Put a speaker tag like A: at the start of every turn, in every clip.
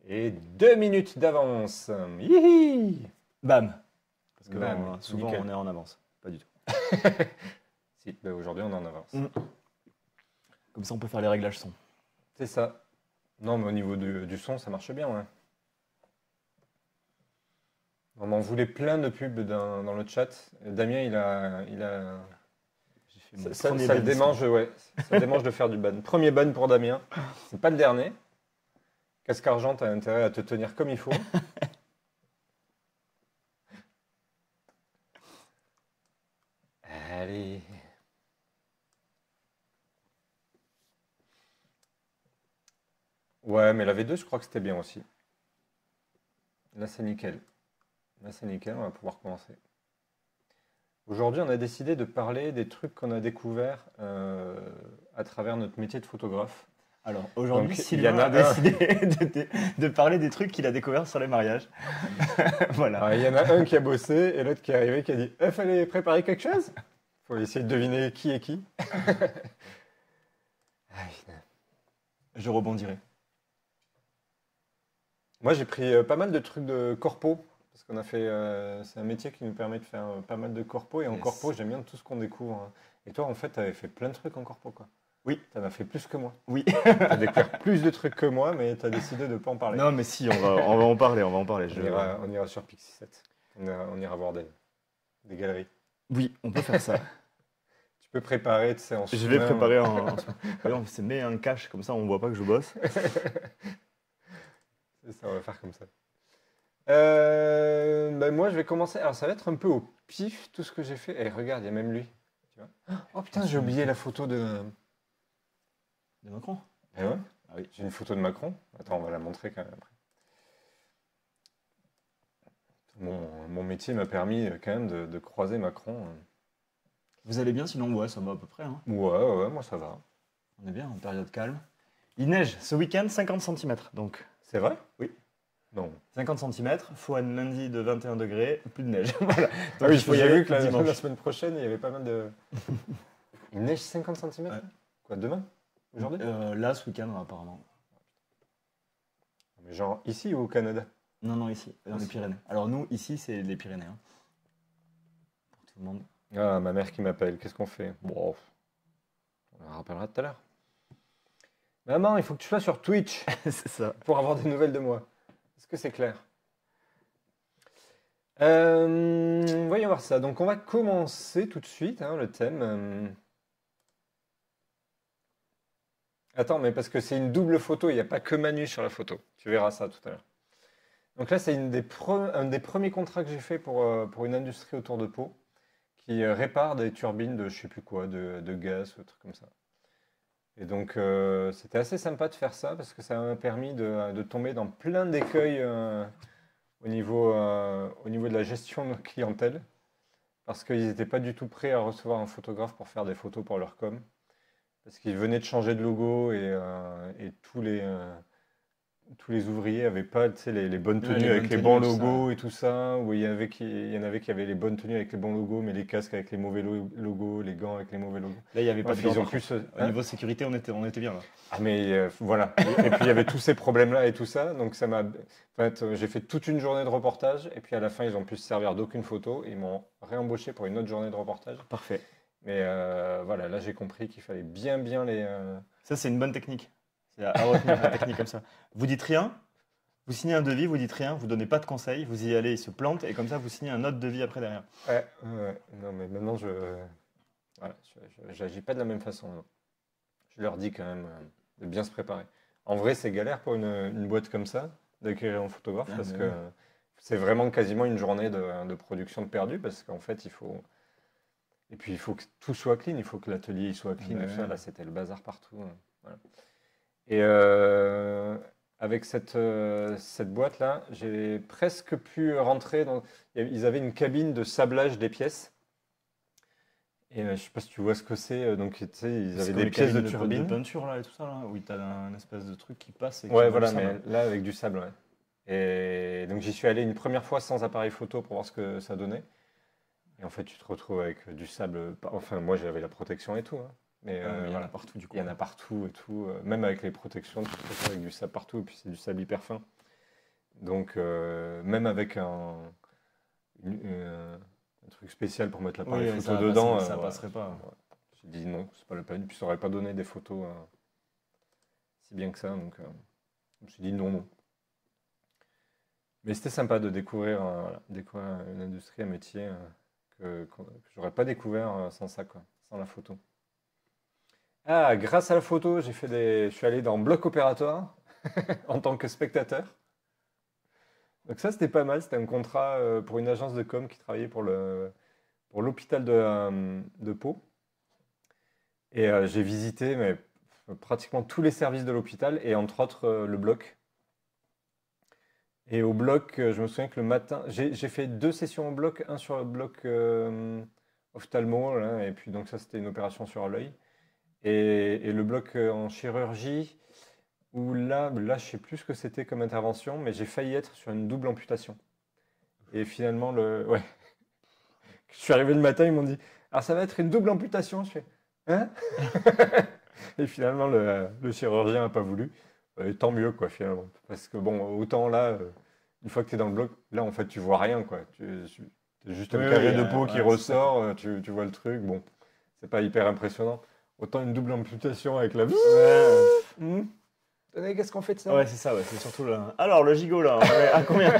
A: Et 2 minutes d'avance. Hihi.
B: Bam. Parce que
A: Bam,
B: souvent
A: nickel.
B: on est en avance. Pas du tout.
A: Si, bah aujourd'hui on est en avance.
B: Comme ça on peut faire les réglages son.
A: C'est ça. Non, mais au niveau du son, ça marche bien, ouais. On m'en voulait plein de pubs dans le chat. Damien,
B: J'ai fait mon
A: ça
B: premier
A: le
B: ban
A: démange, ouais. Ça le démange de faire du ban. Premier ban pour Damien. C'est pas le dernier. Casque Argent, t'as intérêt à te tenir comme il faut. Allez. Ouais, mais la V2, je crois que c'était bien aussi. Là, c'est nickel. Là, c'est nickel, on va pouvoir commencer. Aujourd'hui, on a décidé de parler des trucs qu'on a découverts à travers notre métier de photographe.
B: Alors aujourd'hui,
A: Donc, il y
B: Sylvain
A: en a
B: a décidé de parler des trucs qu'il a découverts sur les mariages. Voilà.
A: Alors, il y en a un qui a bossé et l'autre qui est arrivé qui a dit fallait préparer quelque chose. Faut essayer de deviner qui est qui. Ah, putain.
B: Je rebondirai.
A: Moi, j'ai pris pas mal de trucs de corpo. Parce qu'on a fait. C'est un métier qui nous permet de faire pas mal de corpo. Et en
B: Yes.
A: corpo, j'aime bien tout ce qu'on découvre, hein. Et toi, en fait, tu avais fait plein de trucs en corpo, quoi.
B: Oui.
A: Tu en as fait plus que moi.
B: Oui.
A: Tu as découvert plus de trucs que moi, mais tu as décidé de ne pas en parler.
B: Non mais si, on va en parler, on va en parler.
A: On ira sur Pixie 7. On ira voir des galeries.
B: Oui, on peut faire ça.
A: Tu peux préparer, tu sais, en
B: Je vais
A: sous-main.
B: préparer on se met un cache, comme ça on voit pas que je bosse.
A: C'est ça, on va faire comme ça. Ben moi, je vais commencer. Alors, ça va être un peu au pif, tout ce que j'ai fait. Et regarde, il y a même lui. Tu vois. Oh putain, j'ai oublié la photo de.
B: De Macron.
A: Eh ouais.
B: Ah oui.
A: J'ai une photo de Macron. Attends, on va la montrer quand même après. Mon métier m'a permis quand même de croiser Macron.
B: Vous allez bien sinon? Ouais, ça va à peu près. Hein.
A: Ouais, moi ça va.
B: On est bien en période calme. Il neige ce week-end 50 cm. Donc
A: C'est vrai?
B: Oui.
A: Non.
B: 50 cm, faut un lundi de 21 degrés, plus de neige. Voilà.
A: Ah oui,
B: il faut y
A: j'ai
B: aller
A: vu que
B: dimanche.
A: la semaine prochaine, il y avait pas mal de. Il neige 50 cm?
B: Ouais.
A: Quoi, demain? Aujourd'hui?
B: Là, ce week-end, apparemment.
A: Mais genre ici ou au Canada?
B: Non, non, ici, dans les
A: Ici.
B: Pyrénées. Alors nous, ici, c'est les Pyrénées. Hein. Pour tout le monde.
A: Ah, ma mère qui m'appelle, qu'est-ce qu'on fait? Bon, on la rappellera tout à l'heure. Maman, il faut que tu sois sur Twitch
B: C'est ça.
A: pour avoir des nouvelles de moi. Est-ce que c'est clair? Voyons voir ça. Donc on va commencer tout de suite, hein, le thème. Attends, mais parce que c'est une double photo, il n'y a pas que Manu sur la photo. Tu verras ça tout à l'heure. Donc là, c'est un des premiers contrats que j'ai fait pour une industrie autour de Pau qui répare des turbines de je sais plus quoi, de gaz ou des trucs comme ça. Et donc, c'était assez sympa de faire ça parce que ça m'a permis de tomber dans plein d'écueils au niveau de la gestion de notre clientèle parce qu'ils n'étaient pas du tout prêts à recevoir un photographe pour faire des photos pour leur com. Parce qu'ils venaient de changer de logo et tous les ouvriers n'avaient pas, tu sais, les bonnes
B: Ouais,
A: tenues
B: les
A: avec
B: bonnes
A: les
B: tenues,
A: bons
B: tout ça.
A: logos et tout ça. Ou il y en avait qui avaient les bonnes tenues avec les bons logos, mais les casques avec les mauvais logos, les gants avec les mauvais logos.
B: Là, il n'y avait pas
A: Bref,
B: de
A: ils ont
B: gants,
A: pu
B: par contre.
A: se-
B: Au niveau sécurité, on était bien là.
A: Ah mais voilà. Et puis il y avait tous ces problèmes-là et tout ça. Donc ça m'a. En fait, j'ai fait toute une journée de reportage et puis à la fin, ils ont pu se servir d'aucune photo. Ils m'ont réembauché pour une autre journée de reportage.
B: Parfait.
A: Mais voilà, là j'ai compris qu'il fallait bien les.
B: Ça, c'est une bonne technique. C'est à retenir la technique comme ça. Vous dites rien, vous signez un devis, vous dites rien, vous donnez pas de conseils, vous y allez, il se plante, et comme ça, vous signez un autre devis après derrière.
A: Ouais. Non mais maintenant voilà, j'agis pas de la même façon maintenant. Je leur dis quand même de bien se préparer. En vrai, c'est galère pour une boîte comme ça d'acquérir un photographe
B: Ah,
A: parce
B: mais
A: que
B: ouais.
A: c'est vraiment quasiment une journée de production de perdu parce qu'en fait, il faut. Et puis, il faut que tout soit clean, il faut que l'atelier il soit clean,
B: Ouais,
A: tout ça.
B: ouais.
A: Là, c'était le bazar partout, hein. Voilà. Et avec cette boîte-là, j'ai presque pu rentrer dans. Ils avaient une cabine de sablage des pièces. Et je sais pas si tu vois ce que c'est. Donc, tu sais, ils
B: C'est
A: avaient
B: comme
A: des
B: les
A: pièces de
B: cabines
A: turbine.
B: de peinture là et tout ça, là, où t'as un espèce de truc qui passe et qui
A: Ouais,
B: va
A: voilà,
B: du
A: mais
B: sable.
A: là, avec du sable, ouais. Et donc, j'y suis allé une première fois sans appareil photo pour voir ce que ça donnait. Et en fait, tu te retrouves avec du sable. Enfin, moi, j'avais la protection et tout, hein. Mais
B: Ah, mais il y en a
A: voilà,
B: partout du coup.
A: il y en a partout et tout. Même avec les protections, tu te retrouves avec du sable partout. Et puis, c'est du sable hyper fin. Donc, même avec un truc spécial pour mettre l'appareil
B: Oui,
A: photo dedans,
B: ça
A: ouais,
B: passerait pas.
A: ouais. J'ai dit non, c'est pas la peine. Puis ça aurait pas donné des photos si bien que ça. Donc, je me suis dit non, non. Mais c'était sympa de découvrir, voilà, découvrir une industrie, un métier que j'aurais pas découvert sans ça, quoi, sans la photo. Ah, grâce à la photo, je suis allé dans Bloc Opératoire en tant que spectateur. Donc ça, c'était pas mal. C'était un contrat pour une agence de com qui travaillait pour l'hôpital de Pau. Et j'ai visité mais, pratiquement tous les services de l'hôpital et entre autres le bloc. Et au bloc, je me souviens que le matin, j'ai fait 2 sessions au bloc, un sur le bloc ophtalmo, là, et puis donc ça c'était une opération sur l'œil. Et le bloc en chirurgie, où là je sais plus ce que c'était comme intervention, mais j'ai failli être sur une double amputation. Et finalement, ouais. Je suis arrivé le matin, ils m'ont dit, alors ça va être une double amputation. Je fais, hein? Et finalement, le chirurgien n'a pas voulu. Et tant mieux, quoi, finalement. Parce que bon, autant là, une fois que tu es dans le bloc, là, en fait, tu vois rien, quoi. C'est juste un
B: Oui,
A: carré
B: oui,
A: de peau qui
B: ouais, c'est ça, quoi.
A: ressort, tu vois le truc. Bon, c'est pas hyper impressionnant. Autant une double amputation avec la...
B: Ouais,
A: Hmm. Tenez, qu'est-ce qu'on fait de ça?
B: ouais, c'est ça, ouais, c'est surtout là. Alors, le gigot, là, on est à combien?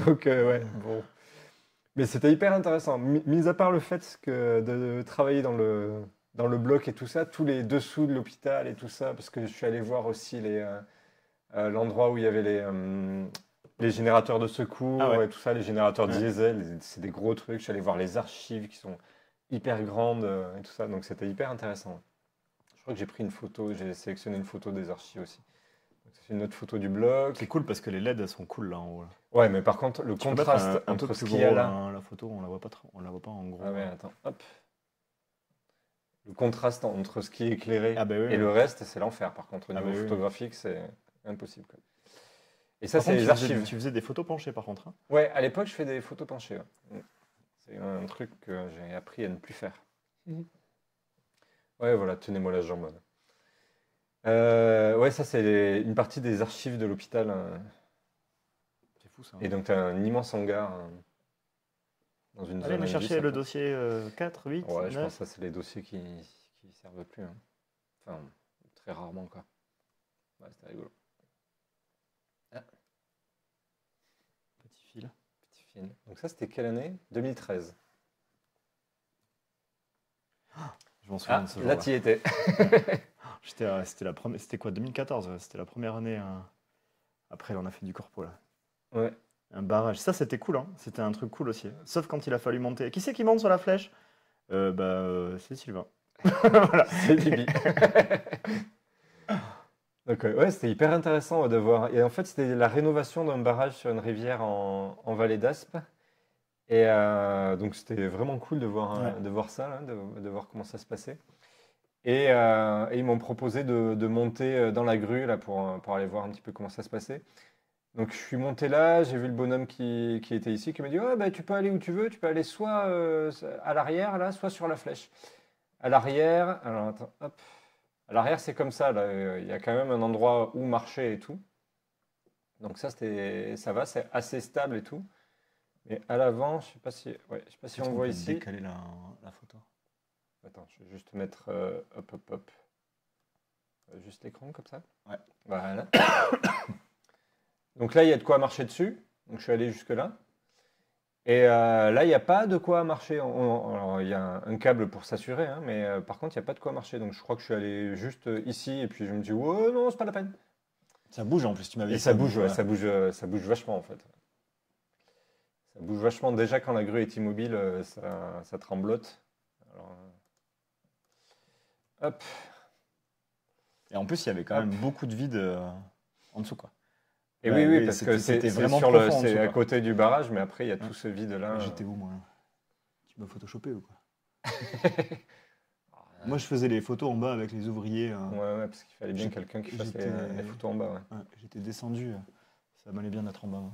A: Donc, ouais, bon. Mais c'était hyper intéressant. Mis à part le fait que de travailler dans le bloc et tout ça, tous les dessous de l'hôpital et tout ça, parce que je suis allé voir aussi l'endroit où il y avait les générateurs de
B: Ah
A: secours
B: ouais.
A: et tout ça, les générateurs
B: Ouais.
A: diesel, c'est des gros trucs. Je suis allé voir les archives qui sont hyper grandes et tout ça, donc c'était hyper intéressant. Je crois que j'ai pris une photo, j'ai sélectionné une photo des archives aussi. Donc, c'est une autre photo du
B: C'est
A: bloc.
B: cool parce que les LED, elles sont cool là en haut, là.
A: Ouais, mais par contre, le
B: Tu peux mettre
A: contraste
B: un peu
A: entre ce
B: plus
A: qu'il y a
B: gros là,
A: là.
B: hein, la photo, on la voit pas trop, on la voit pas en gros.
A: Ah ouais, attends, hop. Le contraste entre ce qui est éclairé
B: Ah bah oui,
A: et
B: oui.
A: le reste, c'est l'enfer. Par contre, au
B: Ah
A: niveau
B: bah oui, oui.
A: photographique, c'est impossible, quoi. Et ça,
B: Par
A: c'est
B: contre,
A: les archives.
B: tu faisais des photos penchées par contre, hein.
A: Ouais, à l'époque, je fais des photos penchées, ouais. C'est un truc que j'ai appris à ne plus faire. Mhm. Ouais, voilà, tenez-moi la jambe. Ouais, ça, c'est une partie des archives de l'hôpital, hein.
B: C'est fou ça,
A: Et
B: hein.
A: donc, tu as un immense hangar dans une
B: Allez
A: zone
B: me
A: Indus,
B: chercher
A: un
B: le
A: peu.
B: dossier 4, 8,
A: Ouais, je pense
B: 9.
A: que ça, c'est les dossiers qui servent plus, hein. Enfin, très rarement, quoi. Ouais, c'était rigolo. Ah,
B: Petit fil.
A: petit film. Donc ça, c'était quelle année? 2013.
B: Je m'en souviens
A: Ah,
B: de ce
A: là,
B: jour-là.
A: tu y étais.
B: Ouais. C'était la première, c'était quoi, 2014, ouais, c'était la première année. Après, on a fait du corpo là.
A: Ouais,
B: Un barrage. Ça, c'était cool, hein. C'était un truc cool aussi. Sauf quand il a fallu monter. Qui c'est qui monte sur la flèche? C'est Sylvain. Voilà.
A: c'est Bibi. Donc, ouais, c'était hyper intéressant de voir. Et en fait, c'était la rénovation d'un barrage sur une rivière en vallée d'Aspe. Et donc, c'était vraiment cool
B: Ouais.
A: de voir ça, là, de voir comment ça se passait. Et ils m'ont proposé de monter dans la grue là, pour aller voir un petit peu comment ça se passait. Donc, je suis monté là, j'ai vu le bonhomme qui était ici, qui m'a dit, ouais, bah, tu peux aller où tu veux, tu peux aller soit à l'arrière, là, soit sur la flèche. À l'arrière, alors attends, hop. À l'arrière, c'est comme ça, là, il y a quand même un endroit où marcher et tout. Donc ça va, c'est assez stable et tout. Mais à l'avant, je sais pas si
B: Est-ce
A: on
B: qu'on
A: voit
B: peut
A: ici.
B: décaler la photo?
A: Attends, je vais juste mettre, hop, hop, hop, juste l'écran comme ça.
B: Ouais.
A: Voilà. Donc là, il y a de quoi marcher dessus. Donc je suis allé jusque là. Et là, il n'y a pas de quoi marcher. Alors, il y a un câble pour s'assurer, hein, mais par contre, il n'y a pas de quoi marcher. Donc, je crois que je suis allé juste ici et puis je me dis, ouais, non, c'est pas la peine.
B: Ça bouge en plus, tu m'avais
A: Et
B: dit
A: ça
B: ça
A: bouge,
B: bouge.
A: ouais,
B: Ouais.
A: ça bouge vachement en fait. Ça bouge vachement. Déjà, quand la grue est immobile, ça tremblote. Alors, hop,
B: Et en plus, il y avait quand
A: hop.
B: même beaucoup de vide en dessous, quoi.
A: Et
B: Là,
A: oui, oui,
B: oui,
A: parce que
B: c'était
A: c'est
B: vraiment
A: sur
B: profond en
A: c'est
B: dessous,
A: à
B: quoi.
A: côté du barrage, mais après, il y a
B: Ouais.
A: tout ce vide-là.
B: J'étais où, moi? Tu m'as photoshopé ou quoi?
A: Ah,
B: Moi, je faisais les photos en bas avec les ouvriers.
A: ouais, ouais, parce qu'il fallait bien
B: J'ai-
A: quelqu'un qui fasse
B: J'étais
A: les photos en bas, ouais.
B: ouais, j'étais descendu. Ça m'allait bien d'être en bas, moi.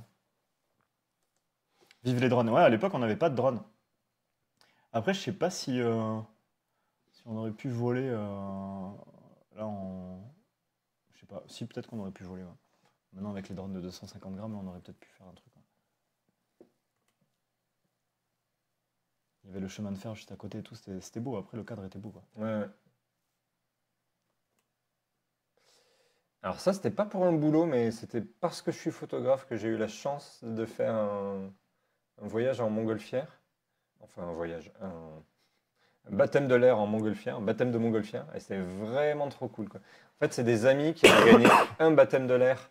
B: Vive les drones. Ouais, à l'époque, on n'avait pas de drone. Après, je sais pas si on aurait pu voler là en. Je sais pas. Si, peut-être qu'on aurait pu voler. Ouais. Maintenant, avec les drones de 250 grammes, on aurait peut-être pu faire un truc. Il y avait le chemin de fer juste à côté et tout, c'était beau. Après, le cadre était beau, quoi.
A: Ouais. Alors ça, c'était pas pour un boulot, mais c'était parce que je suis photographe que j'ai eu la chance de faire un voyage en montgolfière. Enfin, un voyage, un baptême de l'air en montgolfière, un baptême de montgolfière, et c'était vraiment trop cool, quoi. En fait, c'est des amis qui ont gagné un baptême de l'air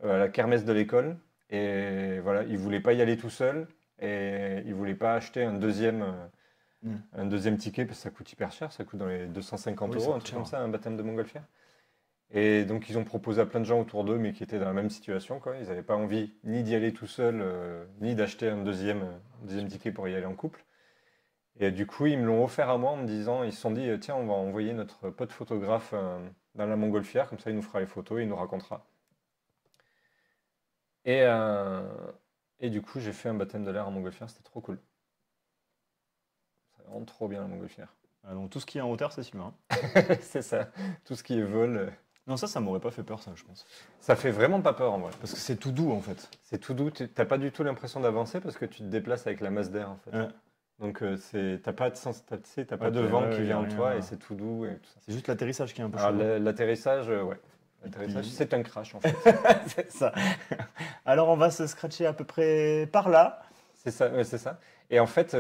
A: à la kermesse de l'école, et voilà, ils voulaient pas y aller tout seuls, et ils voulaient pas acheter un deuxième ticket parce que ça coûte hyper cher, ça coûte dans les 250
B: Oui, ça
A: euros, un
B: coûte
A: truc
B: cher.
A: comme ça, un baptême de montgolfière. Et donc, ils ont proposé à plein de gens autour d'eux, mais qui étaient dans la même situation, quoi. Ils n'avaient pas envie ni d'y aller tout seul, ni d'acheter un deuxième ticket pour y aller en couple. Et du coup, ils me l'ont offert à moi en me disant, ils se sont dit, tiens, on va envoyer notre pote photographe dans la montgolfière, comme ça, il nous fera les photos, il nous racontera. Et, euh, et du coup, j'ai fait un baptême de l'air en montgolfière, c'était trop cool. Ça rend trop bien la montgolfière.
B: Donc, tout ce qui est en hauteur, c'est Sylvain.
A: C'est ça, tout ce qui est vol.
B: Non, ça m'aurait pas fait peur, ça, je pense.
A: Ça fait vraiment pas peur en vrai.
B: Parce que c'est tout doux, en fait.
A: C'est tout doux, t'as pas du tout l'impression d'avancer parce que tu te déplaces avec la masse d'air en fait.
B: Ouais.
A: Donc t'as pas de sens, tu sais, t'as pas
B: Ok,
A: de vent
B: ouais,
A: qui
B: y a
A: vient en
B: rien,
A: toi et c'est tout doux et tout ça.
B: C'est juste l'atterrissage qui est un peu
A: Alors
B: chaud.
A: l'atterrissage, ouais.
B: Et
A: L'atterrissage,
B: puis-
A: c'est un crash en fait.
B: C'est ça. Alors, on va se scratcher à peu près par là.
A: C'est ça, ouais, c'est ça. Et en fait, tu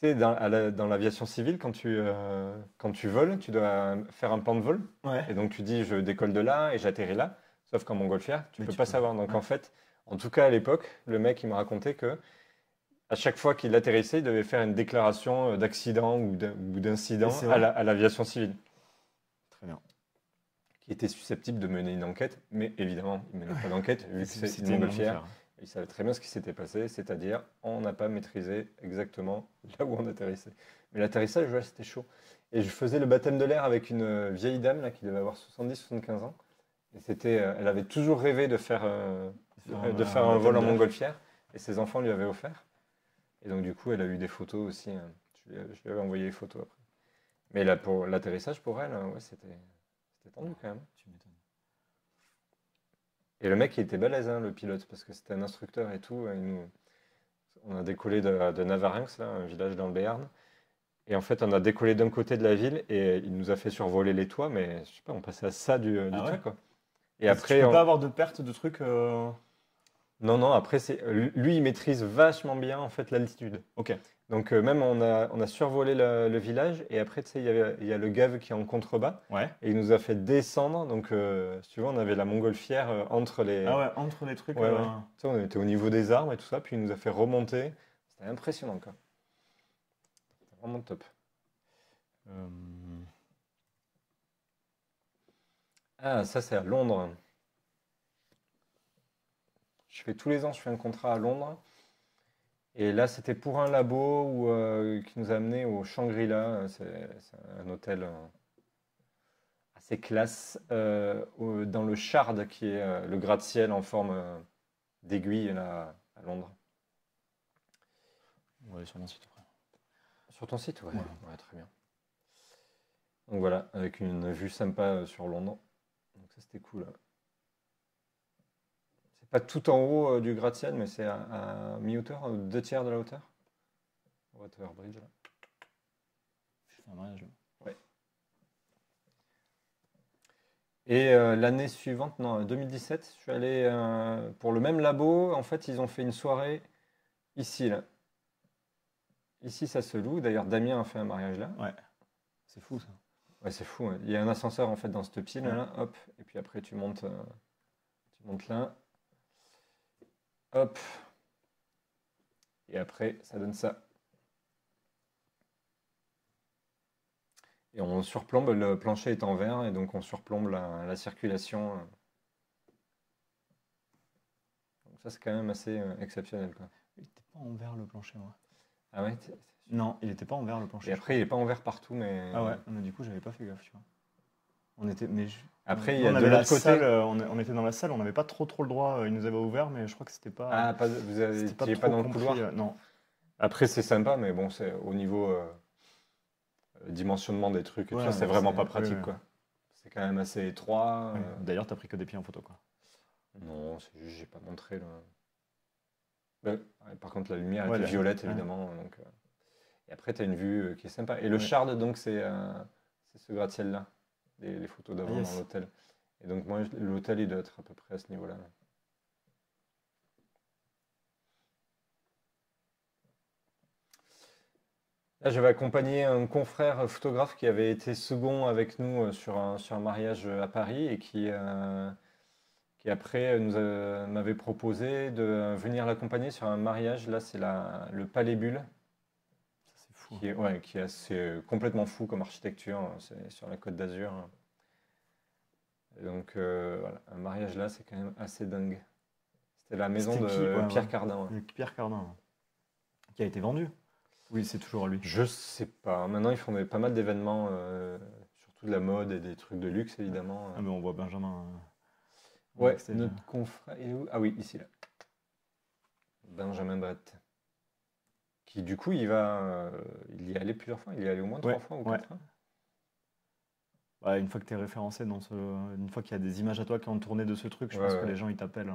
A: sais, dans l'aviation civile, quand tu voles, tu dois faire un plan de vol.
B: Ouais.
A: Et donc tu dis, je décolle de là et j'atterris là. Sauf qu'en montgolfière, tu
B: Mais
A: peux
B: tu
A: pas
B: peux-
A: savoir. Donc
B: ouais.
A: en fait, en tout cas à l'époque, le mec il m'a raconté que à chaque fois qu'il atterrissait, il devait faire une déclaration d'accident ou d'incident
B: Et c'est vrai.
A: à l'aviation civile,
B: Très bien.
A: qui était susceptible de mener une enquête. Mais évidemment, il ne menait pas d'enquête, vu que c'est
B: C'était
A: une
B: une
A: montgolfière.
B: montgolfière.
A: Il savait très bien ce qui s'était passé, c'est-à-dire on n'a pas maîtrisé exactement là où on atterrissait. Mais l'atterrissage, ouais, c'était chaud. Et je faisais le baptême de l'air avec une vieille dame là, qui devait avoir 70-75 ans. Et elle avait toujours rêvé de faire de faire un vol en
B: baptême d'air.
A: montgolfière. Et ses enfants lui avaient offert. Et donc du coup, elle a eu des photos aussi. Je lui avais envoyé les photos après. Mais là, pour l'atterrissage, pour elle, ouais, c'était tendu quand même.
B: Tu m'étonnes.
A: Et le mec, il était balèze, hein, le pilote, parce que c'était un instructeur et tout. On a décollé de Navarinx, là, un village dans le Béarn. Et en fait, on a décollé d'un côté de la ville et il nous a fait survoler les toits, mais je sais pas, on passait à ça du
B: Ah
A: toit,
B: ouais.
A: quoi. Et
B: Parce que tu
A: après,
B: peux pas avoir de perte de trucs.
A: non, après, lui, il maîtrise vachement bien, en fait, l'altitude.
B: Ok.
A: Donc, même, on a survolé le village et après, tu sais, il y a le gave qui est en contrebas
B: Ouais.
A: et il nous a fait descendre. Donc, si tu vois, on avait la montgolfière entre les.
B: Ah ouais, entre les trucs.
A: Ouais, ouais. Tu sais, on était au niveau des arbres et tout ça, puis il nous a fait remonter. C'était impressionnant, quoi. C'était vraiment top.
B: euh,
A: Ah, ça, c'est à Londres. Tous les ans, je fais un contrat à Londres. Et là, c'était pour un labo qui nous a amené au Shangri-La. C'est un hôtel assez classe dans le Shard, qui est le gratte-ciel en forme d'aiguille là, à Londres.
B: On va aller sur mon site après.
A: Sur ton site, ouais.
B: Ouais.
A: Ouais, très bien. Donc voilà, avec une vue sympa sur Londres. Donc ça, c'était cool. C'est pas tout en haut du gratte-ciel, mais c'est à mi-hauteur, 2 tiers de la hauteur. Water Bridge, là.
B: Je fais un mariage.
A: Ouais. Et l'année suivante, non, 2017, je suis allé pour le même labo. En fait, ils ont fait une soirée ici, là. Ici, ça se loue. D'ailleurs, Damien a fait un mariage là.
B: Ouais. C'est fou ça.
A: Ouais, c'est fou, hein. Il y a un ascenseur en fait dans cette pile
B: Ouais.
A: là, hop, et puis après tu montes là, hop, et après ça donne ça. Et on surplombe, le plancher est en verre, et donc on surplombe la circulation. Donc ça c'est quand même assez exceptionnel, quoi.
B: Il était pas en verre le plancher, moi.
A: Ah ouais,
B: Non, il était pas en verre le plancher.
A: et après il est pas en verre partout, mais
B: Ah ouais, mais du coup, j'avais pas fait gaffe, tu vois. On était,
A: après il
B: nous,
A: y a
B: on
A: de
B: avait la
A: l'autre côté.
B: salle, on était dans la salle, on n'avait pas trop le droit. Ils nous avaient ouvert, mais je crois que c'était pas.
A: Ah, vous
B: C'était pas
A: n'étiez
B: trop
A: pas dans le
B: compris,
A: couloir.
B: non.
A: Après c'est sympa, mais bon, c'est au niveau dimensionnement des trucs et
B: Ouais,
A: tout ça, c'est
B: non,
A: vraiment
B: c'est-
A: pas pratique,
B: ouais.
A: quoi. C'est quand même assez étroit.
B: Ouais. D'ailleurs, t'as pris que des pieds en photo, quoi.
A: Non, c'est juste, j'ai pas montré le. Ouais, par contre, la lumière
B: Ouais,
A: était
B: là,
A: violette,
B: ouais.
A: évidemment. Donc, et après, tu as une vue qui est sympa. Et le
B: Ouais.
A: Shard, donc, c'est ce gratte-ciel-là, les photos
B: Ah,
A: d'avant dans
B: yes.
A: l'hôtel. Et donc, moi, l'hôtel, il doit être à peu près à ce niveau-là. Là, j'avais accompagné un confrère photographe qui avait été second avec nous sur un mariage à Paris et qui après m'avait proposé de venir l'accompagner sur un mariage. Là, c'est le Palais Bulle,
B: Ça, c'est fou.
A: ouais, qui est assez, complètement fou comme architecture. C'est sur la Côte d'Azur. Et donc, voilà, un mariage là, c'est quand même assez dingue. C'était la maison
B: C'était qui?
A: de
B: Ouais,
A: Pierre
B: ouais.
A: Cardin. Ouais.
B: Pierre Cardin, qui a été vendu. Oui, c'est toujours à lui.
A: Je sais pas. Maintenant, ils font pas mal d'événements, surtout de la mode et des trucs de luxe, évidemment.
B: Ah, mais on voit Benjamin en
A: Ouais,
B: backstage.
A: notre confrère. Il est où? Ah oui, ici, là. Benjamin Brett. Qui, du coup, il y est allé plusieurs fois. Il y est allé au moins
B: Ouais,
A: 3 fois ou
B: ouais.
A: 4 fois.
B: Bah, une fois que tu es référencé une fois qu'il y a des images à toi qui ont tourné de ce truc, je
A: Ouais,
B: pense que
A: ouais.
B: les gens ils t'appellent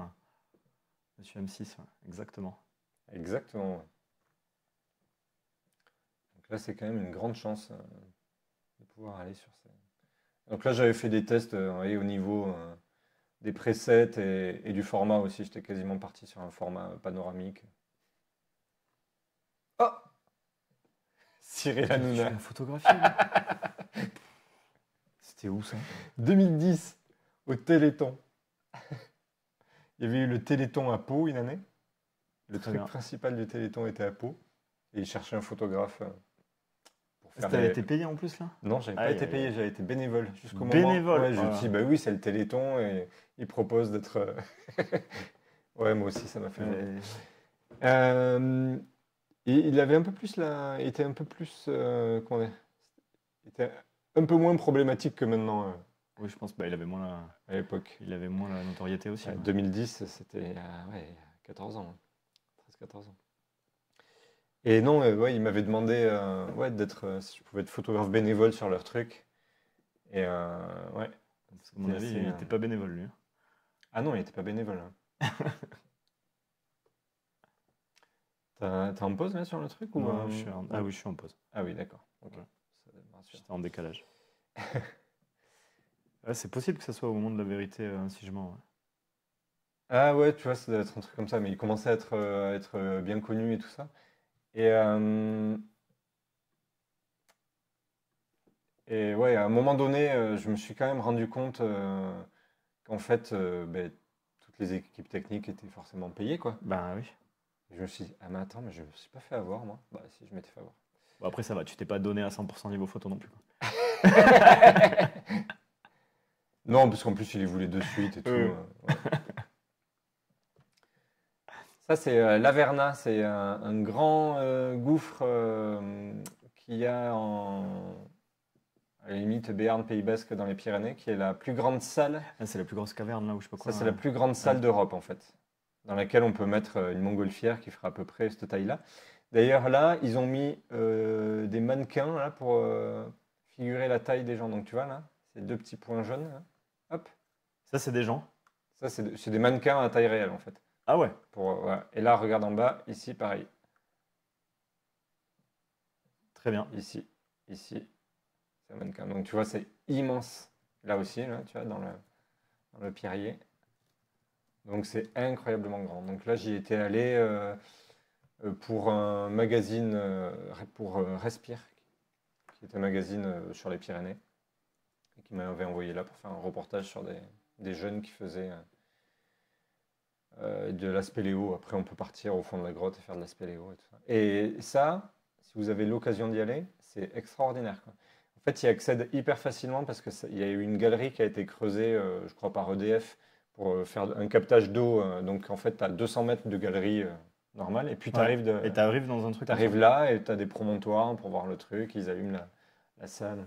B: Monsieur M6, ouais, exactement.
A: Exactement. Ouais. Donc là, c'est quand même une grande chance de pouvoir aller sur ça. Donc là, j'avais fait des tests et au niveau des presets et du format aussi. J'étais quasiment parti sur un format panoramique. Oh! Cyril
B: Tu
A: Hanouna.
B: l'as photographié, lui. C'était où ça?
A: 2010, au Téléthon. Il y avait eu le Téléthon à Pau une année. Le
B: Très
A: truc
B: bien.
A: principal du Téléthon était à Pau. Et ils cherchaient un photographe pour faire
B: T'avais
A: des.
B: été payé en plus là?
A: Non, j'avais pas
B: Aïe,
A: été
B: aïe,
A: payé,
B: aïe.
A: j'avais été bénévole jusqu'au moment.
B: Bénévole.
A: Ouais, je me suis dit, bah oui, c'est le Téléthon et ils proposent d'être. Ouais, moi aussi, ça m'a fait marrer. Euh, et il avait un peu plus la. Il était un peu plus. Comment dire? Il était un peu moins problématique que maintenant
B: Oui, je pense bah,
A: à l'époque.
B: il avait moins la notoriété aussi. Ouais.
A: 2010, c'était il y a, ouais, il y a 14 ans. 13-14 ans. Et non, ouais, il m'avait demandé ouais, si je pouvais être photographe bénévole sur leur truc. Et ouais,
B: Parce qu'à mon avis, il n'était pas bénévole lui.
A: Ah non, il n'était pas bénévole. Hein. T'es en pause là sur le truc ou
B: Non, ah oui, je suis en pause.
A: Ah oui, d'accord. Ok.
B: Voilà.
A: Ça me rassure.
B: J'étais en décalage. Ouais, c'est possible que ça soit au moment de la vérité, si je mens. Ouais.
A: Ah ouais, tu vois, ça doit être un truc comme ça, mais il commençait à être bien connu et tout ça. Et, et ouais, à un moment donné, je me suis quand même rendu compte qu'en fait, ben, toutes les équipes techniques étaient forcément payées, quoi.
B: Bah oui.
A: Et je me suis dit, ah mais attends, mais je me suis pas fait avoir, moi. Bah si, je m'étais fait avoir.
B: Bon, après, ça va, tu t'es pas donné à 100% niveau photo non plus. Quoi.
A: Non, parce qu'en plus, il les voulait de suite et tout. Ouais. Ça, c'est l'Averna. C'est un grand gouffre qu'il y a à la limite Béarn, Pays Basque, dans les Pyrénées, qui est la plus grande salle.
B: Ah, c'est la plus grosse caverne là où je sais pas quoi.
A: Ça, c'est la plus grande salle
B: Ouais.
A: d'Europe, en fait, dans laquelle on peut mettre une montgolfière qui fera à peu près cette taille-là. D'ailleurs, là, ils ont mis des mannequins là, pour figurer la taille des gens. Donc, tu vois, là, ces deux petits points jaunes. Là. Hop.
B: Ça, c'est des gens.
A: Ça, c'est des mannequins à taille réelle, en fait.
B: Ah ouais.
A: Voilà. Et là, regarde en bas, ici, pareil.
B: Très bien.
A: Ici, c'est un mannequin. Donc, tu vois, c'est immense. Là aussi, là, tu vois, dans le pierrier. Donc, c'est incroyablement grand. Donc là, j'y étais allé pour un magazine, pour Respire, qui est un magazine sur les Pyrénées, et qui m'avait envoyé là pour faire un reportage sur des jeunes qui faisaient de la spéléo. Après, on peut partir au fond de la grotte et faire de la spéléo et tout ça. Et ça, si vous avez l'occasion d'y aller, c'est extraordinaire, quoi. En fait, il y accède hyper facilement parce qu'il y a eu une galerie qui a été creusée, je crois, par EDF pour faire un captage d'eau. Donc, en fait, tu as 200 mètres de galerie normale. Et puis, tu
B: Ouais.
A: arrives,
B: Et t'arrives dans un truc. comme ça.
A: là et tu as des promontoires pour voir le truc. Ils allument la salle.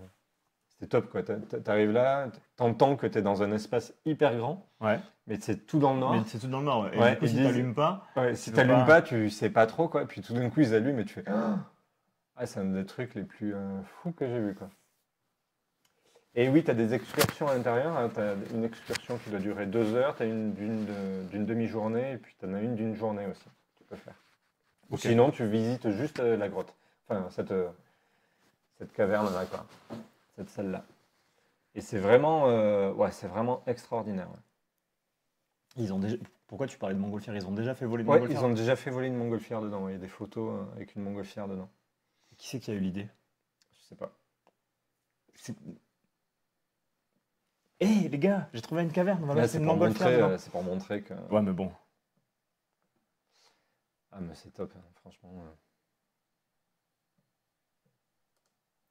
A: C'était top, quoi. T'arrives là, t'entends que t'es dans un espace hyper grand,
B: Ouais.
A: mais c'est tout dans le noir.
B: Mais c'est tout dans le nord. Ouais. Et
A: Ouais,
B: du coup,
A: ils
B: si
A: disent-
B: t'allumes pas,
A: Ouais, si
B: tu peux
A: t'allumes
B: pas-
A: pas, tu sais pas trop, quoi. Puis tout d'un coup, ils allument et tu fais Ah, c'est un des trucs les plus fous que j'ai vu, quoi. Et oui, tu as des excursions à l'intérieur. Hein. Tu as une excursion qui doit durer 2 heures, tu as une d'une demi-journée, et puis tu en as une d'une journée aussi, que tu peux faire. Ou
B: Ok.
A: sinon, tu visites juste la grotte. Enfin, cette caverne-là, quoi. Cette salle-là. Et c'est vraiment extraordinaire. Ouais.
B: Ils ont déjà... Pourquoi tu parlais de montgolfière? Ils ont déjà fait voler de
A: Ouais, ils
B: montgolfière?
A: ont déjà fait voler une montgolfière dedans. Il y a des photos avec une montgolfière dedans.
B: Qui c'est qui a eu l'idée?
A: Je sais pas.
B: C'est- Hé les gars, j'ai trouvé une caverne, on va
A: Là,
B: mettre une montgolfière dedans.
A: c'est pour montrer que.
B: Ouais, mais bon.
A: Ah, mais c'est top, hein, franchement.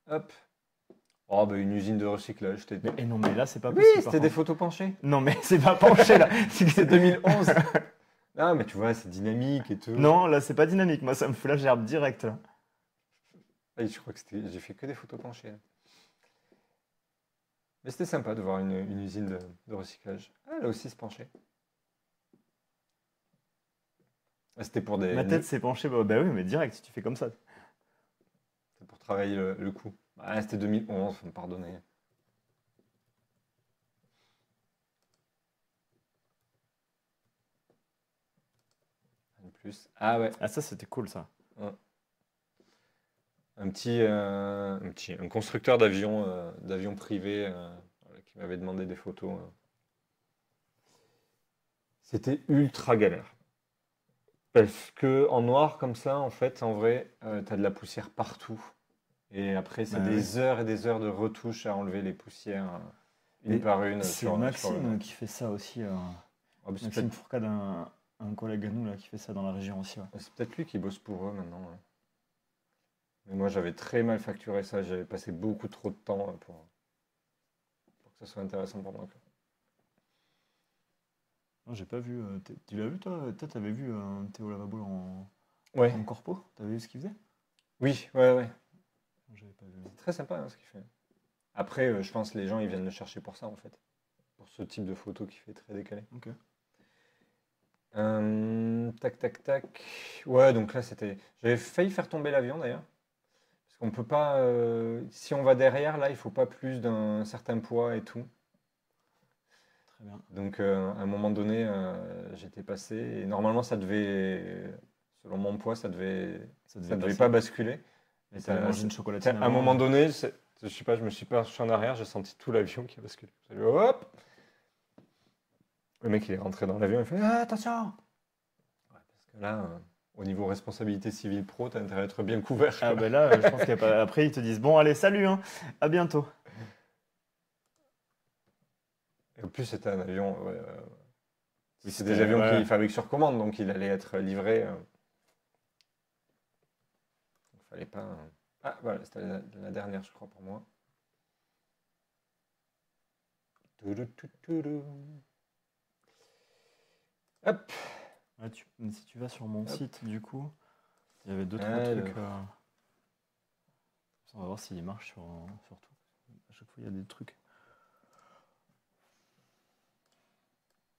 A: Hop. Oh, bah une usine de recyclage.
B: Mais non, mais là, c'est pas
A: Oui,
B: possible. par
A: c'était des
B: contre.
A: photos penchées.
B: Non, mais c'est pas penché là.
A: C'est 2011. Ah, mais tu vois, c'est dynamique et tout.
B: Non, là, c'est pas dynamique. Moi, ça me fout la gerbe direct là.
A: Ah, je crois que j'ai fait que des photos penchées. Là. Mais c'était sympa de voir une usine de recyclage. Ah, là aussi, c'est penché. Ah, c'était pour
B: Ma tête s'est penchée. Bah oui, mais direct, si tu fais comme ça.
A: c'était pour travailler le coup. Ah, c'était 2011, faut me pardonner. En plus. Ah ouais,
B: Ah, ça, c'était cool ça.
A: un constructeur d'avions privés voilà, qui m'avait demandé des photos. C'était ultra galère. Parce que en noir comme ça, en fait, en vrai, t'as de la poussière partout. Et après, c'est
B: Bah oui.
A: des heures et des heures de retouches à enlever les poussières une
B: Et
A: par une
B: c'est
A: sur le.
B: Maxime qui fait ça aussi.
A: Ah, mais c'est
B: Maxime
A: peut-être
B: Fourcade, un collègue à nous là, qui fait ça dans la région aussi. Ouais.
A: c'est peut-être lui qui bosse pour eux maintenant. Ouais. Mais moi, j'avais très mal facturé ça. J'avais passé beaucoup trop de temps pour que ça soit intéressant pour moi. Quoi.
B: Non, j'ai pas vu. Tu l'as vu toi? Toi, t'avais vu Théo Lavabo
A: Ouais,
B: en corpo? T'avais vu ce qu'il faisait?
A: oui, ouais, ouais.
B: J'avais pas vu.
A: C'est très sympa hein, ce qu'il fait. Après, je pense que les gens, ils viennent le chercher pour ça, en fait. Pour ce type de photo qui fait très décalé.
B: Ok.
A: Tac, tac, tac. Ouais, donc là, c'était. J'avais failli faire tomber l'avion d'ailleurs. Parce qu'on peut pas. Si on va derrière, là, il faut pas plus d'un certain poids et tout.
B: Très bien.
A: Donc, à un moment donné, j'étais passé. Et normalement, ça devait. Selon mon poids,
B: Ça
A: ça devait
B: passer.
A: pas basculer.
B: Et t'allais manger une
A: À
B: chocolatine
A: un
B: avant,
A: moment donné, je sais pas, je me suis penché en arrière, j'ai senti tout l'avion qui a basculé. J'ai dit, hop! Le mec, il est rentré dans l'avion, il fait ah, attention! Ouais, parce que là, au niveau responsabilité civile pro, t'as intérêt à être bien couvert.
B: Ah
A: Quoi.
B: ben là, je pense qu'après ils te disent bon allez salut hein, à bientôt.
A: Et en plus, c'était un avion. Ouais, oui, c'est
B: C'était-
A: des avions
B: ouais.
A: qui fabriquent sur commande, donc il allait être livré. Il fallait pas. Ah, voilà, c'était la dernière, je crois, pour moi. Touloutoutoutou. Hop!
B: Ouais, si tu vas sur mon
A: Hop.
B: site du coup, il y avait deux trois
A: Alors.
B: trucs. On va voir s'il marche sur tout. À chaque fois il y a des trucs.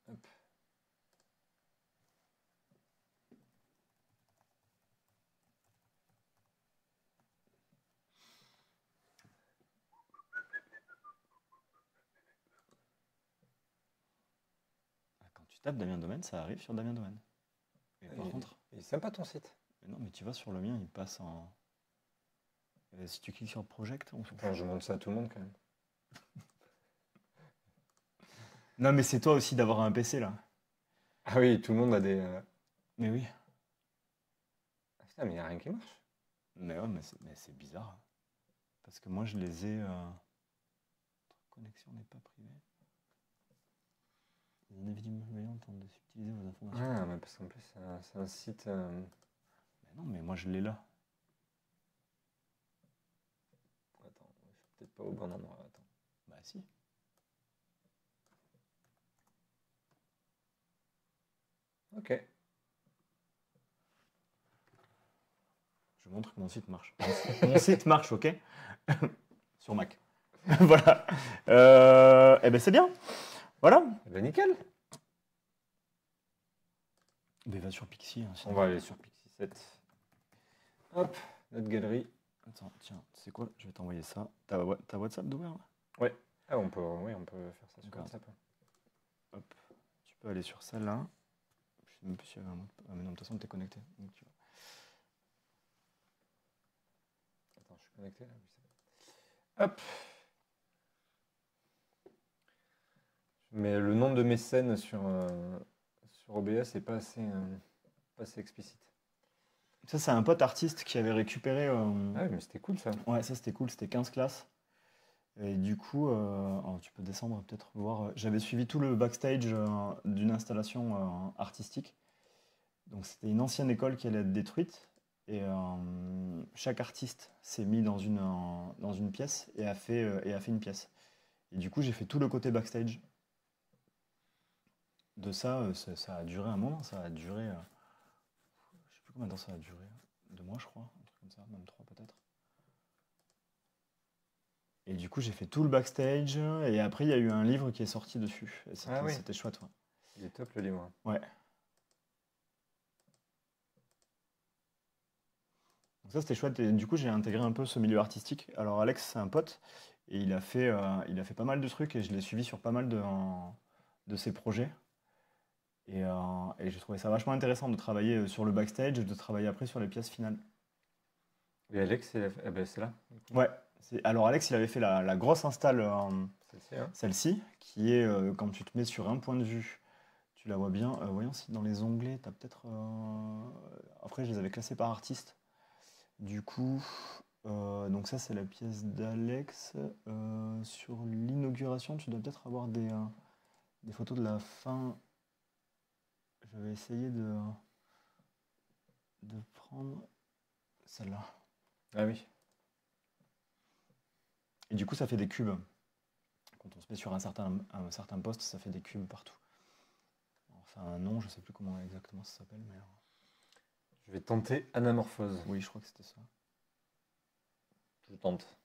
A: Hop.
B: Ah, quand tu tapes Damien Domaine, ça arrive sur Damien Domaine. Mais par contre,
A: Il est sympa ton site.
B: mais non, mais tu vas sur le mien, il passe en. Si tu cliques sur Project, on s'en fout.
A: Attends, je montre ça à tout le monde quand même.
B: Non, mais c'est toi aussi d'avoir un PC là.
A: Ah oui, tout le monde a des.
B: Mais oui.
A: Ah putain, mais il n'y a rien qui marche.
B: Mais ouais, mais c'est bizarre. Parce que moi je les ai. Votre connexion n'est pas privée. Les individus malveillants tentent de subtiliser vos informations.
A: Ah, mais parce qu'en plus, c'est un site.
B: Mais non, mais moi je l'ai là.
A: Attends, je suis peut-être pas au bon endroit. Attends.
B: Bah si.
A: Ok.
B: Je montre que mon site marche. Mon site marche, ok. Sur Mac. Voilà. Eh ben c'est bien. Voilà.
A: Eh ben nickel.
B: Mais va sur Pixie. Hein, sinon.
A: On va aller sur Pixie 7. Hop, notre galerie.
B: Attends, tiens, c'est quoi? Je vais t'envoyer ça. T'as WhatsApp d'ouvert là?
A: Ouais. Ah, oui, on peut faire ça sur
B: D'accord.
A: WhatsApp.
B: Hop, tu peux aller sur celle-là. Je sais même plus s'il y avait un mot. Ah, mais non, de toute façon, tu es connecté. Donc,
A: Attends, je suis connecté là. Oui, c'est bon. Hop. Mais le nom de mes scènes sur OBS n'est pas assez explicite.
B: Ça, c'est un pote artiste qui avait récupéré.
A: Ah oui, mais c'était cool ça.
B: Ouais, ça c'était cool, c'était 15 classes. Et du coup, alors, tu peux descendre peut-être voir. J'avais suivi tout le backstage d'une installation artistique. Donc c'était une ancienne école qui allait être détruite. Et chaque artiste s'est mis dans une pièce et a fait une pièce. Et du coup, j'ai fait tout le côté backstage de ça. Ça a duré un moment, ça a duré. Je sais plus combien de temps ça a duré. 2 mois, je crois. Un truc comme ça, même 3 peut-être. Et du coup, j'ai fait tout le backstage. Et après, il y a eu un livre qui est sorti dessus. Et
A: Ah oui,
B: c'était chouette. Ouais.
A: il est top le livre.
B: Ouais. Donc ça, c'était chouette. Et du coup, j'ai intégré un peu ce milieu artistique. Alors, Alex, c'est un pote. Et il a fait pas mal de trucs. Et je l'ai suivi sur pas mal de ses projets. Et j'ai trouvé ça vachement intéressant de travailler sur le backstage et de travailler après sur les pièces finales.
A: Et Alex, eh ben, c'est là, du coup.
B: Ouais. Alors, Alex, il avait fait la grosse install,
A: Celle-ci, hein.
B: celle-ci, qui est quand tu te mets sur un point de vue. Tu la vois bien. Voyons si dans les onglets, tu as peut-être. Après, je les avais classés par artiste. Du coup, donc ça, c'est la pièce d'Alex. Sur l'inauguration, tu dois peut-être avoir des photos de la fin. Je vais essayer de prendre celle-là.
A: Ah oui.
B: Et du coup, ça fait des cubes. Quand on se met sur un certain poste, ça fait des cubes partout. Alors, ça a un nom, je sais plus comment exactement ça s'appelle, mais
A: Je vais tenter Anamorphose.
B: oui, je crois que c'était ça.
A: Je tente.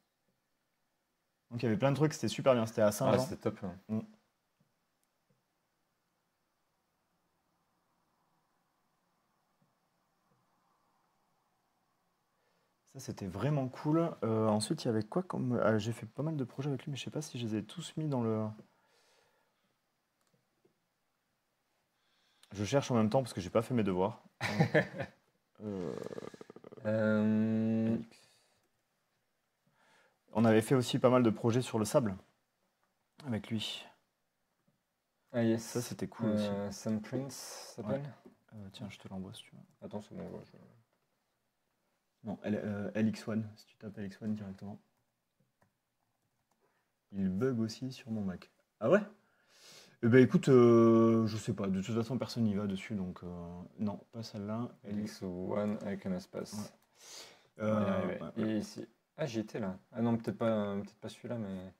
B: Donc il y avait plein de trucs, c'était super bien, c'était à
A: Ah,
B: Saint-Jean.
A: c'était top, hein.
B: Mm. Ça, c'était vraiment cool. Ensuite, il y avait quoi comme. J'ai fait pas mal de projets avec lui, mais je sais pas si je les ai tous mis dans le. Je cherche en même temps parce que j'ai pas fait mes devoirs. Euh,
A: Euh,
B: Alix. On avait fait aussi pas mal de projets sur le sable avec lui.
A: Ah yes.
B: Ça, c'était cool aussi.
A: Sam Prince s'appelle.
B: Tiens, je te l'envoie si tu veux.
A: Attends, c'est bon.
B: Non, LX1, si tu tapes LX1 directement. Il bug aussi sur mon Mac. Ah ouais? Eh ben écoute, je sais pas, de toute façon personne n'y va dessus, donc non, pas celle-là.
A: LX1 avec un espace.
B: Ouais.
A: On va y arriver.
B: Ouais.
A: Et ici. Ah, j'y étais là. Ah non, peut-être pas celui-là, mais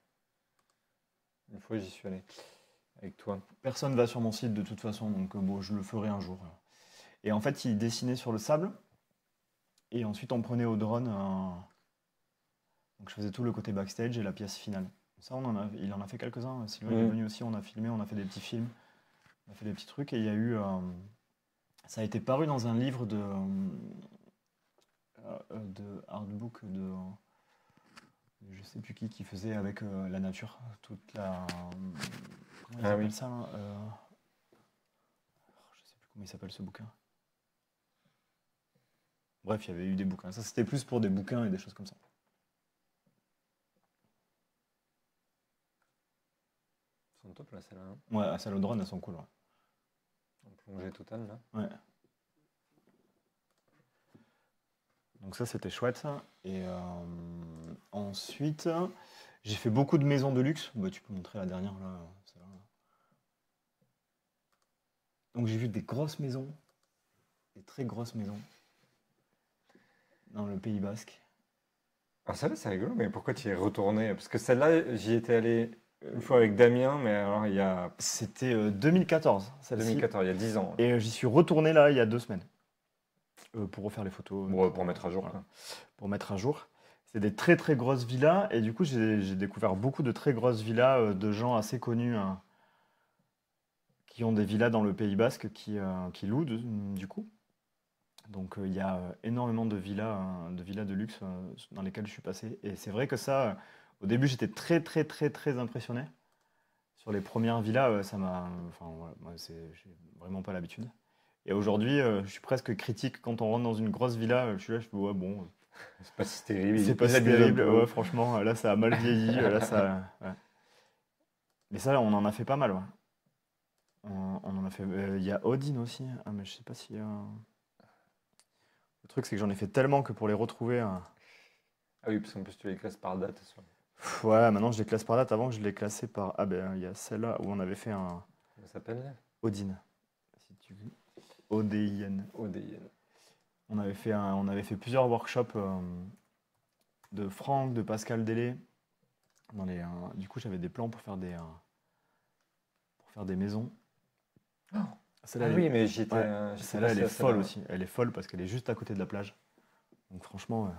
A: une fois j'y suis allé avec toi.
B: Personne va sur mon site de toute façon, donc bon, je le ferai un jour. Et en fait, il dessinait sur le sable, et ensuite on prenait au drone. Donc je faisais tout le côté backstage et la pièce finale. Ça, il en a fait quelques-uns. Sylvain il est venu aussi, on a filmé, on a fait des petits films, on a fait des petits trucs, et il y a eu. Ça a été paru dans un livre de artbook de. Je sais plus qui faisait avec la nature, toute la. Comment ils appellent ça là je sais plus comment il s'appelle ce bouquin. Bref, il y avait eu des bouquins. Ça, c'était plus pour des bouquins et des choses comme ça.
A: Ils sont top là, celle-là. Hein.
B: Ouais, à Salodrone, elles sont cool. Ouais.
A: En plongée totale là.
B: Ouais. Donc ça, c'était chouette. Et ensuite, j'ai fait beaucoup de maisons de luxe. Bah, tu peux montrer la dernière là. Celle-là. Donc j'ai vu des grosses maisons, des très grosses maisons dans le Pays Basque.
A: Alors celle-là, c'est rigolo, mais pourquoi tu y es retourné? Parce que celle-là, j'y étais allé une fois avec Damien, mais alors il y a
B: C'était 2014, celle-ci.
A: 2014, il y a 10 ans.
B: Et j'y suis retourné là il y a 2 semaines. Pour refaire les photos.
A: Bon, pour mettre à jour.
B: Voilà.
A: Quoi.
B: Pour mettre à jour. C'est des très très grosses villas. Et du coup, j'ai découvert beaucoup de très grosses villas de gens assez connus qui ont des villas dans le Pays Basque qui louent du coup. Donc il y a énormément de villas de luxe dans lesquelles je suis passé. Et c'est vrai que ça, Au début, j'étais très, très, très, très impressionné. Sur les premières villas, ça m'a. Enfin, voilà, moi, j'ai vraiment pas l'habitude. Et aujourd'hui, je suis presque critique quand on rentre dans une grosse villa. Je suis là, je fais, ouais, bon,
A: C'est pas si terrible,
B: c'est pas
A: ils
B: si
A: abusent un
B: terrible. Ouais,
A: peu.
B: franchement, là, ça a mal vieilli. Là, ça. Ouais. Mais ça, on en a fait pas mal, ouais. On en a fait. Il y a Odin aussi. Ah, mais je sais pas si. Le truc, c'est que j'en ai fait tellement que pour les retrouver.
A: Ah oui, parce qu'en plus tu les classes par date.
B: Ouais, maintenant je les classe par date. Avant, je les classais par. Ah, ben, il y a celle-là où on avait fait un
A: Comment ça s'appelle?
B: Odin. Si tu veux. ODIN.
A: ODN.
B: On avait fait plusieurs workshops de Franck, de Pascal Délé. Du coup, j'avais des plans pour faire des maisons. Celle-là,
A: Ah
B: elle
A: oui,
B: est,
A: mais
B: ouais,
A: j'étais
B: celle-là, elle
A: passé
B: est
A: à
B: folle
A: celle-là.
B: aussi. Elle est folle parce qu'elle est juste à côté de la plage. Donc franchement,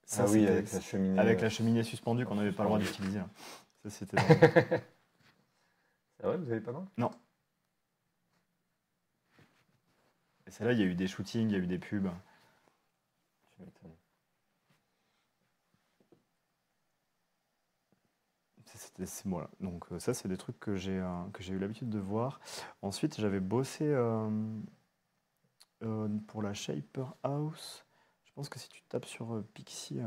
B: ça
A: Ah oui,
B: c'était
A: avec la cheminée.
B: avec la cheminée suspendue qu'on n'avait pas le droit
A: Suspendue.
B: d'utiliser là. Ça c'était drôle.
A: C'est vrai, vous avez pas loin?
B: Non. Et celle-là, il y a eu des shootings, il y a eu des pubs.
A: Tu m'étonnes.
B: Voilà. Donc ça, c'est des trucs que j'ai eu l'habitude de voir. Ensuite, j'avais bossé pour la Shaper House. Je pense que si tu tapes sur Pixie,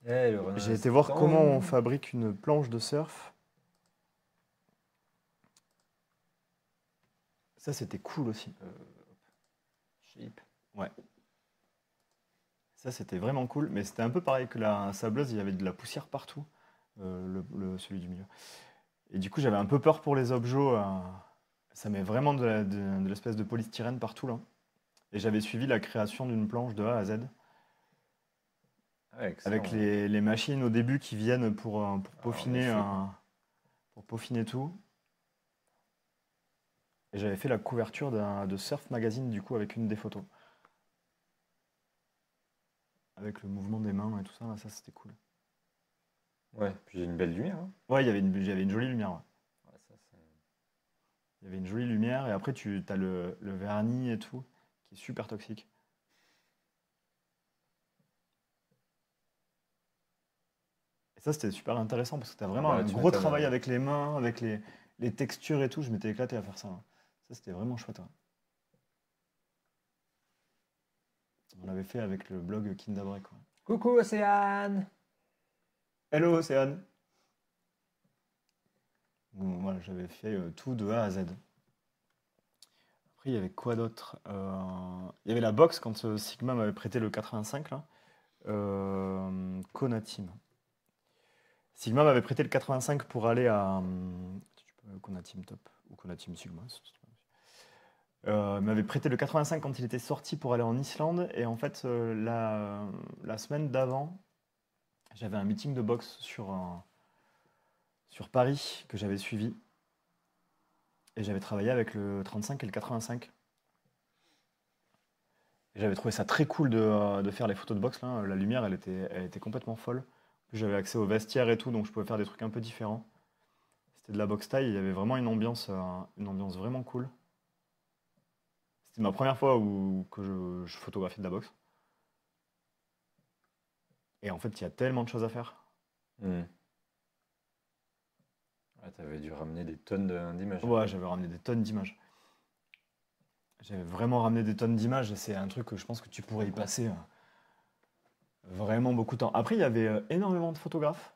A: Eh, le
B: j'ai été voir comment
A: instant.
B: on fabrique une planche de surf. Ça, c'était cool aussi.
A: Shape.
B: Ouais. Ça, c'était vraiment cool. Mais c'était un peu pareil que la sableuse, il y avait de la poussière partout. Celui du milieu. Et du coup, j'avais un peu peur pour les objets. Ça met vraiment de l'espèce de polystyrène partout là. Et j'avais suivi la création d'une planche de A à Z.
A: Ah,
B: Avec
A: excellent.
B: les machines au début qui viennent
A: Ah, on est fou.
B: pour peaufiner tout. Et j'avais fait la couverture de Surf Magazine du coup avec une des photos. Avec le mouvement des mains et tout ça, là, ça c'était cool.
A: Ouais, puis j'ai une belle lumière, hein.
B: Ouais, j'avais une jolie lumière. Ouais.
A: Ouais, ça, c'est-
B: Il y avait une jolie lumière et après tu as le vernis et tout qui est super toxique. Et ça c'était super intéressant parce que tu as
A: Ah
B: vraiment
A: bah là,
B: un
A: tu
B: gros
A: m'étonnes.
B: travail avec les mains, avec les textures et tout. Je m'étais éclaté à faire ça. Ça c'était vraiment chouette. Ouais. On l'avait fait avec le blog Kindabreak. Ouais.
A: Coucou Océane!
B: Hello Océane! Bon, voilà, j'avais fait tout de A à Z. Après, il y avait quoi d'autre? Il y avait la box quand Sigma m'avait prêté le 85 là. Konatim. Sigma m'avait prêté le 85 pour aller à si tu peux, Konatim Top ou Konatim Sigma. M'avait prêté le 85 quand il était sorti pour aller en Islande et en fait la semaine d'avant j'avais un meeting de boxe sur Paris que j'avais suivi et j'avais travaillé avec le 35 et le 85. Et j'avais trouvé ça très cool de faire les photos de boxe là. La lumière, elle était complètement folle. En plus, j'avais accès au vestiaire et tout, donc je pouvais faire des trucs un peu différents. C'était de la boxe taille, il y avait vraiment une ambiance vraiment cool. C'était ma première fois que je photographiais de la boxe. Et en fait, il y a tellement de choses à faire.
A: Hmm. Ouais, t'avais dû ramener des d'images.
B: Ouais, j'avais ramené des tonnes d'images. J'avais vraiment ramené des tonnes d'images et c'est un truc que je pense que tu pourrais y passer vraiment beaucoup de temps. Après, il y avait énormément de photographes.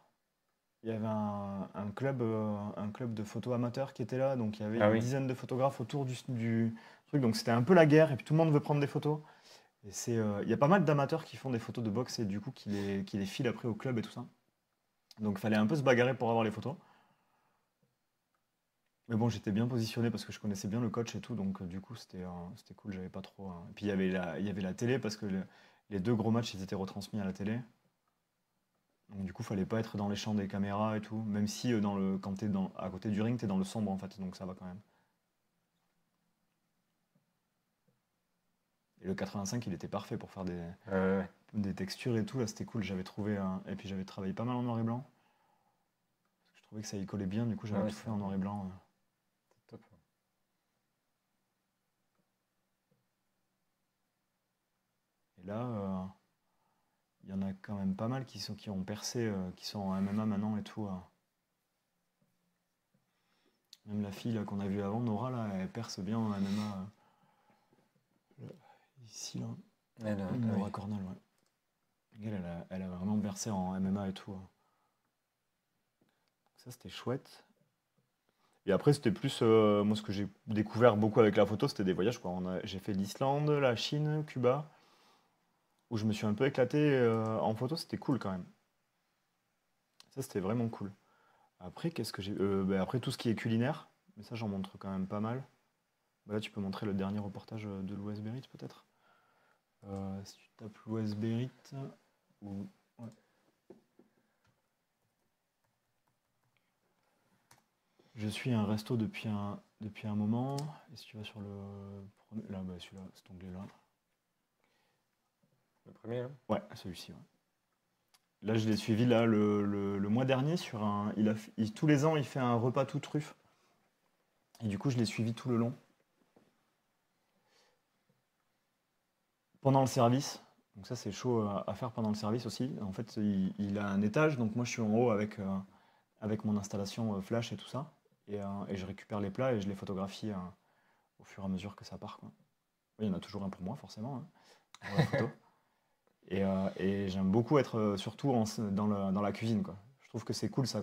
B: Il y avait un club de photos amateurs qui était là, donc il y avait
A: Ah
B: une
A: oui.
B: dizaine de photographes autour du truc, donc c'était un peu la guerre, et puis tout le monde veut prendre des photos. Et il y a pas mal d'amateurs qui font des photos de boxe et du coup qui les filent après au club et tout ça. Donc il fallait un peu se bagarrer pour avoir les photos. Mais bon, j'étais bien positionné parce que je connaissais bien le coach et tout, donc du coup c'était cool, j'avais pas trop. Et puis il y avait la télé parce que les deux gros matchs ils étaient retransmis à la télé. Donc du coup, fallait pas être dans les champs des caméras et tout, même si quand t'es à côté du ring, t'es dans le sombre en fait, donc ça va quand même. Et le 85, il était parfait pour faire
A: Ouais.
B: des textures et tout, là c'était cool, et puis j'avais travaillé pas mal en noir et blanc, parce que je trouvais que ça y collait bien, du coup
A: Ah
B: j'avais
A: ouais,
B: tout fait en noir et blanc.
A: c'est top.
B: Et là, y en a quand même pas mal qui ont percé, qui sont en MMA maintenant et tout. Même la fille là, qu'on a vue avant, Nora, là, elle perce bien en MMA. Ici, là. Nora Cornell, ouais. Elle a vraiment percé en MMA et tout. Ça, c'était chouette. Et après, c'était plus. Moi, ce que j'ai découvert beaucoup avec la photo, c'était des voyages, quoi. J'ai fait l'Islande, la Chine, Cuba, où je me suis un peu éclaté en photo. C'était cool quand même. Ça, c'était vraiment cool. Après, qu'est-ce que j'ai. Après, tout ce qui est culinaire, mais ça, j'en montre quand même pas mal. Bah, là, tu peux montrer le dernier reportage de l'Ouest Berit, peut-être. Si tu tapes l'Ouest Berit. Ou... ouais. Je suis un resto depuis un moment. Et si tu vas sur le. Là, bah, celui-là, cet onglet-là.
A: Le premier, hein.
B: Ouais, celui-ci, ouais. Là, je l'ai suivi là, le mois dernier sur un. Tous les ans, il fait un repas tout truffe. Et du coup, je l'ai suivi tout le long. Pendant le service. Donc ça, c'est chaud à faire pendant le service aussi. En fait, il a un étage. Donc moi, je suis en haut avec mon installation flash et tout ça. Et je récupère les plats et je les photographie au fur et à mesure que ça part, quoi. Oui, il y en a toujours un pour moi, forcément, hein, pour la photo. Et j'aime beaucoup être surtout dans la cuisine, quoi. Je trouve que c'est cool, c'est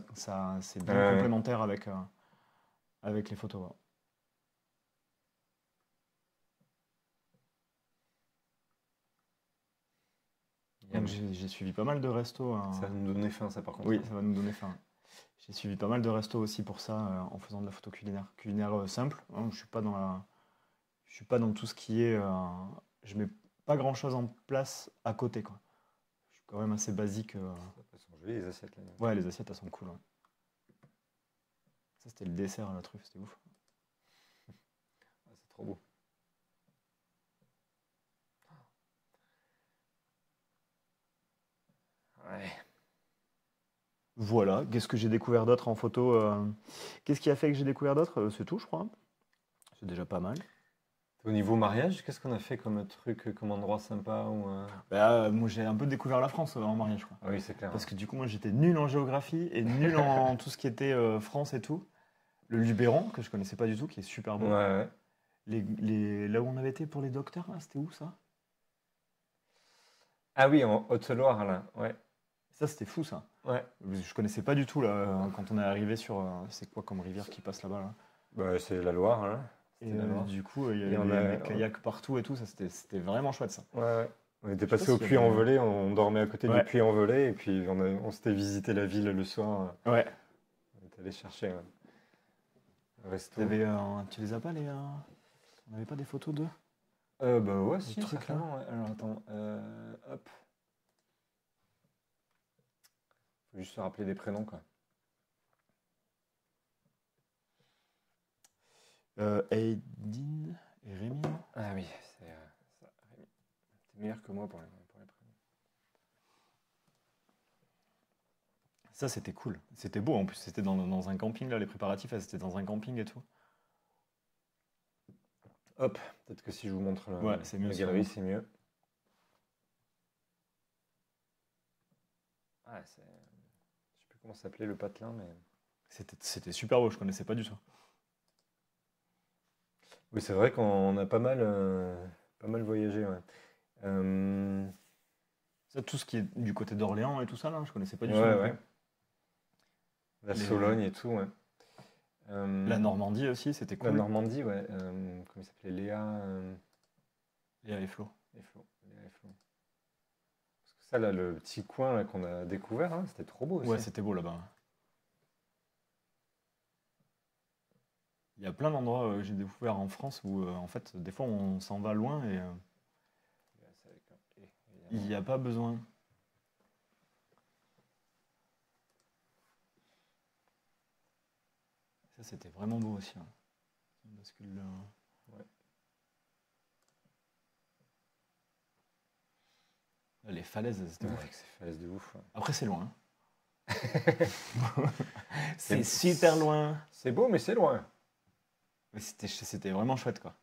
B: bien
A: Ouais.
B: complémentaire avec les photos. Ouais.
A: Yam.
B: Donc j'ai suivi pas mal de restos.
A: Ça va nous donner faim, ça, par contre.
B: Oui, ça va nous donner faim. J'ai suivi pas mal de restos aussi pour ça, en faisant de la photo culinaire. Culinaire simple, hein, je suis pas dans tout ce qui est. Je mets pas grand chose en place à côté, quoi. Je suis quand même assez basique.
A: Elles sont jolies, les assiettes, là.
B: Ouais, les assiettes, elles sont cool. Ouais. Ça, c'était le dessert à la truffe, c'était ouf.
A: Ah, c'est trop beau. Ouais.
B: Voilà, qu'est-ce que j'ai découvert d'autre en photo Qu'est-ce qui a fait que j'ai découvert d'autre C'est tout, je crois. C'est déjà pas mal.
A: Au niveau mariage, qu'est-ce qu'on a fait comme truc, comme endroit sympa ou,
B: Moi, j'ai un peu découvert la France en mariage, quoi.
A: Ah oui, c'est clair.
B: Parce que du coup, moi, j'étais nul en géographie et nul en tout ce qui était France et tout. Le Luberon, que je connaissais pas du tout, qui est super beau.
A: Ouais.
B: Là où on avait été pour les docteurs, là, c'était où ça
A: Ah oui, en Haute-Loire, là. Ouais.
B: Ça, c'était fou, ça.
A: Ouais.
B: Je connaissais pas du tout, là, quand on est arrivé sur. C'est quoi comme rivière qui passe là-bas, là
A: Bah, c'est la Loire, là.
B: Et
A: C'était la Loire.
B: du coup, il y
A: Et on
B: avait
A: a-
B: des kayaks partout et tout, ça, c'était vraiment chouette, ça.
A: Ouais. On était
B: Je sais
A: passé
B: pas
A: au
B: s'il y
A: puits
B: avait-
A: en velay, on dormait à côté
B: Ouais.
A: du puits en velay, et puis on s'était visité la ville le soir.
B: Ouais.
A: On était allé chercher un resto.
B: Tu les as pas, On n'avait pas des photos d'eux
A: Bah ouais, si,
B: trucs, là.
A: certainement, ouais. Alors attends, hop. Faut juste se rappeler des prénoms, quoi.
B: Aidin et Rémi.
A: Ah oui, c'est ça, Rémi. T'es meilleur que moi pour les prénoms.
B: Ça, c'était cool. C'était beau, en plus, c'était dans un camping, là, les préparatifs, c'était dans un camping et tout.
A: Hop, peut-être que si je vous montre
B: Ouais, c'est mieux
A: la
B: si on
A: galerie,
B: montre.
A: c'est mieux. Ah, je sais plus comment s'appelait le patelin, mais.
B: C'était super beau, je connaissais pas du tout.
A: Oui, c'est vrai qu'on a pas mal voyagé, ouais.
B: Ça, tout ce qui est du côté d'Orléans et tout ça, là, je connaissais pas du tout.
A: Ouais,
B: non
A: ouais.
B: plus.
A: La
B: Les-
A: Sologne et tout, ouais.
B: La Normandie aussi, c'était
A: La
B: cool.
A: Normandie, ouais. Comment il s'appelait Léa
B: Et Flo.
A: et Flo. Léa et Flo. Parce que ça, là, le petit coin là, qu'on a découvert, hein, c'était trop beau aussi.
B: Ouais, c'était beau là-bas. Il y a plein d'endroits que j'ai découvert en France où, en fait, des fois, on s'en va loin et
A: C'est avec un et,
B: il
A: évidemment.
B: n'y a pas besoin. Ça, c'était vraiment beau aussi. Hein. On bascule là.
A: Ouais.
B: Là, les falaises, c'était ouf.
A: Avec ces falaises de ouf. Ouais.
B: Après, c'est loin. C'est super loin.
A: C'est beau, mais c'est loin.
B: Mais c'était vraiment chouette, quoi.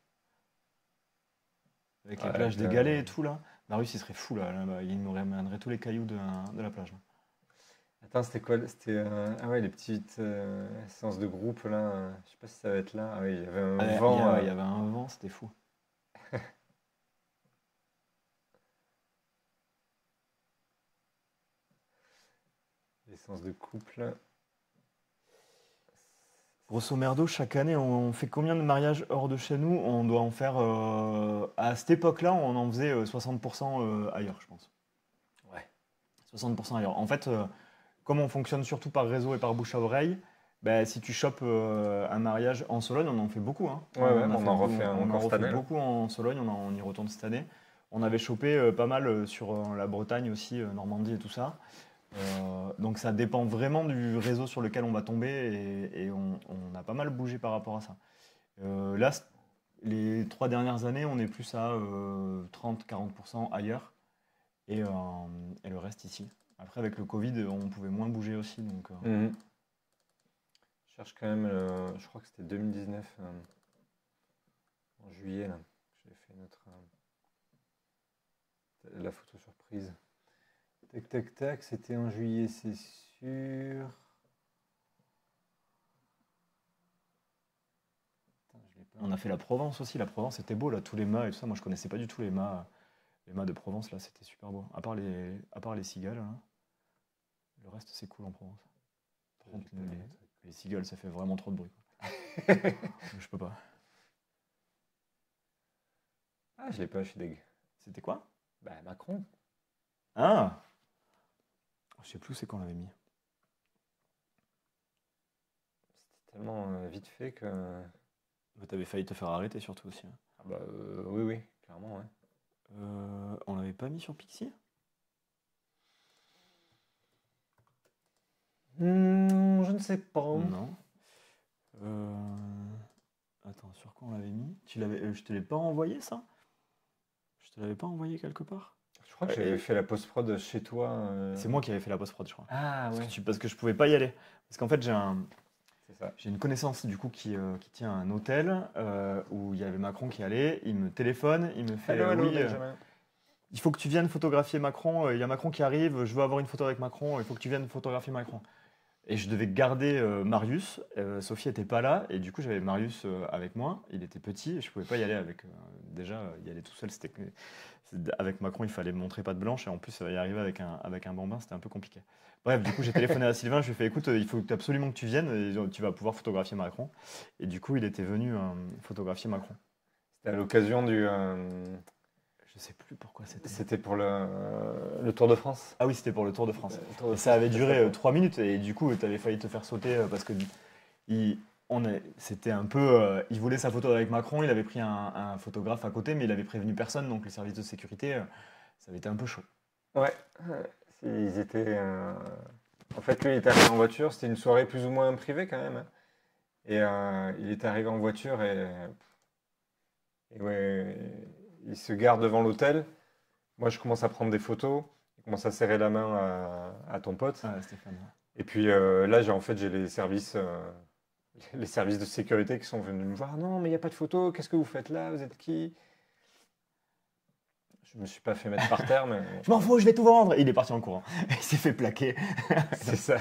B: Avec les
A: Ouais,
B: plages des
A: putain,
B: Galets et tout, là. Marius, il serait fou là-bas. Il nous ramènerait tous les cailloux de la plage.
A: Attends, c'était quoi? C'était ah ouais, les petites séances de groupe là. Je sais pas si ça va être là. Ah oui, il y avait un
B: Ah,
A: vent.
B: il y avait un vent, c'était fou.
A: Les séances de couple.
B: Grosso merdo, chaque année, on fait combien de mariages hors de chez nous? On doit en faire. À cette époque-là, on en faisait 60% ailleurs, je pense.
A: Ouais.
B: 60% ailleurs. En fait, comme on fonctionne surtout par réseau et par bouche à oreille, ben, si tu chopes un mariage en Sologne, on en fait beaucoup. Hein.
A: Ouais, ouais, on en refait
B: On en
A: encore cette
B: refait
A: année, là.
B: beaucoup en Sologne, on y retourne cette année. On avait chopé pas mal sur la Bretagne aussi, Normandie et tout ça. Donc ça dépend vraiment du réseau sur lequel on va tomber et on a pas mal bougé par rapport à ça. Là, les 3 dernières années, on est plus à 30-40% ailleurs et le reste ici. Après, avec le Covid, on pouvait moins bouger aussi. Donc,
A: Mhm. Je cherche quand même, je crois que c'était 2019, en juillet, là. J'ai fait la photo surprise. Tac, tac, tac, c'était en juillet, c'est sûr. Putain, je l'ai pas.
B: on a fait la Provence aussi. La Provence, c'était beau, là, tous les mâts et tout ça. Moi, je connaissais pas du tout les mâts de Provence, là, c'était super beau. À part les cigales, hein. Le reste, c'est cool en Provence. Par contre, les cigales, ça fait vraiment trop de bruit, quoi. Je peux pas.
A: Ah, je l'ai pas, je suis deg.
B: C'était quoi?
A: Bah, Macron.
B: Ah! Je sais plus où c'est qu'on l'avait mis.
A: C'était tellement vite fait que.
B: Bah, t'avais failli te faire arrêter surtout aussi, hein.
A: Ah bah, oui, oui, clairement, ouais.
B: On l'avait pas mis sur Pixie?
A: Je ne sais pas.
B: Non. Attends, sur quoi on l'avait mis? Je te l'ai pas envoyé ça? Je te l'avais pas envoyé quelque part?
A: Je crois que j'avais fait la post-prod chez toi.
B: C'est moi qui avais fait la post-prod, je crois.
A: Ah ouais,
B: Parce que je pouvais pas y aller. Parce qu'en fait,
A: c'est ça.
B: j'ai une connaissance du coup qui tient un hôtel où il y avait Macron qui allait. Il me téléphone, il me fait
A: Allô, allô,
B: oui,
A: Benjamin.
B: il faut que tu viennes photographier Macron. Il y a Macron qui arrive. Je veux avoir une photo avec Macron. Il faut que tu viennes photographier Macron. Et je devais garder Marius. Sophie n'était pas là. Et du coup, j'avais Marius avec moi. Il était petit et je pouvais pas y aller avec. Déjà, y aller tout seul, avec Macron, il fallait montrer patte blanche. Et en plus, y arriver avec un bambin, c'était un peu compliqué. Bref, du coup, j'ai téléphoné à Sylvain. Je lui ai fait écoute, il faut absolument que tu viennes. Et tu vas pouvoir photographier Macron. Et du coup, il était venu photographier Macron.
A: C'était à l'occasion du.
B: Je sais plus pourquoi c'était.
A: C'était pour le Tour de France.
B: Ah oui, c'était pour le Tour de France.
A: Le Tour de
B: Et ça
A: France,
B: avait
A: c'était
B: duré
A: ça,
B: 3 minutes et du coup, tu avais failli te faire sauter parce que c'était un peu. Il voulait sa photo avec Macron, il avait pris un photographe à côté, mais il avait prévenu personne, donc les services de sécurité, ça avait été un peu chaud.
A: Ouais. Ils étaient. En fait, lui, il était arrivé en voiture. C'était une soirée plus ou moins privée quand même, hein. Et il est arrivé en voiture et ouais, il se gare devant l'hôtel. Moi, je commence à prendre des photos. Il commence à serrer la main à ton pote.
B: Ah, Stéphane.
A: Et puis là, j'ai les services de sécurité qui sont venus me voir. Non, mais il n'y a pas de photo. Qu'est-ce que vous faites là? Vous êtes qui? Je me suis pas fait mettre par terre, mais
B: Je m'en fous, je vais tout vendre. Et il est parti en courant. Il s'est fait plaquer.
A: c'est ça.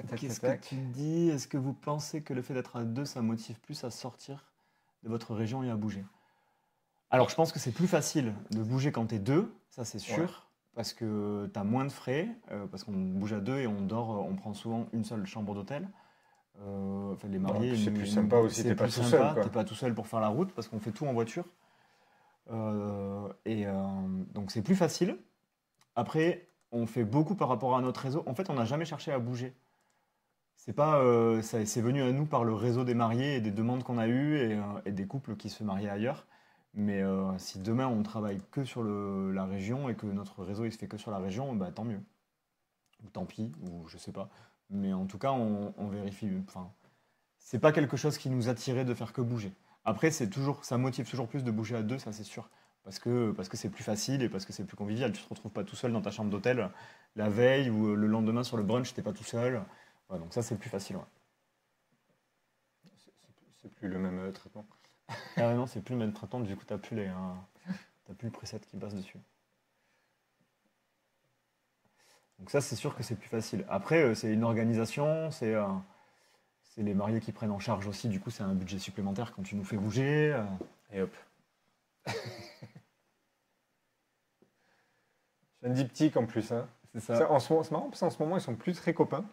A: Tac,
B: Qu'est-ce
A: tac,
B: que
A: tac.
B: tu dis? Est-ce que vous pensez que le fait d'être à deux, ça motive plus à sortir de votre région et à bouger? Alors, je pense que c'est plus facile de bouger quand tu es deux, ça c'est sûr,
A: Ouais.
B: parce que tu as moins de frais, parce qu'on bouge à deux et on dort, on prend souvent une seule chambre d'hôtel. Enfin, les
A: Bon,
B: mariés,
A: puis c'est plus sympa aussi,
B: c'est
A: t'es pas
B: plus
A: tout
B: sympa,
A: seul, quoi.
B: t'es pas tout seul pour faire la route, parce qu'on fait tout en voiture. Et donc c'est plus facile. Après, on fait beaucoup par rapport à notre réseau. En fait, on n'a jamais cherché à bouger. C'est pas, c'est venu à nous par le réseau des mariés et des demandes qu'on a eues et des couples qui se mariaient ailleurs. Mais si demain on travaille que sur la région et que notre réseau il se fait que sur la région, bah, tant mieux. Ou tant pis, ou je sais pas. Mais en tout cas, on vérifie. Enfin, c'est pas quelque chose qui nous attirait de faire que bouger. Après, ça motive toujours plus de bouger à deux, ça c'est sûr. Parce que c'est plus facile et parce que c'est plus convivial. Tu te retrouves pas tout seul dans ta chambre d'hôtel la veille ou le lendemain sur le brunch, t'es pas tout seul. Ouais, donc ça c'est plus facile. Ouais.
A: C'est plus le même traitement.
B: Ah ouais, non, c'est plus le maître attendre, du coup, t'as plus le preset qui passe dessus. Donc ça, c'est sûr que c'est plus facile. Après, c'est une organisation, c'est les mariés qui prennent en charge aussi, du coup, c'est un budget supplémentaire quand tu nous fais bouger.
A: Et hop. J'ai un diptyque en plus. Hein.
B: C'est ça.
A: C'est marrant parce qu'en ce moment, ils sont plus très copains,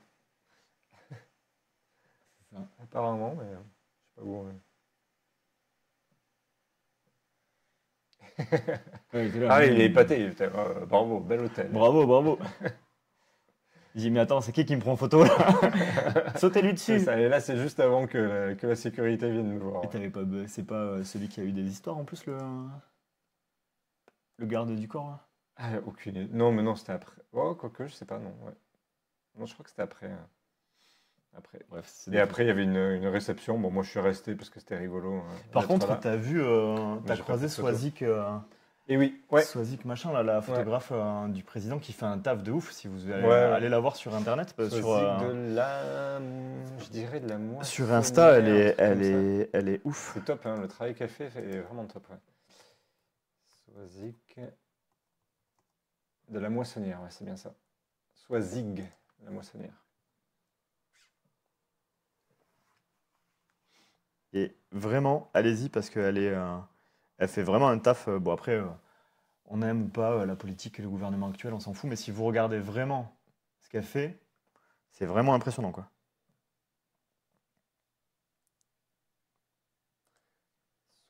B: C'est ça.
A: apparemment, mais je sais pas où.
B: Ouais, il était là,
A: Ah, il est épaté. Il était, bravo, bel hôtel.
B: Bravo, bravo. Il dit, mais attends, c'est qui me prend en photo là? Sautez-lui
A: C'est
B: dessus.
A: ça, et là, c'est juste avant que la sécurité vienne me voir.
B: Et c'est pas celui qui a eu des histoires en plus, le garde du corps là?
A: Ah, aucune idée. Non, mais non, c'était après. Oh, quoique, je sais pas, non. Ouais. Non, je crois que c'était après. Après.
B: Bref, c'est
A: Et
B: des
A: après, il y avait une réception. Bon, moi, je suis resté parce que c'était rigolo.
B: Par
A: d'être
B: contre,
A: là.
B: t'as vu,
A: Mais
B: t'as
A: j'ai pas
B: croisé
A: pris de photo.
B: Swazik,
A: Et oui, ouais.
B: Swazik machin, là, la photographe du président qui fait un taf de ouf. Si vous allez,
A: Ouais.
B: allez la voir sur internet,
A: Soisig de la. Je dirais de la moissonnière.
B: sur Insta,
A: un truc comme ça.
B: elle est ouf.
A: C'est top, hein, le travail qu'elle fait est vraiment top. Ouais. Soisig de la moissonnière, ouais, c'est bien ça. Soisig, la moissonnière.
B: Et vraiment, allez-y parce elle fait vraiment un taf. Bon après, on aime ou pas la politique et le gouvernement actuel, on s'en fout. Mais si vous regardez vraiment ce qu'elle fait, c'est vraiment impressionnant, quoi.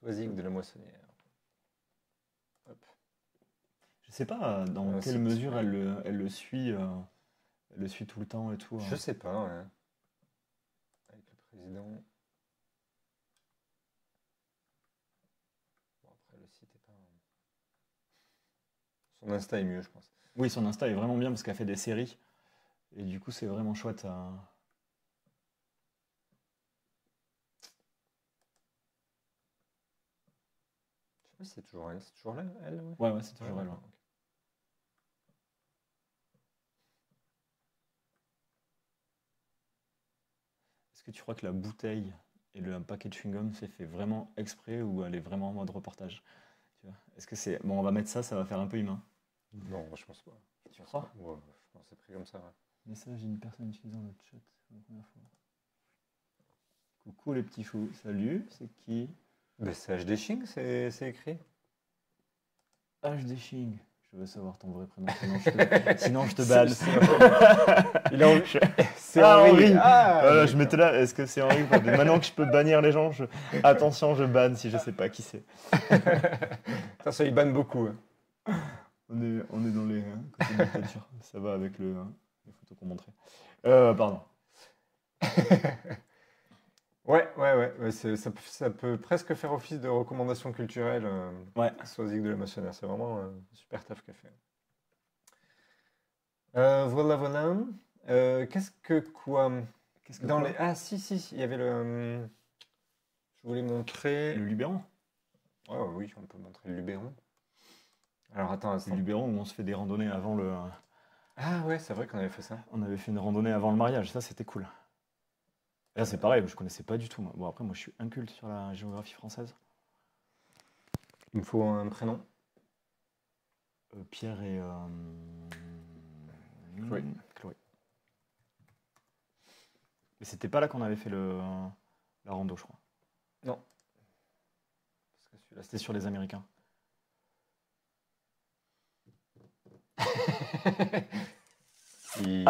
A: Soisig de la moissonnière. Hop.
B: Je sais pas dans quelle
A: C'est-
B: mesure elle le suit tout le temps et tout.
A: Je sais pas, ouais. Avec le président. Bon, après, le site est pas. Son Insta est mieux, je pense.
B: Oui, son Insta est vraiment bien parce qu'elle fait des séries. Et du coup, c'est vraiment chouette.
A: Je sais pas si c'est toujours elle. C'est toujours là, elle, ouais.
B: Ouais, ouais, c'est toujours elle. Ouais.
A: d'accord, ok.
B: Est-ce que tu crois que la bouteille et le paquet de chewing-gum, c'est fait vraiment exprès ou elle est vraiment en mode reportage? Tu vois? Est-ce que c'est... Bon, on va mettre ça, ça va faire un peu humain.
A: Non, je pense pas.
B: Tu crois?
A: Ouais, je pense que c'est pris comme ça, ouais.
B: Message d'une personne utilisant le chat pour la première fois. Coucou les petits choux, salut, c'est qui?
A: Ben, c'est HD Ching, c'est écrit.
B: HD Shing. Je veux savoir ton vrai prénom, sinon je te balle.
A: Il a envie. C'est
B: Ah,
A: Henri.
B: Henri.
A: Ah,
B: Voilà, je
A: d'accord.
B: mettais là, est-ce que c'est Henri ou pas? Mais maintenant que je peux bannir les gens, attention, je banne si je sais pas qui c'est.
A: Ça, il banne beaucoup. Hein.
B: On est dans les côtés de dictature. Ça va avec les photos qu'on montrait. Pardon.
A: Ouais, ça peut presque faire office de recommandation culturelle.
B: Ouais.
A: Soisig de la moissonnière, c'est vraiment un super taf qu'elle fait. Voilà. Qu'est-ce que quoi?
B: Qu'est-ce que
A: Dans
B: quoi?
A: les... Ah, si, il y avait le. Je voulais montrer.
B: Le Luberon.
A: Ouais, oui, on peut montrer le Luberon. Alors attends,
B: Le Luberon où on se fait des randonnées avant le.
A: Ah ouais, c'est vrai qu'on avait fait ça.
B: On avait fait une randonnée avant le mariage, ça c'était cool. Et là c'est pareil, je connaissais pas du tout. Moi. Bon après moi je suis inculte sur la géographie française.
A: Il me faut un prénom.
B: Pierre et
A: Chloé.
B: Chloé. Mais c'était pas là qu'on avait fait la rando, je crois.
A: Non. Parce que celui-là,
B: C'était sur les Américains.
A: Qui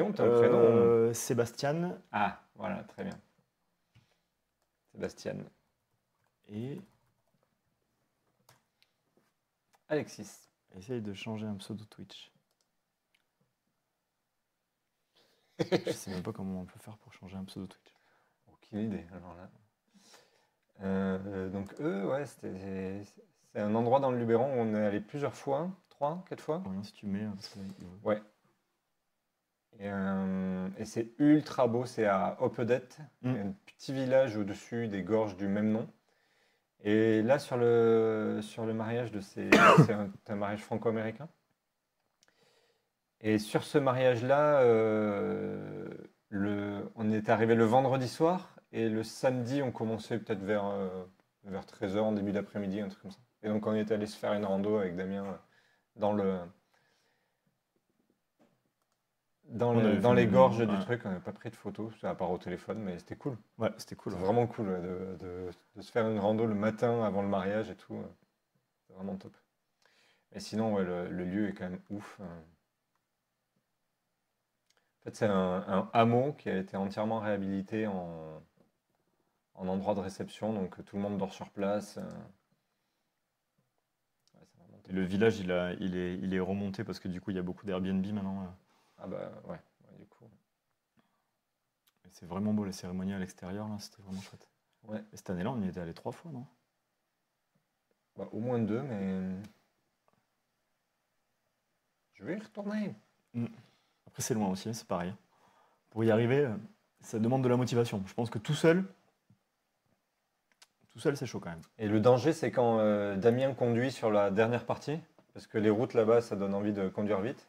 A: ont un prénom.
B: Sébastien
A: Ah, voilà, très bien. Sébastien.
B: et
A: Alexis.
B: essaye de changer un pseudo Twitch. Je sais même pas comment on peut faire pour changer un pseudo Twitch.
A: Aucune idée, alors là. Donc eux, ouais, c'est un endroit dans le Luberon où on est allé plusieurs fois, 3, 4 fois.
B: Rien si tu mets. Parce que,
A: Ouais. Et c'est ultra beau, c'est à Oppedet, un petit village au-dessus des gorges du même nom. Et là, sur le mariage c'est un mariage franco-américain. Et sur ce mariage-là, on est arrivé le vendredi soir et le samedi, on commençait peut-être vers vers 13h en début d'après-midi, un truc comme ça. Et donc on était allé se faire une rando avec Damien dans le,
B: On avait
A: dans
B: fait
A: les gorges du
B: ouais.
A: truc. On n'a pas pris de photos, à part au téléphone, mais c'était cool.
B: Ouais, c'était cool.
A: C'est
B: Ouais.
A: vraiment cool ouais, de se faire une rando le matin avant le mariage et tout. C'est vraiment top. Et sinon, ouais, le lieu est quand même ouf. En fait, c'est un hameau qui a été entièrement réhabilité en endroit de réception, donc tout le monde dort sur place. Ouais, c'est vraiment
B: Et
A: top.
B: le village, il est remonté parce que du coup, il y a beaucoup d'Airbnb maintenant.
A: Ah bah ouais, ouais, du coup.
B: Et c'est vraiment beau, les cérémonies à l'extérieur, là, c'était vraiment chouette.
A: Ouais,
B: Et cette année-là, on y était allé 3 fois, non?
A: bah, au moins deux, mais je vais y retourner.
B: Mm. Après, c'est loin aussi, c'est pareil. Pour y arriver, ça demande de la motivation. Je pense que tout seul, c'est chaud quand même.
A: Et le danger, c'est quand Damien conduit sur la dernière partie, parce que les routes là-bas, ça donne envie de conduire vite.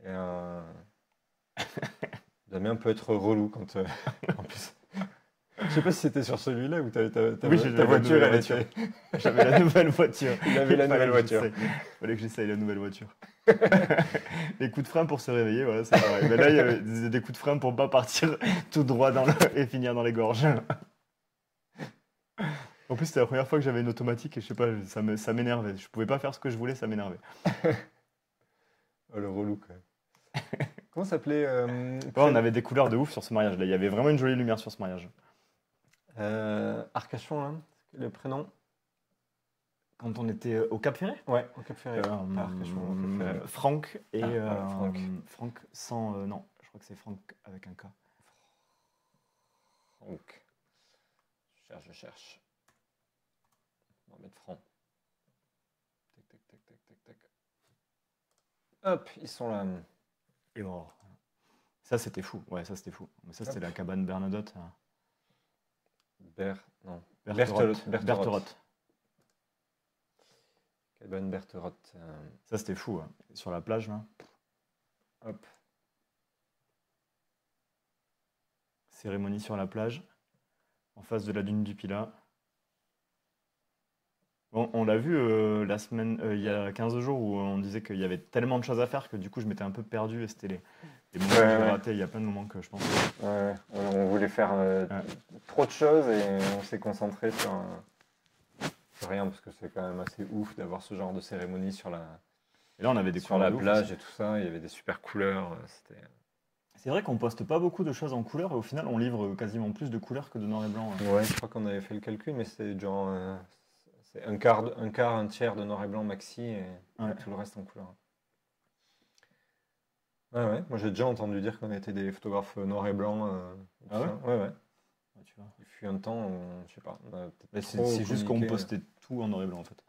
A: Et Damien peut être relou quand. En plus, je sais pas si c'était sur celui-là où
B: Oui, j'avais
A: ta
B: la
A: voiture,
B: nouvelle
A: elle
B: voiture.
A: était.
B: J'avais la nouvelle voiture.
A: Il avait la
B: Fallait
A: nouvelle
B: que
A: voiture.
B: j'essaye. Fallait que j'essaye la nouvelle voiture. Les coups de frein pour se réveiller, voilà, c'est pareil. Mais là, il y avait des coups de frein pour pas partir tout droit et finir dans les gorges. En plus, c'était la première fois que j'avais une automatique et je sais pas, ça m'énervait. Je pouvais pas faire ce que je voulais, ça m'énervait.
A: Oh, le relou, quand même. Comment s'appelait
B: Ouais, on avait des couleurs de ouf sur ce mariage-là. Il y avait vraiment une jolie lumière sur ce mariage.
A: Arcachon, là, le prénom?
B: Quand on était au Cap Ferré,
A: Ouais, au Cap Ferré. Pas Arcachon, au Cap Ferré.
B: Franck et
A: voilà, Franck.
B: Franck sans non, je crois que c'est Franck avec un K.
A: Donc, je cherche. On va mettre franc. Tac, tac, tac, tac, tac, tac. Hop, ils sont là.
B: Et mort. Ça c'était fou. Ouais, ça c'était fou. Mais ça c'était la cabane Bernadotte.
A: Non.
B: Bertheroth.
A: Bertheroth. Cabane Bertheroth.
B: Ça c'était fou. Hein. Sur la plage là.
A: Hop.
B: Cérémonie sur la plage. En face de la dune du Pilat. Bon, on l'a vu la semaine, il y a 15 jours où on disait qu'il y avait tellement de choses à faire que du coup je m'étais un peu perdu et c'était les moments que j'ai ratés. Il y a plein de moments que je pense.
A: Ouais, on voulait faire trop de choses et on s'est concentré sur rien parce que c'est quand même assez ouf d'avoir ce genre de cérémonie sur
B: Et là on avait des
A: sur la
B: couleurs de ouf
A: plage
B: aussi.
A: et tout ça. Il y avait des super couleurs. C'était.
B: C'est vrai qu'on poste pas beaucoup de choses en couleur et au final on livre quasiment plus de couleurs que de noir et blanc.
A: Ouais, je crois qu'on avait fait le calcul, mais c'est genre c'est un tiers de noir et blanc maxi et
B: Ouais.
A: tout le reste en couleur. Ouais, ouais. Moi j'ai déjà entendu dire qu'on était des photographes noir et blanc. Tout
B: Ah ouais?
A: ça. Ouais, ouais.
B: Ouais, tu vois.
A: Il fut un temps, je sais pas, on a peut-être
B: Mais
A: trop
B: c'est juste qu'on
A: communiqué.
B: postait tout en noir et blanc en fait.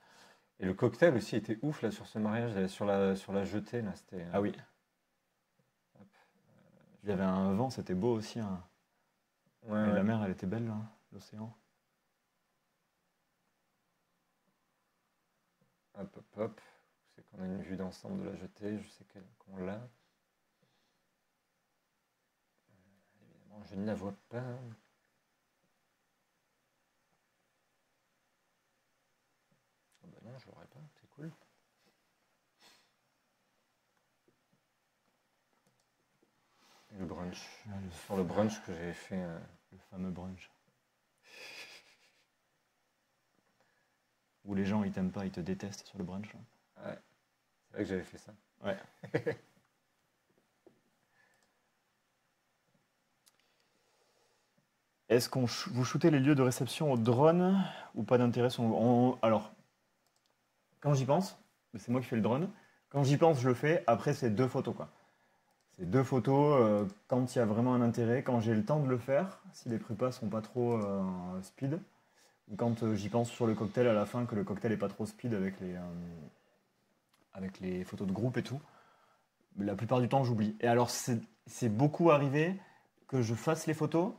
A: Et le cocktail aussi était ouf là sur ce mariage, sur la jetée là, c'était.
B: Ah oui.
A: Hop.
B: Il y avait un vent, c'était beau aussi. Hein.
A: Ouais,
B: Et
A: ouais.
B: la mer elle était belle, là, l'océan.
A: Hop, hop, hop. C'est qu'on a une vue d'ensemble de la jetée, je sais qu'on l'a. Évidemment, je ne la vois pas. Oh bah non, je l'aurais pas, c'est cool. Et le brunch.
B: Ah,
A: Sur le brunch que j'ai fait.
B: le fameux brunch. Où les gens ils t'aiment pas, ils te détestent sur le brunch. Là.
A: Ouais, c'est vrai que j'avais fait ça.
B: Ouais. Est-ce qu'on vous shootez les lieux de réception au drone ou pas d'intérêt Alors, quand j'y pense, c'est moi qui fais le drone. Quand j'y pense, je le fais. Après, c'est 2 photos quoi. C'est 2 photos quand il y a vraiment un intérêt, quand j'ai le temps de le faire, si les prépas sont pas trop speed, ou quand j'y pense sur le cocktail à la fin, que le cocktail est pas trop speed avec les photos de groupe et tout. Mais la plupart du temps, j'oublie. Et alors, c'est beaucoup arrivé que je fasse les photos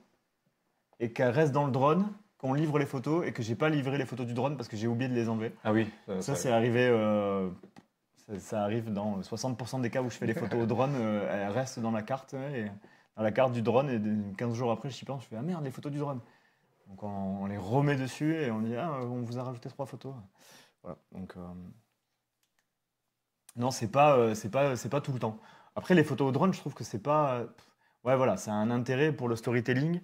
B: et qu'elles restent dans le drone, qu'on livre les photos et que j'ai pas livré les photos du drone parce que j'ai oublié de les enlever.
A: Ah oui,
B: Ça, c'est arrivé. Ça arrive dans 60% des cas où je fais les photos au drone, elles restent dans la carte. Et dans la carte du drone, et 15 jours après, j'y pense, je fais ah merde, les photos du drone. Donc on les remet dessus et on dit ah on vous a rajouté 3 photos. Voilà. Donc non c'est pas tout le temps. Après les photos au drone je trouve que c'est pas ouais voilà c'est un intérêt pour le storytelling.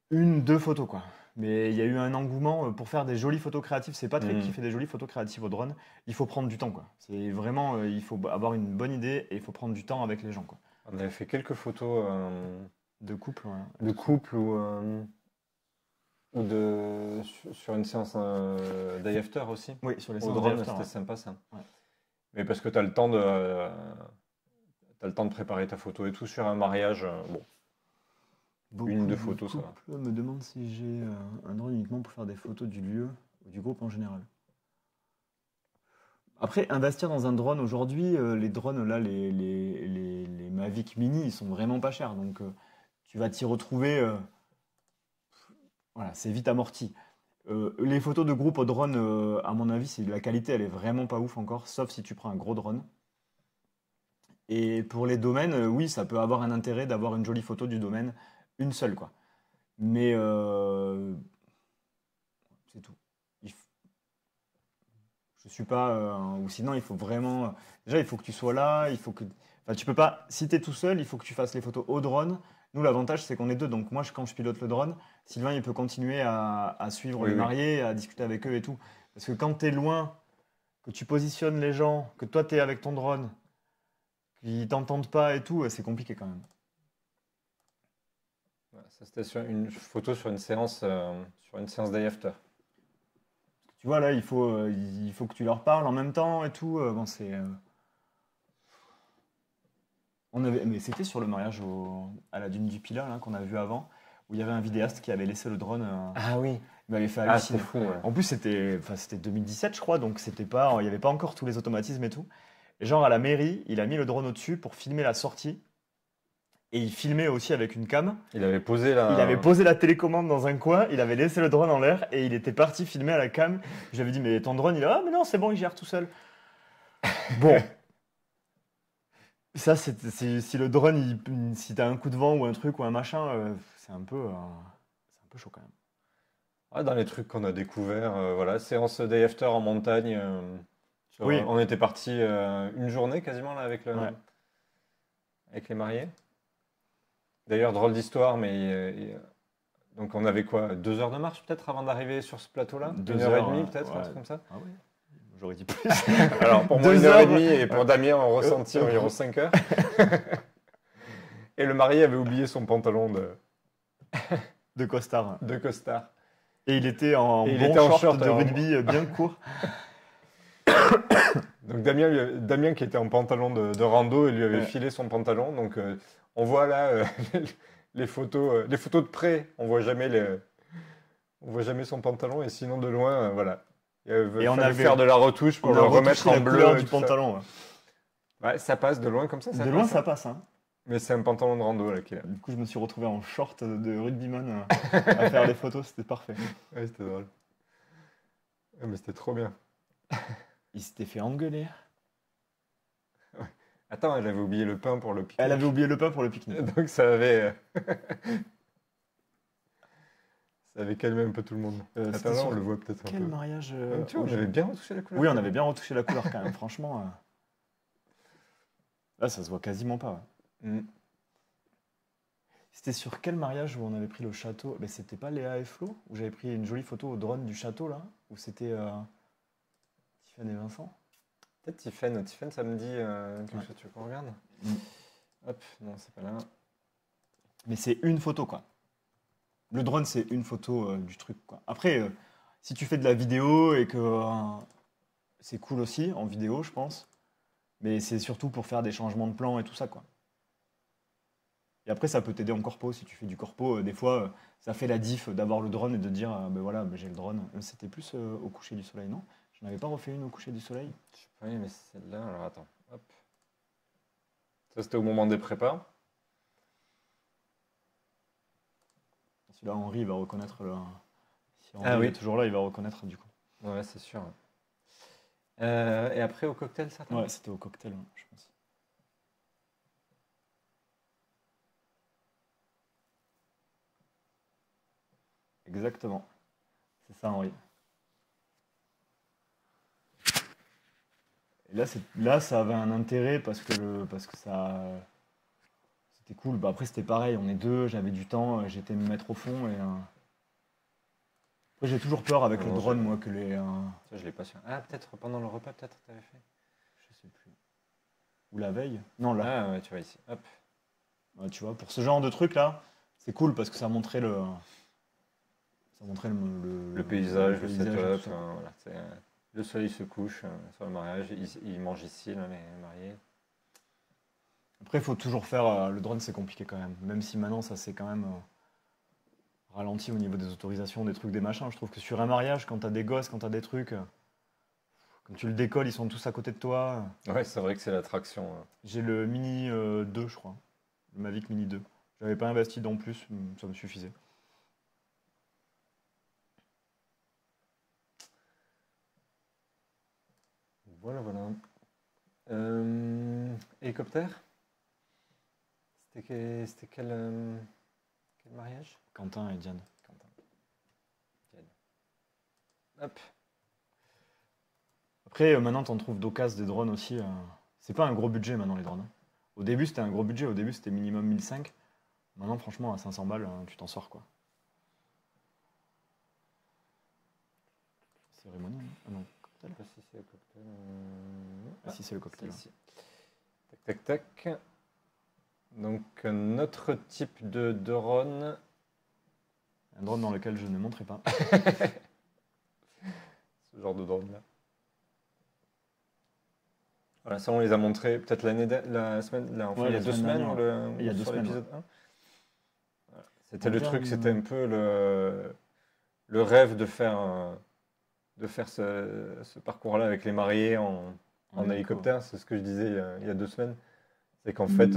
B: Une, deux photos quoi. Mais il y a eu un engouement pour faire des jolies photos créatives. C'est Patrick qui fait des jolies photos créatives au drone. Il faut prendre du temps quoi. C'est vraiment il faut avoir une bonne idée et il faut prendre du temps avec les gens quoi.
A: On avait fait quelques photos
B: De couple. Ouais.
A: de couple ou sur une séance day after aussi.
B: Oui sur les
A: Au
B: séances
A: drone,
B: d'after,
A: c'était
B: ouais.
A: sympa ça.
B: Ouais.
A: Mais parce que tu as le temps de préparer ta photo et tout sur un mariage. Bon, une, deux photos, ça va.
B: Je me demande si j'ai un drone uniquement pour faire des photos du lieu ou du groupe en général. Après, investir dans un drone aujourd'hui, les drones là, les Mavic Mini, ils sont vraiment pas chers. Donc tu vas t'y retrouver. Voilà, c'est vite amorti. Les photos de groupe au drone, à mon avis, la qualité, elle est vraiment pas ouf encore, sauf si tu prends un gros drone. Et pour les domaines, oui, ça peut avoir un intérêt d'avoir une jolie photo du domaine, une seule, quoi. Mais c'est tout. Je suis pas. Ou sinon, il faut vraiment. Déjà, il faut que tu sois là. Il faut que. Enfin, tu peux pas. Si tu es tout seul, il faut que tu fasses les photos au drone. Nous, l'avantage, c'est qu'on est deux. Donc, moi, quand je pilote le drone, Sylvain, il peut continuer à suivre
A: Oui,
B: les
A: oui.
B: mariés, à discuter avec eux et tout. Parce que quand tu es loin, que tu positionnes les gens, que toi, tu es avec ton drone, qu'ils t'entendent pas et tout, c'est compliqué quand même.
A: Voilà, ça, c'était sur une photo sur une séance day after.
B: Tu vois, là, il faut que tu leur parles en même temps et tout. Bon, c'est. Mais c'était sur le mariage à la dune du Pilat là, qu'on a vu avant, où il y avait un vidéaste qui avait laissé le drone.
A: Ah oui.
B: Il m'avait fait
A: Ah,
B: halluciner.
A: c'était fou. Ouais.
B: En plus, c'était 2017, je crois, donc il n'y avait pas encore tous les automatismes et tout. Et genre, à la mairie, il a mis le drone au-dessus pour filmer la sortie. Et il filmait aussi avec une cam.
A: Il avait posé
B: Il avait posé la télécommande dans un coin, il avait laissé le drone en l'air et il était parti filmer à la cam. J'avais dit, mais ton drone, il a, ah, mais non, c'est bon, il gère tout seul. Bon. Ça, si le drone, si t'as un coup de vent ou un truc ou un machin, c'est un peu chaud quand même.
A: Ah, dans les trucs qu'on a découverts, voilà, séance day after en montagne.
B: Oui.
A: On était parti une journée quasiment là
B: Ouais.
A: avec les mariés. D'ailleurs, drôle d'histoire, mais donc on avait quoi, 2 heures de marche peut-être avant d'arriver sur ce plateau-là? 1 heure et demie peut-être,
B: ouais.
A: un truc comme ça?
B: Ah oui, j'aurais dit plus.
A: Alors pour moi
B: 2
A: 1 heure et demie
B: heures.
A: et pour Damien on ressentit environ 5 heures. Et le marié avait oublié son pantalon
B: De costard.
A: de costard.
B: Et il était en
A: Et il
B: bon
A: était en
B: short
A: short,
B: de
A: alors.
B: rugby bien court.
A: Donc Damien qui était en pantalon de rando, il lui avait
B: Ouais.
A: filé son pantalon. Donc on voit là les photos de près, on voit jamais son pantalon et sinon de loin, voilà. Il
B: Et on
A: fallait
B: avait-
A: faire de la retouche pour
B: On
A: le
B: a
A: remettre
B: retouché
A: en
B: la
A: bleu.
B: couleur
A: et
B: du
A: tout ça.
B: pantalon. Ouais.
A: Ouais, ça passe de loin comme ça.
B: De
A: passe,
B: loin,
A: hein.
B: ça passe. Hein.
A: Mais c'est un pantalon de rando là qu'il a.
B: Du coup, je me suis retrouvé en short de rugbyman à faire les photos. C'était parfait.
A: Ouais, c'était drôle. Ouais, mais c'était trop bien.
B: Il s'était fait engueuler.
A: Attends, elle avait oublié le pain pour le pique-nique.
B: Elle avait oublié le pain pour le pique-nique.
A: Donc ça avait calmé un peu tout le monde.
B: C'était
A: Attends, là,
B: sur
A: on le voit peut-être un
B: Quel
A: peu.
B: mariage
A: Tu vois, on avait bien retouché la couleur.
B: Oui, on avait bien retouché la couleur quand même, franchement. Là, ça se voit quasiment pas. Ouais.
A: Mm.
B: C'était sur quel mariage où on avait pris le château? Mais c'était pas Léa et Flo? Où j'avais pris une jolie photo au drone du château, là? Ou c'était Tiffany et Vincent?
A: Peut-être Tiffen, ça me dit quelque
B: Ouais.
A: chose, tu veux qu'on regarde?
B: Mm.
A: Hop, non, c'est pas là.
B: Mais c'est une photo, quoi. Le drone, c'est une photo du truc, quoi. Après, si tu fais de la vidéo et que c'est cool aussi en vidéo, je pense. Mais c'est surtout pour faire des changements de plan et tout ça, quoi. Et après, ça peut t'aider en corpo. Si tu fais du corpo, des fois, ça fait la diff d'avoir le drone et de dire, ben voilà, ben j'ai le drone. C'était plus au coucher du soleil, non? Je n'avais pas refait une au coucher du soleil.
A: Je sais pas, mais c'est celle-là. Alors attends, hop. Ça, c'était au moment des prépas.
B: Celui-là, Henri, il va reconnaître le. Si Henri
A: Ah oui.
B: est toujours là, il va reconnaître du coup.
A: Ouais, c'est sûr. Et après, au cocktail, certainement.
B: Ouais, c'était au cocktail, ouais, je pense. Exactement. C'est ça, Henri. Et là, ça avait un intérêt parce que c'était cool. Bah, après, c'était pareil, on est deux, j'avais du temps, j'étais me mettre au fond. Après, j'ai toujours peur avec le
A: Non,
B: drone, moi, que les.
A: Ça, je l'ai pas su. Ah, peut-être pendant le repas, peut-être t'avais fait.
B: Je sais plus. Ou la veille. Non, là.
A: Ah ouais, tu vois ici. Hop.
B: Ouais, tu vois, pour ce genre de truc là, c'est cool parce que ça montrait
A: Le paysage, le
B: paysage et
A: setup.
B: tout ça.
A: Voilà, le soleil se couche sur le mariage. Ils mangent ici, là, les mariés.
B: Après, il faut toujours faire. Le drone, c'est compliqué quand même. Même si maintenant, ça s'est quand même ralenti au niveau des autorisations, des trucs, des machins. Je trouve que sur un mariage, quand t'as des gosses, quand t'as des trucs, quand tu le décolles, ils sont tous à côté de toi.
A: Ouais, c'est vrai que c'est l'attraction.
B: J'ai le Mini 2, je crois. Le Mavic Mini 2. J'avais pas investi dans plus, ça me suffisait.
A: Voilà, voilà. Hélicoptère? C'était quel mariage?
B: Quentin et Diane.
A: Quentin. Diane. Hop.
B: Après, maintenant, t'en trouves d'occasion des drones aussi. C'est pas un gros budget maintenant, les drones, hein. Au début, c'était un gros budget. Au début, c'était minimum 1005. Maintenant, franchement, à 500 balles, tu t'en sors, quoi. Cérémonie, hein. Ah non,
A: Je sais
B: cocktail.
A: pas si c'est le cocktail.
B: Ah, si, c'est le
A: c'est
B: cocktail.
A: ici. Tac, tac, tac. Donc, notre type de drone.
B: Un drone dans lequel je ne montrerai pas.
A: Ce genre de drone là. Voilà, ça on les a montrés peut-être la semaine, là, enfin,
B: Ouais,
A: il y a
B: la
A: 2
B: semaine
A: semaines
B: dernière. Il y a 2
A: sur
B: semaines,
A: l'épisode 1. Voilà. C'était
B: En
A: le truc,
B: termes-
A: c'était un peu le rêve de faire ce parcours-là avec les mariés en
B: hélico.
A: hélicoptère. C'est ce que je disais il y a 2 semaines. C'est qu'en fait,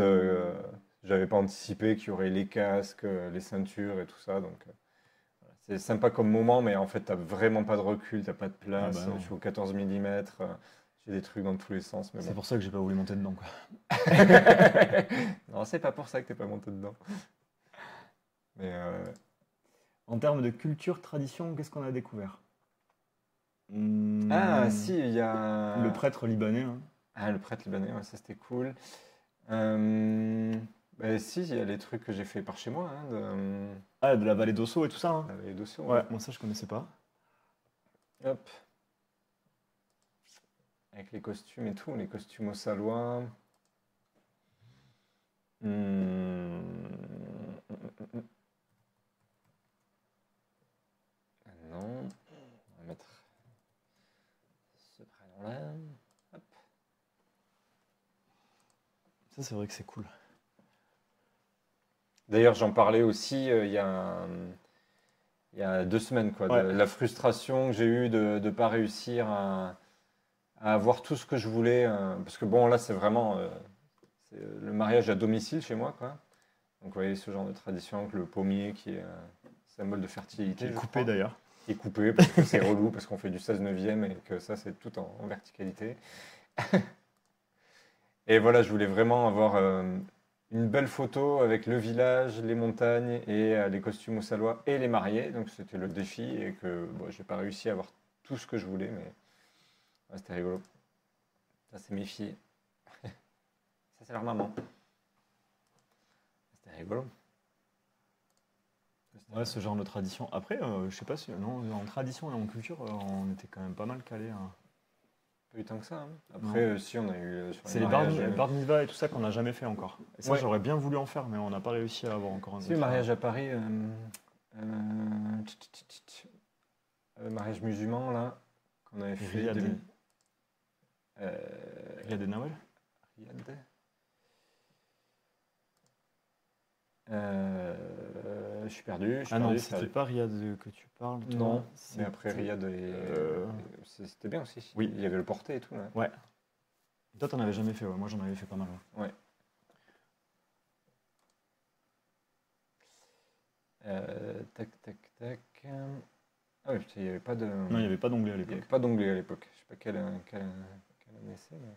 A: j'avais pas anticipé qu'il y aurait les casques, les ceintures et tout ça. Donc, voilà. C'est sympa comme moment, mais en fait, t'as vraiment pas de recul, t'as pas de
B: Ah
A: place.
B: bah non.
A: Je suis au 14 mm. J'ai des trucs dans tous les sens, mais
B: C'est
A: bon.
B: pour ça que j'ai pas voulu monter dedans, quoi.
A: Non, c'est pas pour ça que t'es pas monté dedans. Mais
B: En termes de culture, tradition, qu'est-ce qu'on a découvert?
A: ah, si, il y a.
B: Le prêtre libanais, hein.
A: Ah, le prêtre libanais, ouais, ça c'était cool. Euh, bah, si, il y a les trucs que j'ai fait par chez moi, hein,
B: Ah, de la vallée d'Osso et tout ça, hein.
A: les dossiers.
B: Ouais, moi ça je connaissais pas.
A: Hop. Avec les costumes et tout, les costumes au salois. Hmm. Ah non, on va mettre ce prénom-là. Hop.
B: Ça c'est vrai que c'est cool.
A: D'ailleurs, j'en parlais aussi il y a 2 semaines, quoi, de
B: Ouais.
A: la frustration que j'ai eue de ne pas réussir à avoir tout ce que je voulais. Parce que bon, là, c'est vraiment c'est le mariage à domicile chez moi, quoi. Donc, vous voyez, ce genre de tradition avec le pommier qui est symbole de fertilité,
B: Qui est
A: je
B: coupé
A: crois.
B: d'ailleurs.
A: Qui est coupé parce que c'est relou, parce qu'on fait du 16/9 et que ça, c'est tout en verticalité. Et voilà, je voulais vraiment avoir une belle photo avec le village, les montagnes et les costumes au salois et les mariés. Donc c'était le défi et que bon, j'ai pas réussi à avoir tout ce que je voulais, mais ouais, c'était rigolo. Ça, c'est mes filles. Ça, c'est leur maman. C'était rigolo.
B: Ouais, ce genre de tradition. Après, je sais pas si. Non, en tradition et en culture, on était quand même pas mal calés, hein.
A: Pas eu tant que ça, hein.
B: Non.
A: Après, si, on a eu sur
B: C'est
A: les
B: les
A: mariages.
B: bar mitzvah et tout ça qu'on n'a jamais fait encore. Et ça,
A: Ouais.
B: j'aurais bien voulu en faire, mais on n'a pas réussi à avoir encore un
A: Si,
B: gros
A: le mariage
B: travail.
A: à Paris, mariage musulman, là, qu'on avait fait.
B: Riyad.
A: Euh,
B: Riyad et Nawel?
A: Riyad. Je suis perdu.
B: Ah non, c'était pas Riyad que tu parles, toi.
A: Non, mais après
B: C'était-
A: Riyad,
B: euh,
A: c'était bien aussi.
B: Oui.
A: Il y avait le porté et tout, là.
B: Ouais. Toi, t'en avais jamais fait, ouais. Moi, j'en avais fait pas mal, ouais.
A: Ouais. Tac, tac, tac. Ah oui, putain, il n'y avait pas de.
B: Non, il n'y avait pas d'onglet à
A: Il y avait
B: l'époque.
A: pas d'onglet à l'époque. Je sais pas quelle année c'est, mais.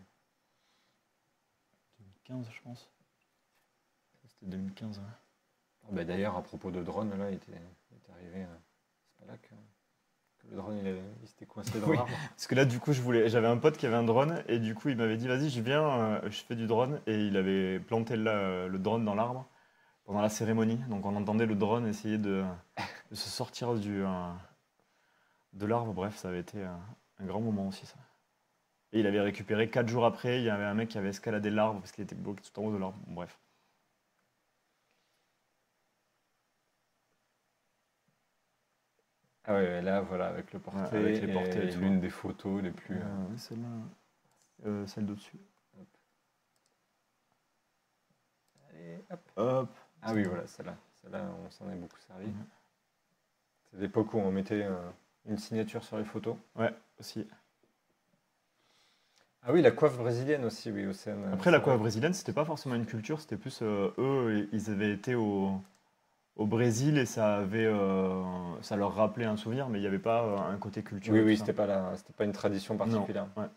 B: 2015, je pense. C'était 2015, ouais.
A: Ah bah, d'ailleurs, à propos de drone, là, il était arrivé Là que le drone il s'était coincé dans
B: Oui.
A: l'arbre.
B: Parce que là, du coup, j'avais un pote qui avait un drone et du coup, il m'avait dit, vas-y, je viens, je fais du drone. Et il avait planté le drone dans l'arbre pendant la cérémonie. Donc, on entendait le drone essayer de se sortir de l'arbre. Bref, ça avait été un grand moment aussi, ça. Et il avait récupéré 4 jours après. Il y avait un mec qui avait escaladé l'arbre parce qu'il était bloqué tout en haut de l'arbre. Bon, bref.
A: Ah ouais, là, voilà, avec le
B: Ouais,
A: portrait
B: avec les portraits et
A: et
B: tout.
A: l'une des photos les plus...
B: Celle-là, celle d'au-dessus.
A: Allez, hop.
B: Hop.
A: Ah oui, voilà, celle-là. Celle-là, on s'en est beaucoup servi.
B: Mhm.
A: C'est l'époque où on mettait une signature sur les photos.
B: Ouais, aussi.
A: Ah oui, la coiffe brésilienne aussi, oui, Océane.
B: Après,
A: c'est
B: la
A: vrai.
B: coiffe brésilienne, c'était pas forcément une culture, c'était plus eux, ils avaient été au Brésil et ça leur rappelait un souvenir, mais il n'y avait pas un côté culture
A: Oui,
B: et tout
A: oui,
B: ça.
A: c'était pas une tradition
B: Non,
A: particulière.
B: ouais.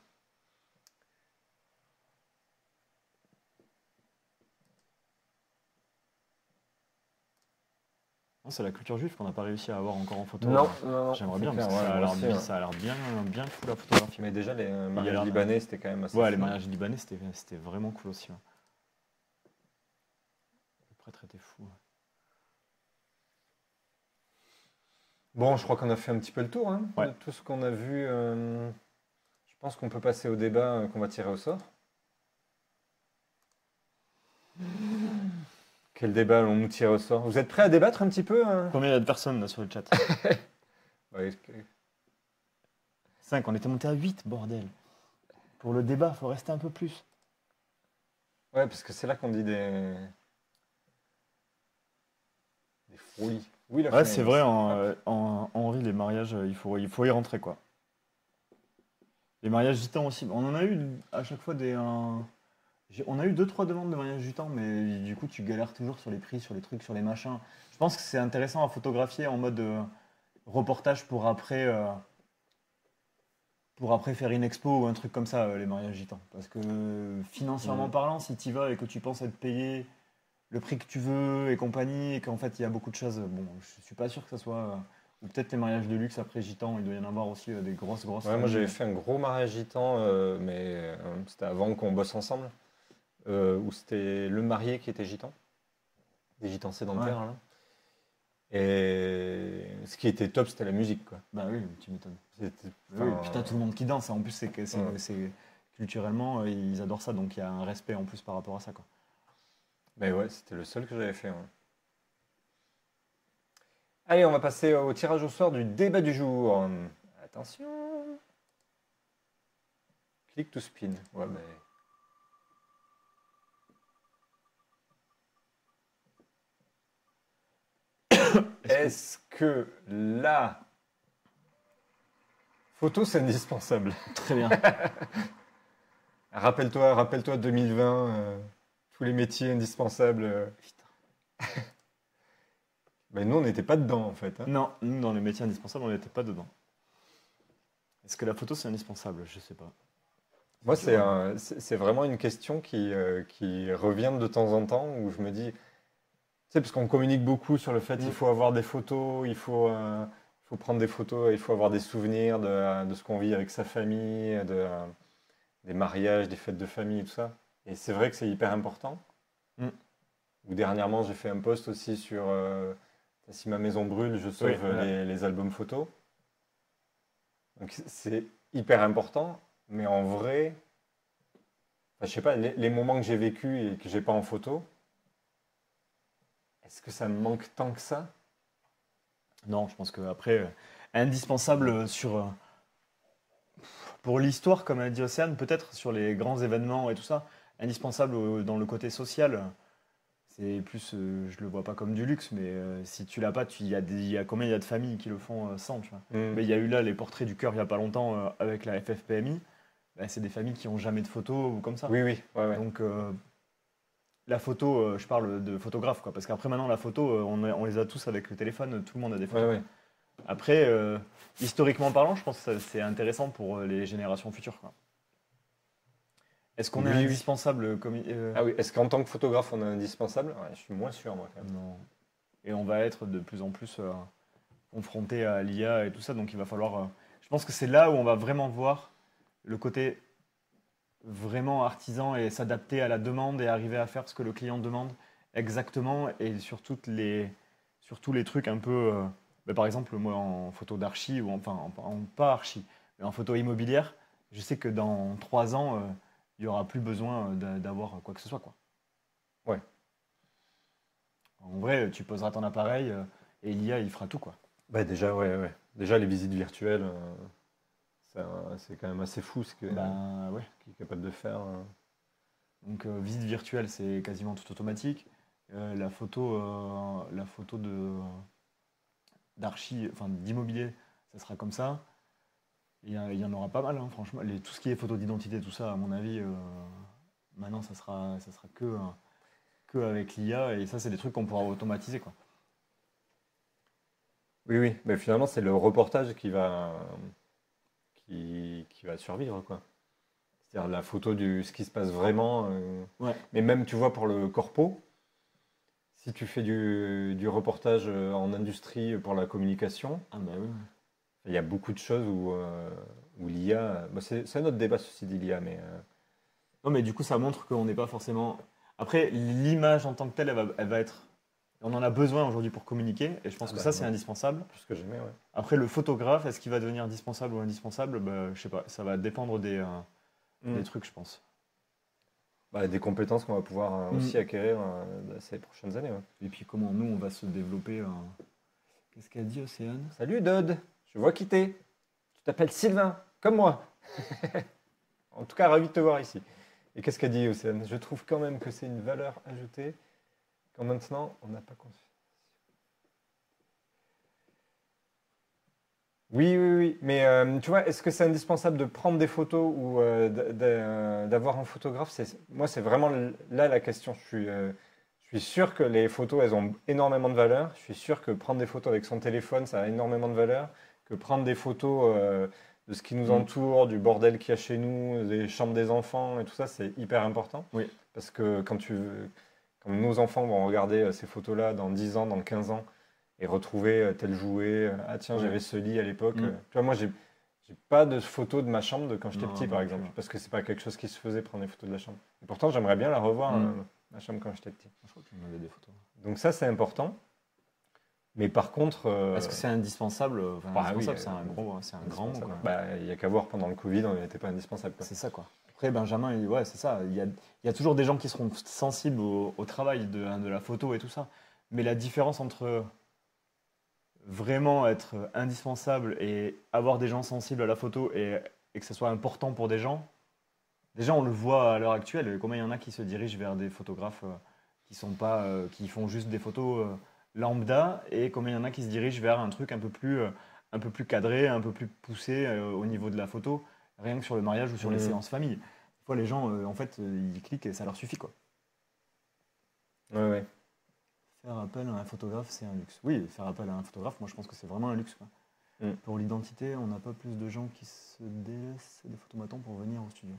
B: Non, c'est la culture juive qu'on n'a pas réussi à avoir encore en photo.
A: Non, non, non,
B: J'aimerais
A: c'est
B: bien,
A: clair,
B: parce que
A: ouais,
B: ça a
A: moi
B: l'air
A: aussi,
B: bien,
A: ouais.
B: ça a l'air bien, bien fou la photographie.
A: Mais déjà, les
B: Il y a
A: mariages
B: l'air-
A: libanais, c'était quand même assez
B: Ouais,
A: fou.
B: les mariages libanais, c'était vraiment cool aussi. Ouais. Le prêtre était fou.
A: Bon, je crois qu'on a fait un petit peu le tour, hein,
B: Ouais.
A: de tout ce qu'on a vu. Je pense qu'on peut passer au débat qu'on va tirer au sort. Quel débat allons-nous tirer au sort? Vous êtes prêts à débattre un petit peu, hein?
B: Combien il y a de personnes là sur le chat?
A: Ouais,
B: 5, on était monté à 8, bordel. Pour le débat, faut rester un peu plus.
A: ouais, parce que c'est là qu'on dit des folies. Oui, la
B: Ouais,
A: finale.
B: c'est vrai, en Henri, les mariages, il faut y rentrer, quoi. Les mariages gitans aussi. On en a eu à chaque fois on a eu 2-3 demandes de mariage gitans, mais du coup, tu galères toujours sur les prix, sur les trucs, sur les machins. Je pense que c'est intéressant à photographier en mode reportage pour après faire une expo ou un truc comme ça, les mariages gitans. Parce que financièrement
A: Mm.
B: parlant, si tu y vas et que tu penses être payé le prix que tu veux et compagnie, et qu'en fait il y a beaucoup de choses, bon, je suis pas sûr que ça soit. Ou peut-être les mariages de luxe après gitan, il doit y en avoir aussi des grosses
A: Ouais, moi
B: familles.
A: j'avais fait un gros mariage gitan, mais c'était avant qu'on bosse ensemble, où c'était le marié qui était gitan, des gitans sédentaires
B: Ouais.
A: là. Et ce qui était top, c'était la musique, quoi.
B: Bah oui, tu m'étonnes.
A: C'était,
B: Oui,
A: enfin,
B: puis t'as tout le monde qui danse. En plus, c'est culturellement, ils adorent ça, donc il y a un respect en plus par rapport à ça, quoi.
A: mais ouais, c'était le seul que j'avais fait, ouais. Allez, on va passer au tirage au sort du débat du jour. Attention. Click to spin. Ouais, mais... Est-ce que la photo c'est indispensable?
B: Très bien.
A: Rappelle-toi 2020, tous les métiers indispensables. Mais nous, on n'était pas dedans en fait, hein.
B: Non, nous, dans les métiers indispensables, on n'était pas dedans. Est-ce que la photo, c'est indispensable? Je sais pas.
A: Moi,
B: dur, hein.
A: c'est vraiment une question qui revient de temps en temps où je me dis, tu sais, parce qu'on communique beaucoup sur le fait qu'il faut avoir des photos, il faut prendre des photos, il faut avoir des souvenirs de ce qu'on vit avec sa famille, des mariages, des fêtes de famille et tout ça. Et c'est vrai que c'est hyper important.
B: Mm.
A: Ou dernièrement, j'ai fait un post aussi sur si ma maison brûle, je sauve
B: Oui, voilà.
A: les albums photos. Donc c'est hyper important, mais en vrai, enfin, je sais pas, les moments que j'ai vécus et que j'ai pas en photo, est-ce que ça me manque tant que ça?
B: Non, je pense que après, indispensable pour l'histoire, comme a dit Océane, peut-être sur les grands événements et tout ça, indispensable dans le côté social. C'est plus, je le vois pas comme du luxe, mais si tu l'as pas, il y a combien il y a de familles qui le font sans, tu vois.
A: Mm.
B: Mais il y a eu là les portraits du cœur il y a pas longtemps avec la FFPMI. Bah, c'est des familles qui ont jamais de photos ou comme ça.
A: Oui, oui, ouais, ouais.
B: Donc la photo, je parle de photographe, quoi, parce qu'après maintenant la photo, on les a tous avec le téléphone, tout le monde a des
A: Ouais,
B: photos.
A: ouais.
B: Après, historiquement parlant, je pense que c'est intéressant pour les générations futures, quoi. Est-ce qu'on est
A: Oui, oui.
B: indispensable comme
A: Ah oui, est-ce qu'en tant que photographe, on est indispensable? Ouais, je suis moins sûr, moi, quand même.
B: Non. Et on va être de plus en plus. confronté à l'IA et tout ça. Donc il va falloir. Je pense que c'est là où on va vraiment voir le côté vraiment artisan et s'adapter à la demande et arriver à faire ce que le client demande exactement et sur tous les trucs un peu. Par exemple, moi en photo d'archi, ou enfin pas archi, mais en photo immobilière, je sais que dans 3 ans, il n'y aura plus besoin d'avoir quoi que ce soit, quoi.
A: Ouais.
B: En vrai, tu poseras ton appareil et l'IA, il fera tout, quoi.
A: Bah déjà, ouais, ouais. Déjà, les visites virtuelles, c'est quand même assez fou
B: Bah ouais.
A: qu'il est capable de faire.
B: Donc visite virtuelle, c'est quasiment tout automatique. La photo d'archi, enfin d'immobilier, ça sera comme ça. Il y en aura pas mal, hein, franchement. Tout ce qui est photo d'identité, tout ça, à mon avis, maintenant, ça sera que avec l'IA. Et ça, c'est des trucs qu'on pourra automatiser, quoi.
A: Oui, oui, mais finalement, c'est le reportage qui va survivre, quoi. C'est-à-dire la photo de ce qui se passe vraiment.
B: Ouais.
A: Mais même, tu vois, pour le corpo, si tu fais du reportage en industrie pour la communication,
B: Ah bah oui.
A: il y a beaucoup de choses où l'IA. Bah, c'est un autre débat, ceci dit, l'IA, mais
B: Non, mais du coup, ça montre qu'on n'est pas forcément. Après, l'image en tant que telle, elle va être. On en a besoin aujourd'hui pour communiquer, et je pense que ça, c'est
A: ouais,
B: indispensable.
A: plus que jamais, ouais.
B: Après, le photographe, est-ce qu'il va devenir dispensable ou indispensable? Bah, je sais pas, ça va dépendre des
A: Mm.
B: trucs, je pense.
A: Bah, des compétences qu'on va pouvoir aussi
B: Mm.
A: acquérir ces prochaines années, ouais.
B: Et puis, comment nous, on va se développer. Qu'est-ce qu'a dit Océane?
A: Salut Dodd, je vois qui t'es. Tu t'appelles Sylvain, comme moi. En tout cas, ravi de te voir ici. Et qu'est-ce qu'a dit Océane? Je trouve quand même que c'est une valeur ajoutée quand maintenant on n'a pas confiance. Oui, oui, oui. Mais tu vois, est-ce que c'est indispensable de prendre des photos ou d'avoir un photographe? Moi, c'est vraiment là la question. Je suis sûr que les photos, elles ont énormément de valeur. Je suis sûr que prendre des photos avec son téléphone, ça a énormément de valeur. Que prendre des photos de ce qui nous
B: Mm.
A: entoure, du bordel qu'il y a chez nous, des chambres des enfants et tout ça, c'est hyper important.
B: Oui.
A: Parce que quand nos enfants vont regarder ces photos-là dans 10 ans, dans 15 ans, et retrouver tel jouet. Ah tiens,
B: Ouais.
A: j'avais ce lit à l'époque.
B: Mm.
A: Tu vois, moi, j'ai pas de photos de ma chambre de quand j'étais
B: Non,
A: petit,
B: non
A: par
B: plus,
A: exemple,
B: ouais.
A: parce que c'est pas quelque chose qui se faisait prendre des photos de la chambre. Et pourtant, j'aimerais bien la revoir,
B: Mm.
A: ma chambre quand j'étais petit.
B: Je crois qu'il y en avait des photos.
A: Donc ça, c'est important. Mais par contre,
B: Est-ce que c'est indispensable? Enfin,
A: bah oui,
B: indispensable, c'est un grand mot, quoi.
A: bah, il y a qu'à voir pendant le Covid, on n'était pas indispensable, quoi.
B: C'est ça, quoi. Après, Benjamin, ouais, c'est ça. Il y a toujours des gens qui seront sensibles au travail de la photo et tout ça. Mais la différence entre vraiment être indispensable et avoir des gens sensibles à la photo et que ce soit important pour des gens, déjà, on le voit à l'heure actuelle. Combien il y en a qui se dirigent vers des photographes qui sont pas, qui font juste des photos lambda, et combien il y en a qui se dirigent vers un truc un peu plus cadré, un peu plus poussé au niveau de la photo, rien que sur le mariage ou sur les
A: Mm.
B: séances famille. Des fois, les gens, en fait, ils cliquent et ça leur suffit, quoi.
A: Ouais, ouais.
B: Faire appel à un photographe, c'est un luxe. Oui, faire appel à un photographe, moi, je pense que c'est vraiment un luxe, quoi.
A: Mm.
B: Pour l'identité, on n'a pas plus de gens qui se délaissent des photomatons pour venir au studio.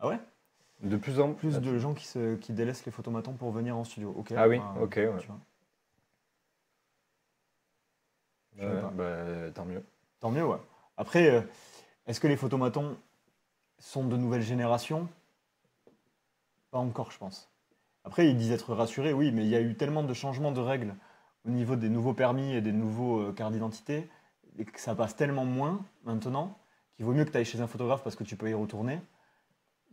B: Ah ouais?
A: De plus en
B: Plus de gens qui délaissent les photomatons pour venir en studio. Ok.
A: Ah oui,
B: bah,
A: ok, ouais.
B: tu vois. Je savais
A: Ouais,
B: pas.
A: bah, tant mieux.
B: Tant mieux, ouais. Après, est-ce que les photomatons sont de nouvelle génération? Pas encore, je pense. Après, ils disent être rassurés, oui, mais il y a eu tellement de changements de règles au niveau des nouveaux permis et des nouveaux cartes d'identité, et que ça passe tellement moins maintenant, qu'il vaut mieux que tu ailles chez un photographe parce que tu peux y retourner.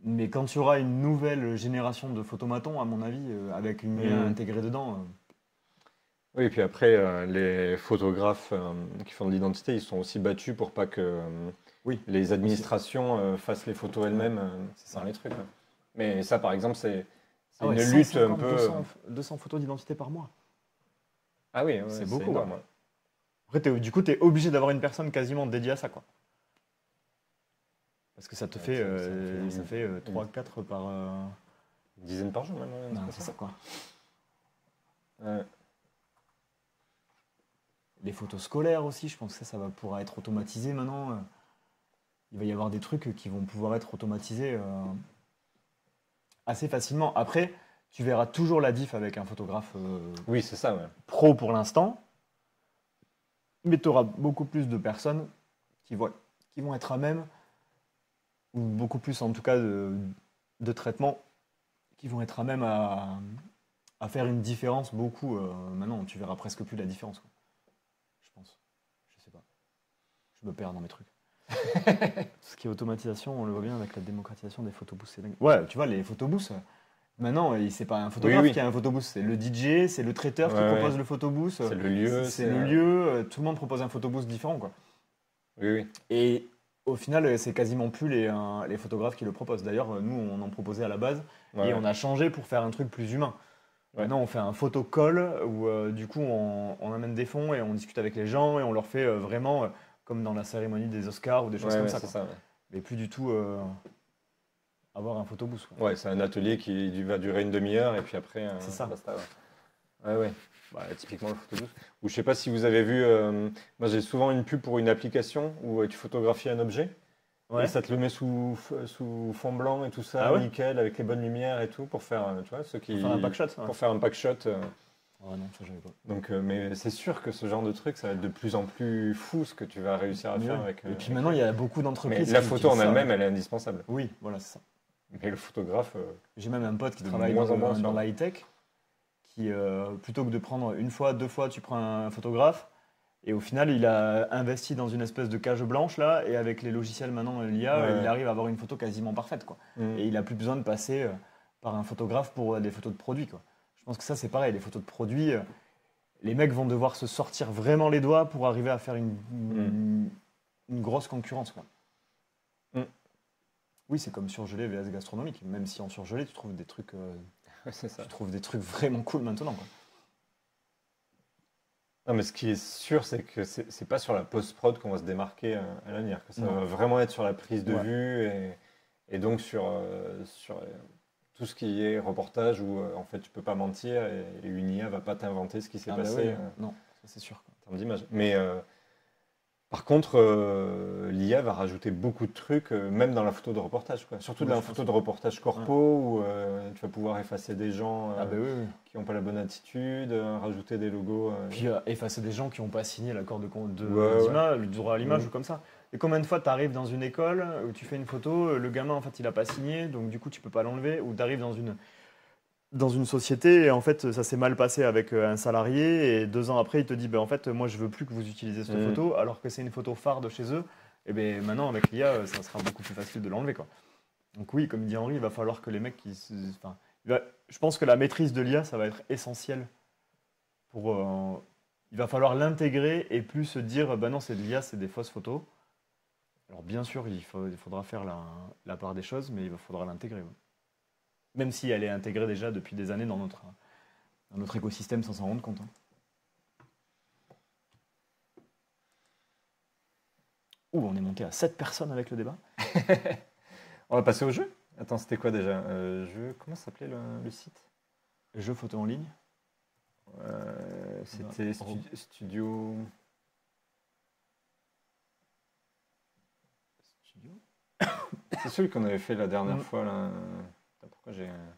B: Mais quand il y aura une nouvelle génération de photomatons, à mon avis, avec une IA
A: Mm.
B: intégrée dedans,
A: Oui, et puis après, les photographes qui font de l'identité, ils sont aussi battus pour pas que
B: oui,
A: les administrations fassent les photos
B: Ouais,
A: elles-mêmes
B: c'est ça.
A: dans les trucs, ouais. Mais ça, par exemple, c'est
B: Ah ouais,
A: une lutte un
B: 150,
A: peu.
B: 200 photos d'identité par mois.
A: Ah oui, ouais,
B: C'est
A: c'est
B: beaucoup,
A: énorme,
B: ouais.
A: ouais.
B: Après, du coup, tu es obligé d'avoir une personne quasiment dédiée à ça, quoi. Parce que ça te
A: Ouais,
B: fait,
A: ça
B: ça fait 3-4 par.
A: Une dizaine par jour, même, ouais, un truc
B: Ben,
A: comme
B: c'est
A: ça.
B: ça, quoi.
A: Ouais.
B: Les photos scolaires aussi, je pense que ça pourra être automatisé maintenant. Il va y avoir des trucs qui vont pouvoir être automatisés assez facilement. Après, tu verras toujours la diff avec un photographe
A: Oui, c'est ça, ouais.
B: pro pour l'instant. Mais tu auras beaucoup plus de personnes qui vont être à même, ou beaucoup plus en tout cas de traitements, qui vont être à même à faire une différence beaucoup. Maintenant, tu verras presque plus la différence, quoi. Je pense. Je sais pas. Je me perds dans mes trucs. Ce qui est automatisation, on le voit bien avec la démocratisation des photobooths. C'est dingue. Ouais, tu vois, les photobooths, maintenant, c'est pas un
A: Oui,
B: photographe
A: oui.
B: qui a un photobooth, c'est le DJ, c'est le traiteur qui
A: Ouais,
B: propose
A: ouais.
B: le photobooth,
A: C'est le lieu.
B: c'est le lieu, tout le monde propose un photobooth différent, quoi.
A: Oui, oui.
B: Et au final, c'est quasiment plus les photographes qui le proposent. D'ailleurs, nous, on en proposait à la base
A: Ouais,
B: et
A: ouais.
B: on a changé pour faire un truc plus humain.
A: Ouais.
B: Maintenant, on fait un photocall où du coup, on amène des fonds et on discute avec les gens et on leur fait vraiment comme dans la cérémonie des Oscars ou des choses
A: Ouais,
B: comme
A: ouais,
B: ça,
A: c'est
B: quoi.
A: ça. Ouais,
B: Mais plus du tout avoir un photobooth, quoi.
A: ouais, c'est un atelier qui va durer une demi-heure et puis après,
B: C'est ça.
A: basta. Ouais, ouais. Ouais. Bah, typiquement le photobooth. Ou je sais pas si vous avez vu, moi j'ai souvent une pub pour une application où tu photographies un objet et
B: Ouais.
A: ça te le met sous fond blanc et tout ça,
B: Ah ouais?
A: nickel, avec les bonnes lumières et tout, pour faire, tu vois,
B: Pour faire un backshot, ouais.
A: pour faire un packshot.
B: Ouais, non, ça j'avais pas.
A: Donc, mais c'est sûr que ce genre de truc, ça va être de plus en plus fou ce que tu vas réussir à
B: Mais
A: faire
B: ouais.
A: avec.
B: Et puis
A: Avec
B: maintenant, il y
A: l'IA.
B: a beaucoup
A: Mais
B: d'entreprises
A: la
B: qui
A: photo
B: utilisent
A: en
B: ça, ouais.
A: elle-même, elle est indispensable.
B: Oui, voilà, c'est ça.
A: Mais le photographe,
B: J'ai même un pote qui
A: de
B: travaille
A: moins en moins
B: dans
A: sur.
B: l'high-tech qui, plutôt que de prendre une fois, deux fois, tu prends un photographe. Et au final, il a investi dans une espèce de cage blanche là, et avec les logiciels maintenant, l'IA, il
A: Ouais.
B: arrive à avoir une photo quasiment parfaite, quoi.
A: Mm.
B: Et il a plus besoin de passer par un photographe pour des photos de produits, quoi. Je pense que ça, c'est pareil. Les photos de produits, les mecs vont devoir se sortir vraiment les doigts pour arriver à faire
A: Mm.
B: une grosse concurrence, quoi.
A: Mm.
B: Oui, c'est comme surgelé vs gastronomique. Même si en surgelé,
A: C'est ça.
B: tu trouves des trucs vraiment cool maintenant, quoi.
A: Non, mais ce qui est sûr, c'est que c'est pas sur la post-prod qu'on va se démarquer à l'avenir, que ça
B: Non.
A: va vraiment être sur la prise de
B: Ouais.
A: vue et donc sur tout ce qui est reportage où en fait tu peux pas mentir et une IA va pas t'inventer ce qui s'est
B: Ah bah
A: passé
B: oui, non, ça c'est sûr, quoi.
A: en termes d'image. Mais par contre, l'IA va rajouter beaucoup de trucs, même dans la photo de reportage, quoi. Surtout
B: Oui,
A: dans
B: je
A: la
B: pense,
A: photo de
B: ouais.
A: reportage
B: Ouais.
A: corpo où tu vas pouvoir effacer des gens
B: Ah bah oui, oui.
A: qui n'ont pas la bonne attitude, rajouter des logos.
B: Puis effacer des gens qui n'ont pas signé l'accord
A: Ouais, ouais.
B: d'image, le droit à l'image
A: Mm.
B: ou comme ça. Et combien de fois tu arrives dans une école où tu fais une photo, le gamin en fait il a pas signé, donc du coup tu peux pas l'enlever, ou tu arrives dans une société et en fait ça s'est mal passé avec un salarié et 2 ans après il te dit ben en fait moi je veux plus que vous utilisiez cette
A: Mm.
B: photo alors que c'est une photo phare de chez eux. Et ben maintenant avec l'IA ça sera beaucoup plus facile de l'enlever, quoi. Donc oui, comme dit Henri, il va falloir que les mecs enfin, je pense que la maîtrise de l'IA ça va être essentiel pour il va falloir l'intégrer et plus se dire ben non c'est de l'IA, c'est des fausses photos. Alors bien sûr il faudra faire la part des choses, mais il faudra l'intégrer, ouais. Même si elle est intégrée déjà depuis des années dans notre écosystème sans s'en rendre compte, hein. Ouh, on est monté à 7 personnes avec le débat.
A: On va passer au jeu. Attends, c'était quoi déjà? Comment ça s'appelait le site?
B: Jeux photo en ligne.
A: C'était Studio.
B: Studio.
A: C'est celui qu'on avait fait la dernière
B: Mm.
A: fois là. Attends, pourquoi j'ai un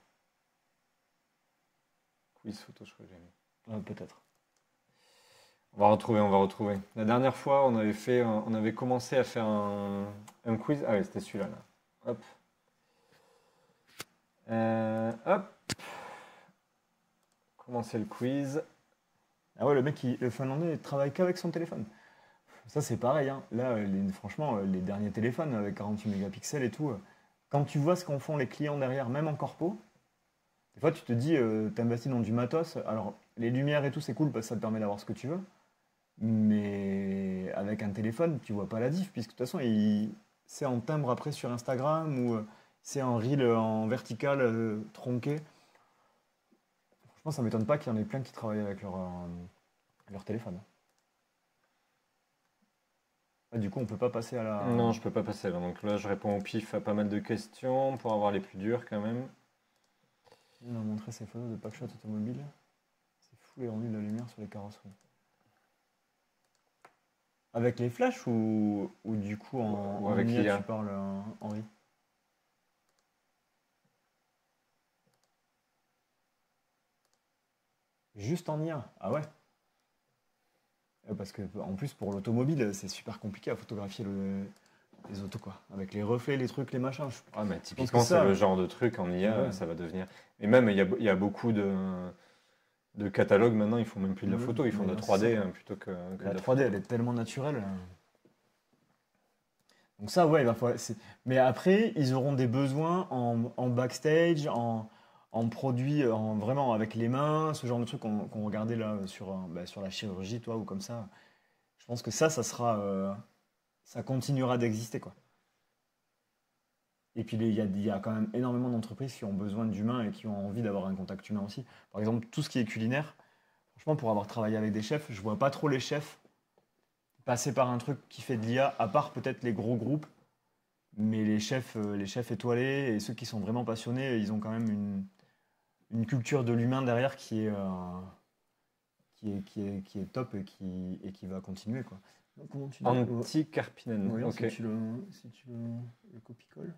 A: quiz photo, je crois que j'ai mis.
B: Peut-être.
A: On va retrouver, on va retrouver. La dernière fois, on avait commencé à faire un quiz. Ah oui, c'était celui-là là. Hop. Hop. Commencer le quiz.
B: Ah ouais, le Finlandais, il travaille qu'avec son téléphone. Ça, c'est pareil, hein. Là, franchement, les derniers téléphones avec 48 mégapixels et tout, quand tu vois ce qu'en font les clients derrière, même en corpo, des fois, tu te dis, t'investis dans du matos. Alors, les lumières et tout, c'est cool parce que ça te permet d'avoir ce que tu veux. Mais avec un téléphone, tu vois pas la diff, puisque de toute façon, c'est en timbre après sur Instagram ou c'est en reel en vertical tronqué. Franchement, ça m'étonne pas qu'il y en ait plein qui travaillent avec leur téléphone. Ah, du coup, on peut pas passer à la.
A: Non, je peux pas passer là. Donc là, je réponds au pif à pas mal de questions pour avoir les plus dures quand même.
B: Il m'a montré ses photos de packshot automobile. C'est fou les rendus de la lumière sur les carrosseries. Avec les flashs ou du coup
A: Ou
B: en
A: avec
B: IA
A: l'IA.
B: tu parles, Henri? Juste en IA. Ah ouais. Parce que en plus pour l'automobile, c'est super compliqué à photographier les autos quoi, avec les reflets, les trucs, les machins.
A: Ah, mais
B: pense que
A: typiquement, c'est
B: ça,
A: le genre de truc en IA,
B: ouais,
A: ça va devenir. Et même, il y a beaucoup de catalogues maintenant, ils font même plus de la photo, ils font de la
B: non, c'est ça
A: 3D
B: quoi.
A: hein, plutôt que de
B: La
A: la
B: 3D,
A: photo.
B: elle est tellement naturelle. Donc ça, ouais, il va falloir. Mais après, ils auront des besoins en backstage, en produits, vraiment avec les mains, ce genre de trucs qu'on regardait là sur la chirurgie, toi, ou comme ça. Je pense que ça sera, ça continuera d'exister, quoi. Et puis il y a quand même énormément d'entreprises qui ont besoin d'humains et qui ont envie d'avoir un contact humain aussi. Par exemple, tout ce qui est culinaire, franchement, pour avoir travaillé avec des chefs, je vois pas trop les chefs passer par un truc qui fait de l'IA, à part peut-être les gros groupes. Mais les chefs étoilés et ceux qui sont vraiment passionnés, ils ont quand même une culture de l'humain derrière qui est top et qui va continuer, quoi. Donc, comment tu dis?
A: Anti-Karpinen,
B: Voyons
A: ok.
B: si tu le copie-colles.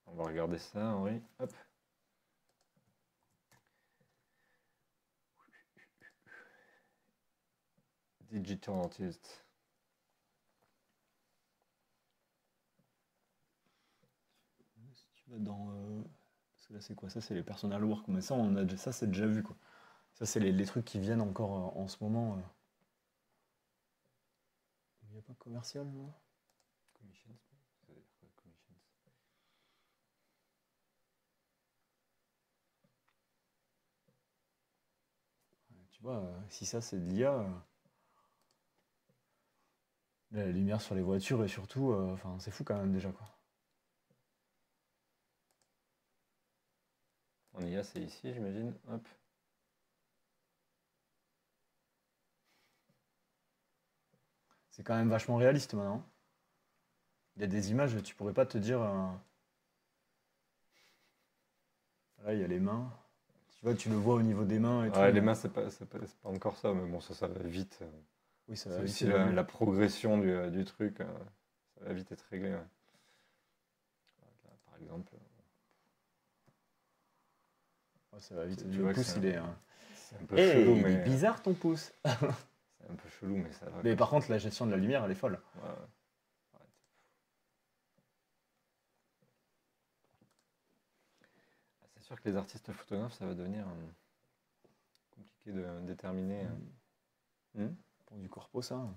A: On va regarder ça, Henri. Hop. Digital Artist.
B: Si tu vas dans. Parce que là, c'est quoi? Ça, c'est les personal work. Mais ça, c'est déjà vu, quoi. Ça, c'est les trucs qui viennent encore en ce moment. Il n'y a pas commercial, non?
A: Commissions, ça veut dire quoi, commissions?
B: Tu vois, si ça, c'est de l'IA. La lumière sur les voitures et surtout, enfin, c'est fou quand même déjà, quoi.
A: En IA, c'est ici, j'imagine. Hop.
B: C'est quand même vachement réaliste maintenant. Il y a des images, tu pourrais pas te dire. Là, il y a les mains. Tu vois, tu le vois au niveau des mains et tout.
A: Ouais, les mains, c'est pas encore ça, mais bon, ça va vite.
B: Oui, ça
A: C'est
B: va vite
A: aussi
B: évoluer.
A: la progression du truc. Ça va vite être réglé. Ouais. Là, par exemple,
B: Ouais, ça va vite.
A: tu
B: Le
A: vois que
B: pouce, il est.
A: c'est un peu
B: Eh,
A: chelou,
B: il est
A: mais
B: bizarre ton pouce.
A: c'est un peu chelou, mais ça va
B: Mais
A: comme
B: par
A: ça.
B: contre, la gestion de la lumière, elle est folle.
A: Ouais, ouais. Ouais. C'est sûr que les artistes photographes, ça va devenir compliqué de déterminer. Hmm.
B: Pour du corpo, ça.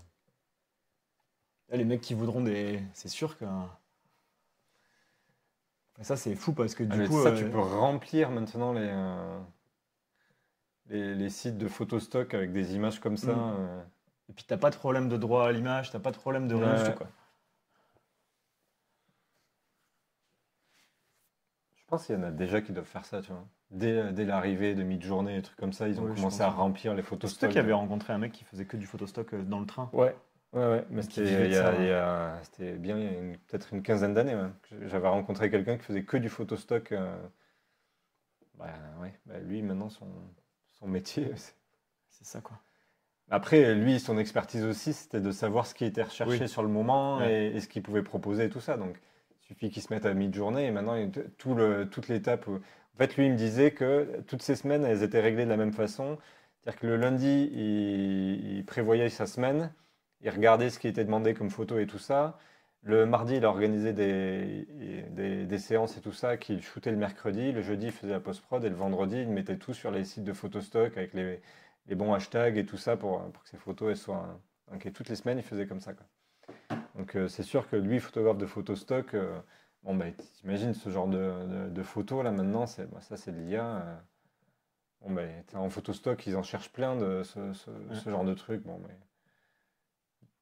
B: Là, les mecs qui voudront des. C'est sûr que. Enfin, ça, c'est fou parce que
A: Ah,
B: du
A: mais
B: coup.
A: ça, tu peux remplir maintenant les sites de photostock avec des images comme ça.
B: hmm. Et puis, t'as pas de problème de droit à l'image, t'as pas de problème de rien du tout,
A: Ouais.
B: quoi.
A: Je pense qu'il y en a déjà qui doivent faire ça, tu vois. Dès l'arrivée de mi-journée, des trucs comme ça, ils ont
B: Oui, je
A: commencé
B: pense,
A: à
B: ouais.
A: remplir les
B: C'est toi
A: photostock.
B: qui avais rencontré un mec qui faisait que du photostock dans le train.
A: Ouais, ouais, mais
B: Et qui
A: c'était
B: vivait de ça, ouais.
A: c'était bien il y a peut-être une quinzaine d'années même. J'avais rencontré quelqu'un qui faisait que du photostock. Bah, ouais, bah, lui maintenant son métier.
B: C'est ça, quoi.
A: Après, lui, son expertise aussi, c'était de savoir ce qui était recherché
B: Oui,
A: sur le moment
B: ouais,
A: et ce qu'il pouvait proposer et tout ça. Donc, il suffit qu'il se mette à mi-journée et maintenant, toute l'étape. En fait, lui, il me disait que toutes ces semaines, elles étaient réglées de la même façon. C'est-à-dire que le lundi, il prévoyait sa semaine, il regardait ce qui était demandé comme photo et tout ça. Le mardi, il organisait des séances et tout ça qu'il shootait le mercredi. Le jeudi, il faisait la post-prod et le vendredi, il mettait tout sur les sites de photostock avec les bons hashtags et tout ça pour que ces photos elles soient. Donc, et toutes les semaines, il faisait comme ça, quoi. Donc c'est sûr que lui, photographe de photostock, bon, bah, t'imagines ce genre de photos là maintenant, ça c'est de l'IA. Bon, bah, en photostock, ils en cherchent plein de
B: ouais.
A: ce genre de trucs. Bon,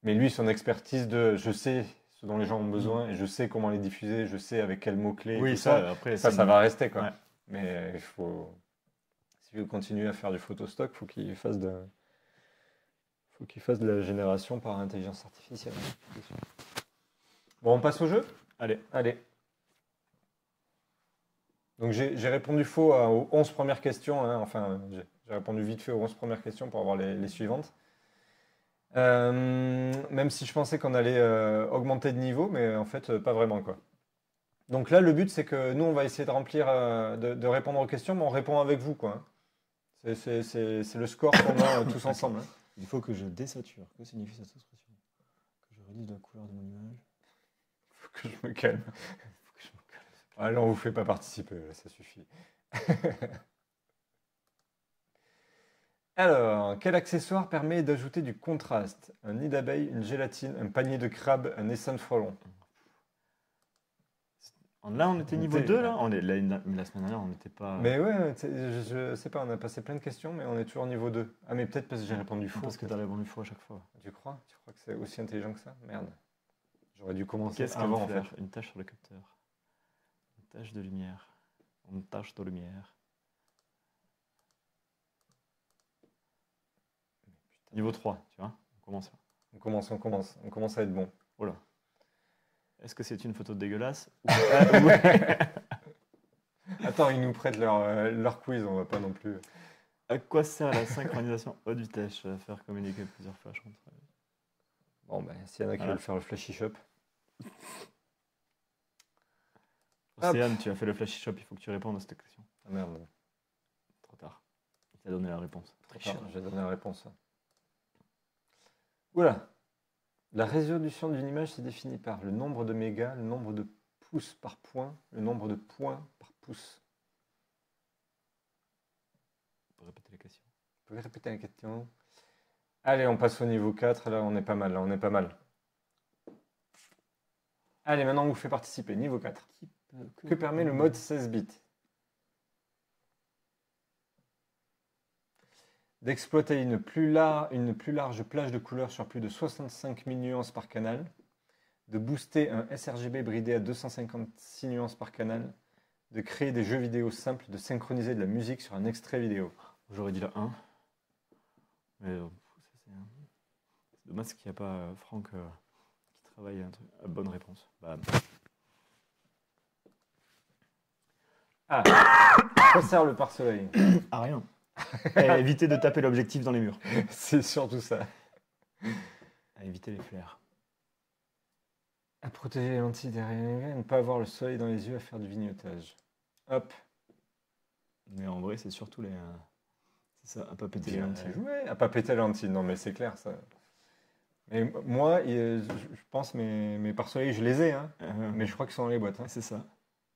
A: mais lui, son expertise de je sais ce dont les gens ont
B: Mm.
A: besoin et je sais comment les diffuser, je sais avec quels mots-clés et
B: Oui,
A: tout ça,
B: ça, après,
A: ça va rester, quoi.
B: ouais,
A: Mais il faut, s'il veut continuer à faire du photostock, faut qu'il fasse de la génération par intelligence artificielle. C'est sûr. Bon, on passe au jeu?
B: allez.
A: Allez. Donc j'ai répondu faux aux 11 premières questions, hein. Enfin, j'ai répondu vite fait aux 11 premières questions pour avoir les suivantes. Même si je pensais qu'on allait augmenter de niveau, mais en fait, pas vraiment, quoi. Donc là, le but, c'est que nous, on va essayer de remplir, de répondre aux questions, mais on répond avec vous, quoi, hein. C'est le score qu'on a tous ensemble. Hein.
B: Il faut que je désature. Que signifie cette expression? Que je réduise la couleur de mon image.
A: Faut que je me calme.
B: Faut que je me calme.
A: Ah là, on vous fait pas participer, là, ça suffit. Alors, quel accessoire permet d'ajouter du contraste? Un nid d'abeille, une gélatine, un panier de crabe, un essaim de frelon.
B: Là, on était niveau 2, là. La semaine dernière, on n'était pas.
A: Mais ouais, je sais pas, on a passé plein de questions, mais on est toujours niveau 2. Ah, mais peut-être parce que j'ai répondu faux.
B: Parce que tu as répondu faux à chaque fois.
A: Tu crois? Tu crois que c'est aussi intelligent que ça? Merde. J'aurais dû commencer
B: Qu'est-ce qu'un
A: avant, en
B: flair?
A: fait.
B: Une tache sur le capteur. Une tache de lumière. Une tache de lumière. Niveau 3, tu vois? On commence là.
A: On commence à être bon.
B: Voilà. Est-ce que c'est une photo dégueulasse?
A: Attends, ils nous prêtent leur quiz, on va pas non plus.
B: À quoi sert la synchronisation haute vitesse? Je vais faire communiquer plusieurs flashs entre eux.
A: Bon, ben, s'il y en a qui veulent faire le flashy shop.
B: Océane, tu as fait le flashy shop, il faut que tu répondes à cette question.
A: Ah merde.
B: Trop tard. Il t'a donné la réponse.
A: J'ai donné la réponse. Oula. La résolution d'une image s'est définie par le nombre de mégas, le nombre de pouces par point, le nombre de points par pouce.
B: On peut répéter la question.
A: Vous pouvez répéter la question? Allez, on passe au niveau 4. Là, on est pas mal. Là, on est pas mal. Allez, maintenant, on vous fait participer. Niveau 4. Que permet le mode 16 bits? D'exploiter une plus large plage de couleurs sur plus de 65 000 nuances par canal, de booster un sRGB bridé à 256 nuances par canal, de créer des jeux vidéo simples, de synchroniser de la musique sur un extrait vidéo.
B: J'aurais dit la 1. Mais c'est dommage qu'il n'y a pas Franck qui travaille un truc. Bonne réponse. Bam.
A: Ah, quoi sert le pare-soleil?
B: Ah, rien. Éviter de taper l'objectif dans les murs.
A: C'est surtout ça.
B: À éviter les flares.
A: À protéger les lentilles derrière, ne pas avoir le soleil dans les yeux, à faire du vignotage. Hop.
B: Mais en vrai, c'est surtout les. C'est ça, à pas péter les lentilles.
A: Ouais, à pas péter les lentilles, non mais c'est clair ça. Mais moi, je pense mes pare-soleils, je les ai, hein, mais je crois qu'ils sont dans les boîtes. Hein.
B: C'est ça.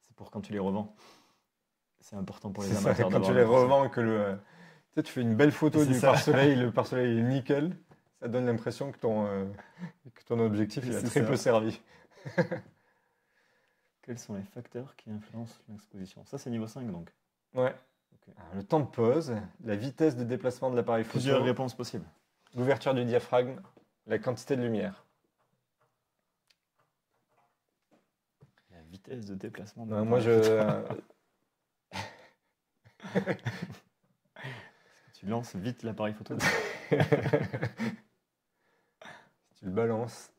B: C'est pour quand tu les revends. C'est important pour les
A: C'est
B: amateurs.
A: ça, quand tu les revends, que tu sais, tu fais une belle photo du pare-soleil, le pare-soleil est nickel, ça donne l'impression que ton objectif il a très peu servi.
B: Quels sont les facteurs qui influencent l'exposition? Ça, c'est niveau 5 donc.
A: Ouais. Okay. Alors, le temps de pause, la vitesse de déplacement de l'appareil photo.
B: Plusieurs réponses possibles.
A: L'ouverture du diaphragme, la quantité de lumière.
B: La vitesse de déplacement de
A: l'appareil moi,
B: photo. Tu lances vite l'appareil photo.
A: Si tu le balances.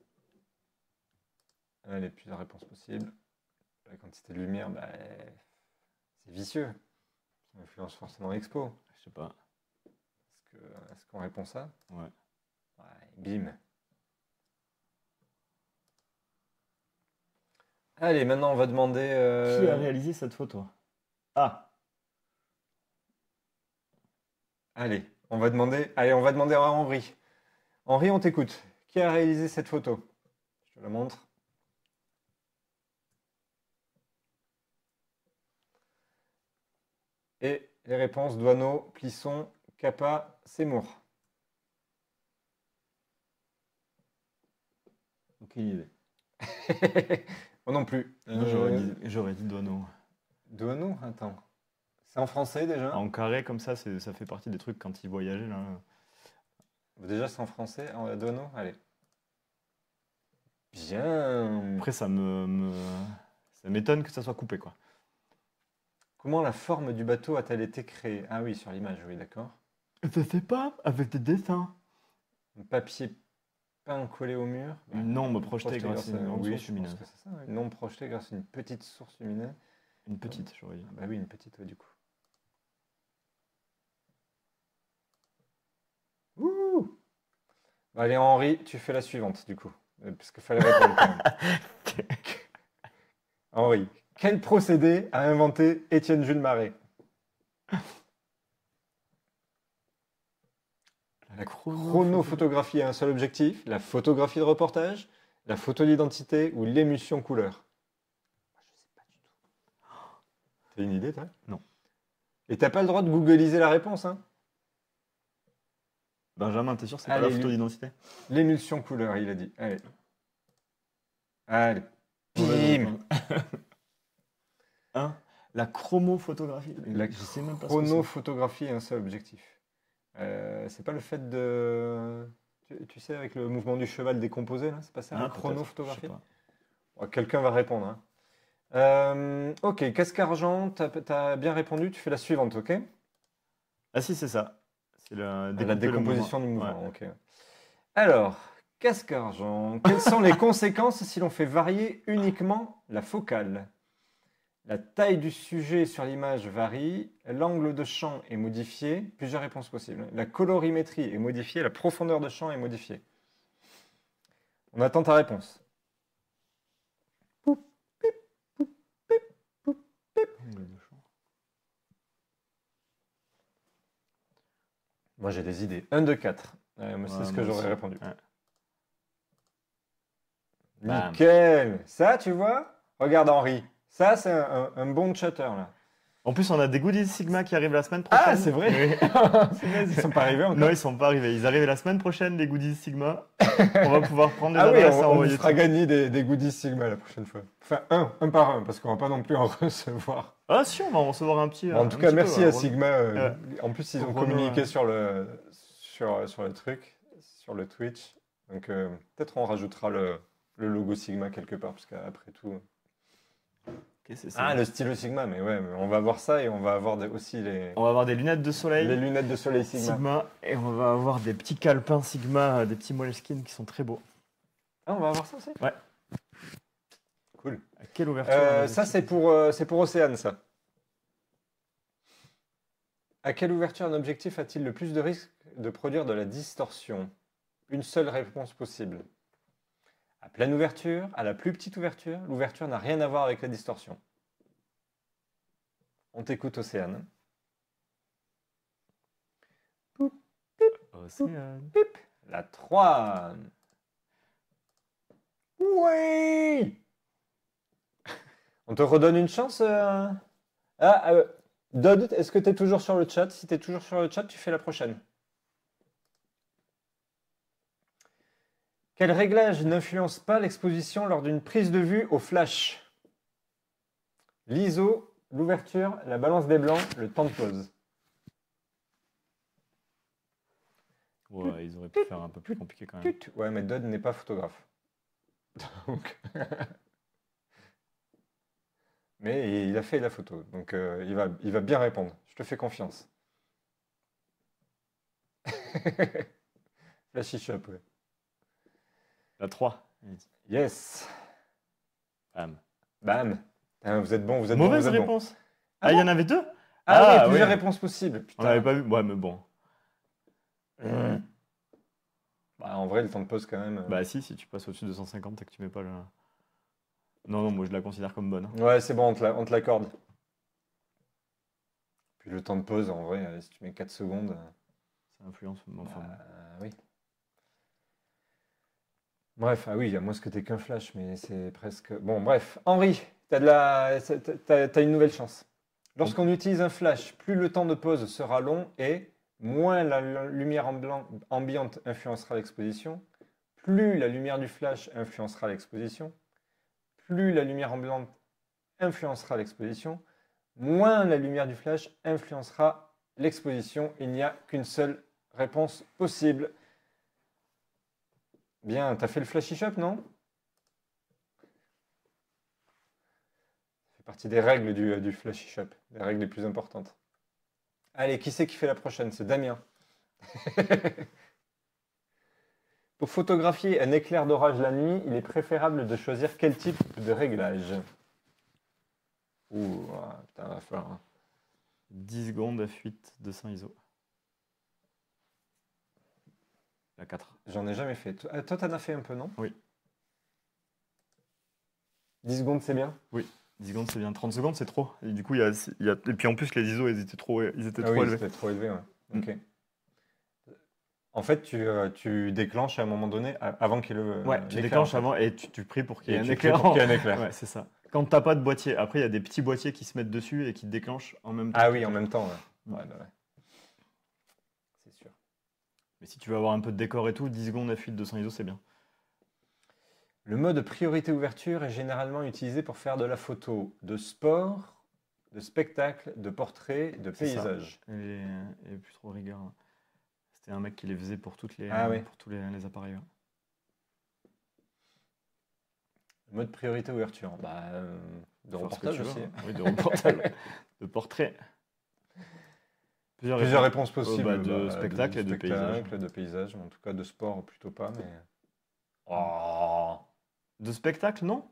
A: Allez, plusieurs réponses possibles. La quantité de lumière, bah, c'est vicieux. Ça influence forcément l'expo.
B: Je sais pas.
A: Est-ce qu'on répond ça?
B: Ouais.
A: Bim. Allez, maintenant on va demander...
B: Qui a réalisé cette photo? Ah.
A: Allez, on va demander à Henri. Henri, on t'écoute. Qui a réalisé cette photo? Je te la montre. Et les réponses, Doineau, Plisson, Capa, Seymour.
B: Aucune idée.
A: Moi non plus.
B: J'aurais dit Doineau.
A: Doineau? Attends. C'est en français déjà?
B: En carré comme ça, ça fait partie des trucs quand il voyageait là.
A: Déjà c'est en français, Doineau? Allez. Bien.
B: Après ça m'étonne que ça soit coupé quoi.
A: Comment la forme du bateau a-t-elle été créée? Ah oui, sur l'image, oui, d'accord.
B: Je sais pas, avec des dessins.
A: Un papier peint collé au mur.
B: Une ombre projetée grâce à une source lumineuse.
A: C'est ça, une ombre projetée grâce à une petite source lumineuse.
B: Une petite, j'aurais dit.
A: Bah oui, une petite, ouais, du coup. Ouh! Bah, allez, Henri, tu fais la suivante, du coup. Parce qu'il fallait répondre quand même. Henri, quel procédé a inventé Étienne Jules Marais? La chronophotographie à un seul objectif, la photographie de reportage, la photo d'identité ou l'émulsion couleur. Je sais pas du tout. T'as une idée, toi?
B: Non.
A: Et t'as pas le droit de googliser la réponse, hein?
B: Benjamin, t'es sûr que c'est pas
A: Allez,
B: la photo d'identité?
A: L'émulsion couleur, il a dit. Allez. Allez.
B: Mauvaise
A: Bim.
B: réponse. Hein? La chromophotographie.
A: La
B: Je sais même pas ce que c'est.
A: chronophotographie à un seul objectif. C'est pas le fait de... Tu sais, avec le mouvement du cheval décomposé, là? C'est pas ça,
B: Ah,
A: la
B: peut-être,
A: chronophotographie?
B: je sais pas.
A: Oh, quelqu'un va répondre, hein. Ok, casque argent, t'as bien répondu, tu fais la suivante, ok?
B: Ah si, c'est ça. C'est
A: La
B: découper le
A: décomposition du
B: mouvement.
A: mouvement, ok. Alors, casque argent, quelles sont les conséquences si l'on fait varier uniquement la focale? La taille du sujet sur l'image varie, l'angle de champ est modifié, plusieurs réponses possibles. La colorimétrie est modifiée, la profondeur de champ est modifiée. On attend ta réponse. Moi j'ai des idées. 1, 2, 4. Moi, c'est ce que
B: moi
A: j'aurais
B: aussi.
A: répondu.
B: Ouais. Bam.
A: Nickel. Ça, tu vois? Regarde Henri. Ça, c'est un bon chatter là.
B: En plus, on a des goodies Sigma qui arrivent la semaine prochaine.
A: Ah, c'est vrai.
B: Oui.
A: Ils sont pas arrivés encore.
B: Non, ils sont pas arrivés. Ils arrivent la semaine prochaine, les goodies Sigma. On va pouvoir prendre les
A: Ah oui,
B: adresses et
A: on vous
B: envoyer
A: fera
B: tout.
A: gagner des goodies Sigma la prochaine fois. Enfin, un par un, parce qu'on va pas non plus en recevoir.
B: Ah si, on va en recevoir un petit.
A: Bon, en
B: un
A: tout cas,
B: petit
A: merci
B: peu,
A: à
B: Renaud.
A: Sigma. En plus, ils ont
B: Renaud,
A: communiqué sur le truc, sur le Twitch. Donc, peut-être on rajoutera le logo Sigma quelque part, parce qu'après tout.
B: Ok, c'est ça.
A: Ah, le stylo Sigma, mais ouais, mais on va avoir ça et on va avoir aussi
B: On va avoir des lunettes de soleil
A: les lunettes de soleil Sigma.
B: Sigma et on va avoir des petits calepins Sigma, des petits Moleskine qui sont très beaux.
A: Ah, on va avoir ça aussi?
B: Ouais.
A: Cool.
B: À quelle ouverture
A: Ça, c'est pour Océane, ça. À quelle ouverture un objectif a-t-il le plus de risque de produire de la distorsion? Une seule réponse possible. À pleine ouverture, à la plus petite ouverture, l'ouverture n'a rien à voir avec la distorsion. On t'écoute, Océane.
B: Océane.
A: La 3. Oui. On te redonne une chance Dodd, est-ce que tu es toujours sur le chat? Si tu es toujours sur le chat, tu fais la prochaine. Quel réglage n'influence pas l'exposition lors d'une prise de vue au flash? L'ISO, l'ouverture, la balance des blancs, le temps de pause.
B: Ouais, ils auraient pu faire un peu plus compliqué quand même.
A: Ouais, mais Dodd n'est pas photographe. Donc... Mais il a fait la photo, donc il va bien répondre. Je te fais confiance. Flashy Shop, ouais.
B: La 3.
A: Yes.
B: Bam.
A: Bam. Putain, vous êtes bon, vous êtes
B: Mauvaise
A: bon, vous êtes bon.
B: réponse.
A: Ah
B: Ah, il y
A: bon
B: en avait deux?
A: Ah oui,
B: Ah,
A: plusieurs
B: ouais.
A: réponses possibles.
B: On
A: Putain.
B: n'avait pas vu. Ouais, mais bon.
A: Bah, en vrai, le temps de pause quand même.
B: Bah si tu passes au-dessus de 250 et que tu mets pas le... Non, moi je la considère comme bonne.
A: Ouais, c'est bon, on te l'accorde. Puis le temps de pause, en vrai, si tu mets 4 secondes.
B: Ça influence. Enfin,
A: Oui. Bref, ah oui, à moins que t'aies qu'un flash, mais c'est presque. Bon, bref. Henri, t'as une nouvelle chance. Lorsqu'on utilise un flash, plus le temps de pause sera long et moins la lumière ambiante influencera l'exposition, plus la lumière du flash influencera l'exposition, plus la lumière ambiante influencera l'exposition, moins la lumière du flash influencera l'exposition. Il n'y a qu'une seule réponse possible. Bien, t'as fait le flashy shop, non? Ça fait partie des règles du flashy shop, les règles les plus importantes. Allez, qui c'est qui fait la prochaine? C'est Damien. Pour photographier un éclair d'orage la nuit, il est préférable de choisir quel type de réglage? Ouh, putain, va falloir...
B: 10 secondes à fuite de 100 ISO. La 4.
A: J'en ai jamais fait. Toi, t'en as fait un peu, non?
B: Oui.
A: 10 secondes, c'est bien?
B: Oui. 10 secondes, c'est bien. 30 secondes, c'est trop. Et du coup, Et puis en plus, les ISO, ils étaient trop
A: Ah oui,
B: élevés.
A: c'était trop élevé, ouais. Ok. En fait, tu déclenches à un moment donné, avant qu'il y ait
B: Ouais, tu
A: l'éclair,
B: déclenches
A: en fait.
B: avant et tu pries pour qu'il y
A: Et
B: ait un
A: tu pries
B: éclair.
A: pour qu'il y ait un éclair.
B: Ouais, c'est ça. Quand t'as pas de boîtier, après il y a des petits boîtiers qui se mettent dessus et qui te déclenchent en même temps.
A: Ah
B: que
A: oui, en
B: l'éclair.
A: même temps, ouais.
B: Mm.
A: Ouais, bah ouais. C'est sûr.
B: Mais si tu veux avoir un peu de décor et tout, 10 secondes à fuite 200 ISO, c'est bien.
A: Le mode priorité ouverture est généralement utilisé pour faire de la photo de sport, de spectacle, de portrait, de
B: C'est ça.
A: paysage.
B: Il n'y a plus trop rigueur. C'était un mec qui les faisait pour,
A: Ah oui.
B: pour tous les appareils. Ouais.
A: Le mode priorité ouverture. Bah, de
B: Faire ce que
A: reportage
B: tu veux,
A: aussi.
B: hein. Oui, de reportage. De portrait.
A: Plusieurs réponses possibles.
B: De spectacle et de paysage.
A: spectacle, de paysage. En tout cas, de sport, plutôt pas, mais... Oh.
B: De spectacle, non?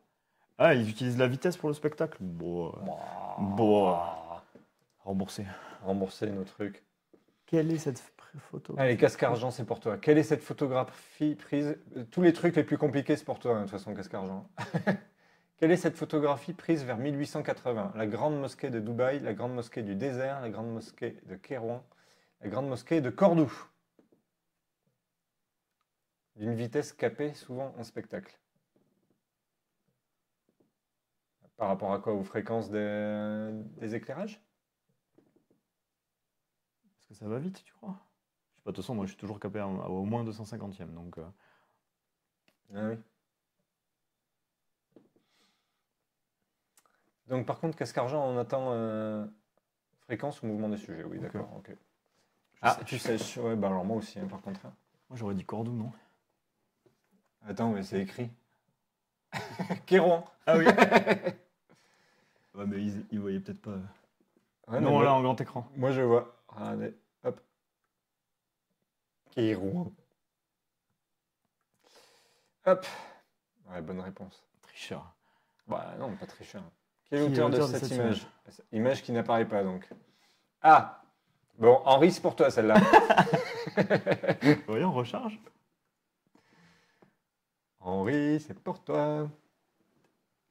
B: Ah, ils utilisent la vitesse pour le spectacle. Bon. Bon. Remboursé.
A: Rembourser nos trucs.
B: Quelle est cette photo?
A: Allez, Casque-Argent, c'est pour toi. Quelle est cette photographie prise... Tous les trucs les plus compliqués, c'est pour toi, hein, de toute façon, Casque-Argent. Quelle est cette photographie prise vers 1880? La grande mosquée de Dubaï, la grande mosquée du désert, la grande mosquée de Kérouan, la grande mosquée de Cordoue. D'une vitesse capée, souvent en spectacle. Par rapport à quoi? Aux fréquences des éclairages?
B: Est-ce que ça va vite, tu crois? Je sais pas, de toute façon, moi je suis toujours capé à au moins 250e. Donc,
A: Ah oui. Donc par contre, Casque-Argent, on attend fréquence ou mouvement des sujets. Oui,
B: Ok.
A: d'accord. Ok. Ah, tu sèches. Ouais, bah alors moi aussi, hein, par contre. Hein.
B: moi j'aurais dit Cordoue, non?
A: Attends, mais c'est écrit. Kérouan.
B: Ah oui. ouais, mais ils voyaient peut-être pas.
A: Ouais,
B: non,
A: mais
B: là
A: moi,
B: en grand écran.
A: moi, je vois. Regardez, hop. Kérouan. Hop. Ouais, bonne réponse.
B: Tricheur.
A: Bah non, pas tricheur. Quel est
B: Qui est
A: l'auteur de
B: l'auteur de
A: cette
B: cette
A: image? Image qui n'apparaît pas donc. Ah. Bon, Henri, c'est pour toi celle-là.
B: Voyons, on recharge.
A: Henri, c'est pour toi.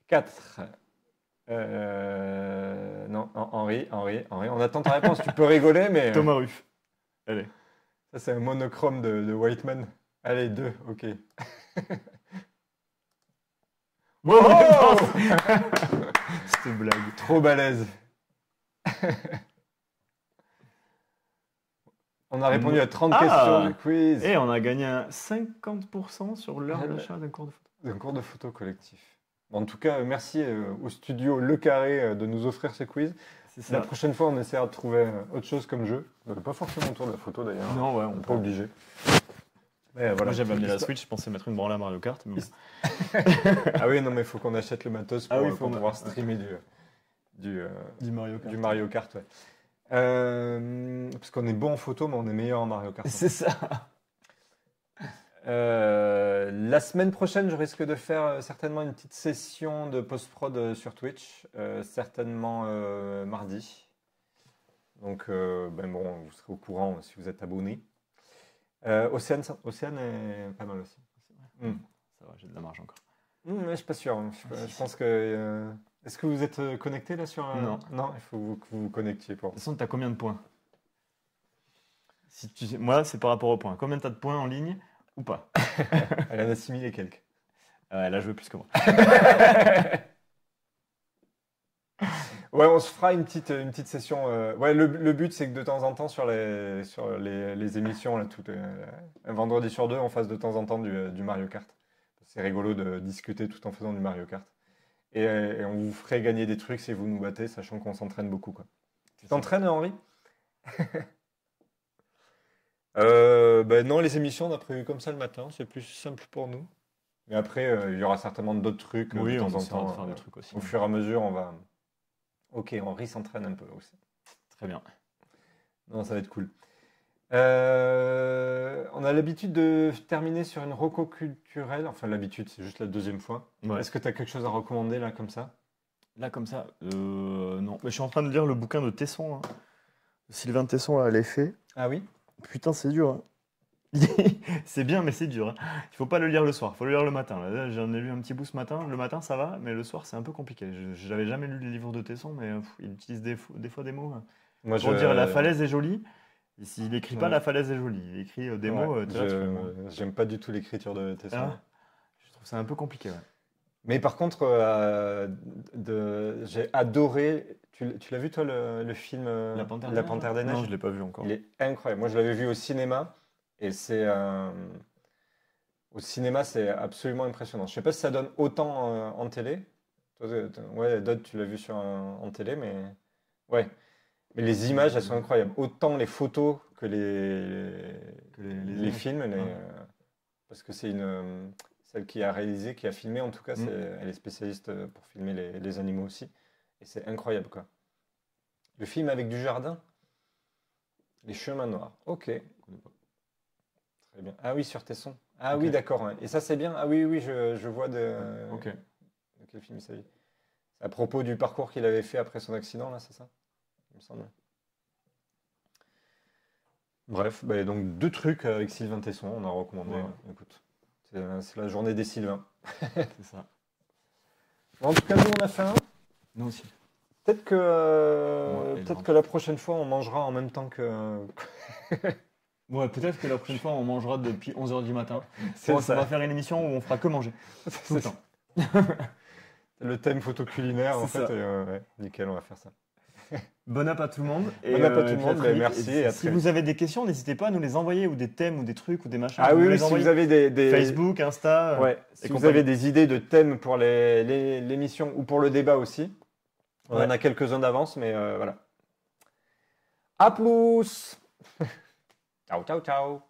A: 4. Non, Henri. On attend ta réponse. Tu peux rigoler, mais
B: Thomas Ruff. Allez.
A: ça, c'est un monochrome de Whiteman. Allez, 2, ok.
B: Wow
A: Oh
B: Cette blague.
A: Trop balèze. On a répondu à 30 questions du quiz.
B: Et on a gagné un 50% sur l'heure
A: Ah,
B: d'achat d'un cours de photo.
A: Un cours de photo collectif. Bon, en tout cas, merci au studio Le Carré de nous offrir ce quiz.
B: C'est
A: La
B: ça.
A: prochaine fois, on essaiera de trouver autre chose comme jeu. Pas forcément autour de la photo d'ailleurs.
B: Non, ouais,
A: On
B: on
A: n'est pas obligé. Mais voilà.
B: Moi j'avais amené la Switch, je pensais mettre une branle à Mario Kart. Mais...
A: Ah oui, non, mais il faut qu'on achète le matos pour,
B: Ah oui,
A: pour
B: faut
A: pouvoir streamer du
B: Mario Kart.
A: du Mario Kart. Ouais. Parce qu'on est bon en photo, mais on est meilleur en Mario Kart.
B: C'est ça.
A: La semaine prochaine, je risque de faire certainement une petite session de post-prod sur Twitch, certainement mardi. Donc, ben bon, vous serez au courant si vous êtes abonné. Océane est pas mal aussi. Mm.
B: Ça va, j'ai de la marge encore.
A: Mais je suis pas sûr. Je pense que. Est-ce que vous êtes connecté là sur
B: Non.
A: Non, il faut que vous vous connectiez pour.
B: De toute façon, t'as combien de points? Moi, c'est par rapport aux points. Combien t'as de points en ligne ou pas?
A: Elle en a 6000 et quelques.
B: Elle a joué plus que moi.
A: Ouais, on se fera une petite session. Ouais, le but, c'est que de temps en temps, sur les émissions, là, un vendredi sur deux, on fasse de temps en temps du Mario Kart. C'est rigolo de discuter tout en faisant du Mario Kart. Et on vous ferait gagner des trucs si vous nous battez, sachant qu'on s'entraîne beaucoup, quoi. Tu t'entraînes, Henri? Ben non, les émissions, on a prévu comme ça le matin. C'est plus simple pour nous. Mais après, il y aura certainement d'autres trucs
B: Oui,
A: de
B: on
A: temps en
B: essaiera
A: temps.
B: de faire des trucs aussi.
A: Au fur et à mesure, on va. Ok, Henri s'entraîne un peu aussi.
B: Très bien.
A: Non, ça va être cool. On a l'habitude de terminer sur une reco culturelle. Enfin, l'habitude, c'est juste la deuxième fois.
B: Ouais.
A: Est-ce que tu as quelque chose à recommander là, comme ça?
B: Là, comme ça, non. Mais je suis en train de lire le bouquin de Tesson. Hein. Sylvain Tesson, là, l'effet.
A: Ah oui?
B: Putain, c'est dur. Hein. c'est bien, mais c'est dur. Hein. Il faut pas le lire le soir, il faut le lire le matin. Là, j'en ai lu un petit bout ce matin. Le matin, ça va, mais le soir, c'est un peu compliqué. Je n'avais jamais lu les livres de Tesson, mais il utilise des fois des mots.
A: Moi,
B: Pour dire la falaise est jolie, Il écrit pas
A: Ouais.
B: La falaise est jolie. Il écrit des mots.
A: Ouais,
B: T'es là, tu fais, bon.
A: j'aime pas du tout l'écriture de Tesson.
B: Ah, je trouve ça un peu compliqué. Ouais.
A: Mais par contre, j'ai adoré. Tu l'as vu, toi, le film
B: La Panthère des
A: La
B: Neiges,
A: Panthère des
B: Non,
A: Neiges?
B: je l'ai pas vu encore.
A: Il est incroyable. Moi, je l'avais vu au cinéma. Et au cinéma, c'est absolument impressionnant. Je sais pas si ça donne autant en télé. Toi, ouais, Dodd, tu l'as vu en télé, mais ouais. Mais les images, elles sont incroyables. Autant les photos que les
B: images.
A: films.
B: Ouais.
A: Parce que c'est celle qui a réalisé, qui a filmé, en tout cas,
B: Mm.
A: elle est spécialiste pour filmer les animaux aussi. Et c'est incroyable, quoi. Le film avec du jardin, Les Chemins Noirs. Ok. Très bien. Ah oui, sur Tesson. Ah
B: Ok.
A: oui, d'accord. Ouais. Et ça, c'est bien. Ah oui, oui, je vois
B: Ok.
A: de quel film il s'agit. C'est à propos du parcours qu'il avait fait après son accident, là, c'est ça? Il me semble. Bref, bah, donc 2 trucs avec Sylvain Tesson, on a recommandé.
B: Ouais.
A: Écoute, c'est la journée des Sylvains.
B: C'est ça.
A: Bon, en tout cas, nous, on a fait un.
B: Nous aussi.
A: Peut-être que,
B: Ouais, et
A: peut-être
B: là.
A: que la prochaine fois, on mangera en même temps que.
B: Ouais, peut-être que la prochaine fois, on mangera depuis 11h du matin.
A: C'est
B: On
A: ça.
B: va faire une émission où on fera que manger. Tout le
A: C'est
B: temps.
A: le thème photo culinaire, en
B: C'est
A: fait.
B: ça.
A: Et, ouais, nickel, on va faire ça.
B: Bon app à tout le monde.
A: Bon app à tout
B: Et
A: le
B: puis à
A: monde,
B: très
A: bah,
B: vite.
A: merci
B: Et
A: et à
B: si
A: très
B: vous
A: vite.
B: avez des questions, n'hésitez pas à nous les envoyer ou des thèmes ou des trucs ou des machins.
A: Ah
B: vous
A: oui,
B: nous
A: oui,
B: les
A: si vous
B: envoyez.
A: avez des.
B: Facebook, Insta.
A: Ouais, si
B: et
A: vous
B: compagnie.
A: avez des idées de thèmes pour l'émission ou pour le débat aussi, on
B: Ouais.
A: en a quelques-uns d'avance, mais voilà. À plus! Ciao, ciao, ciao!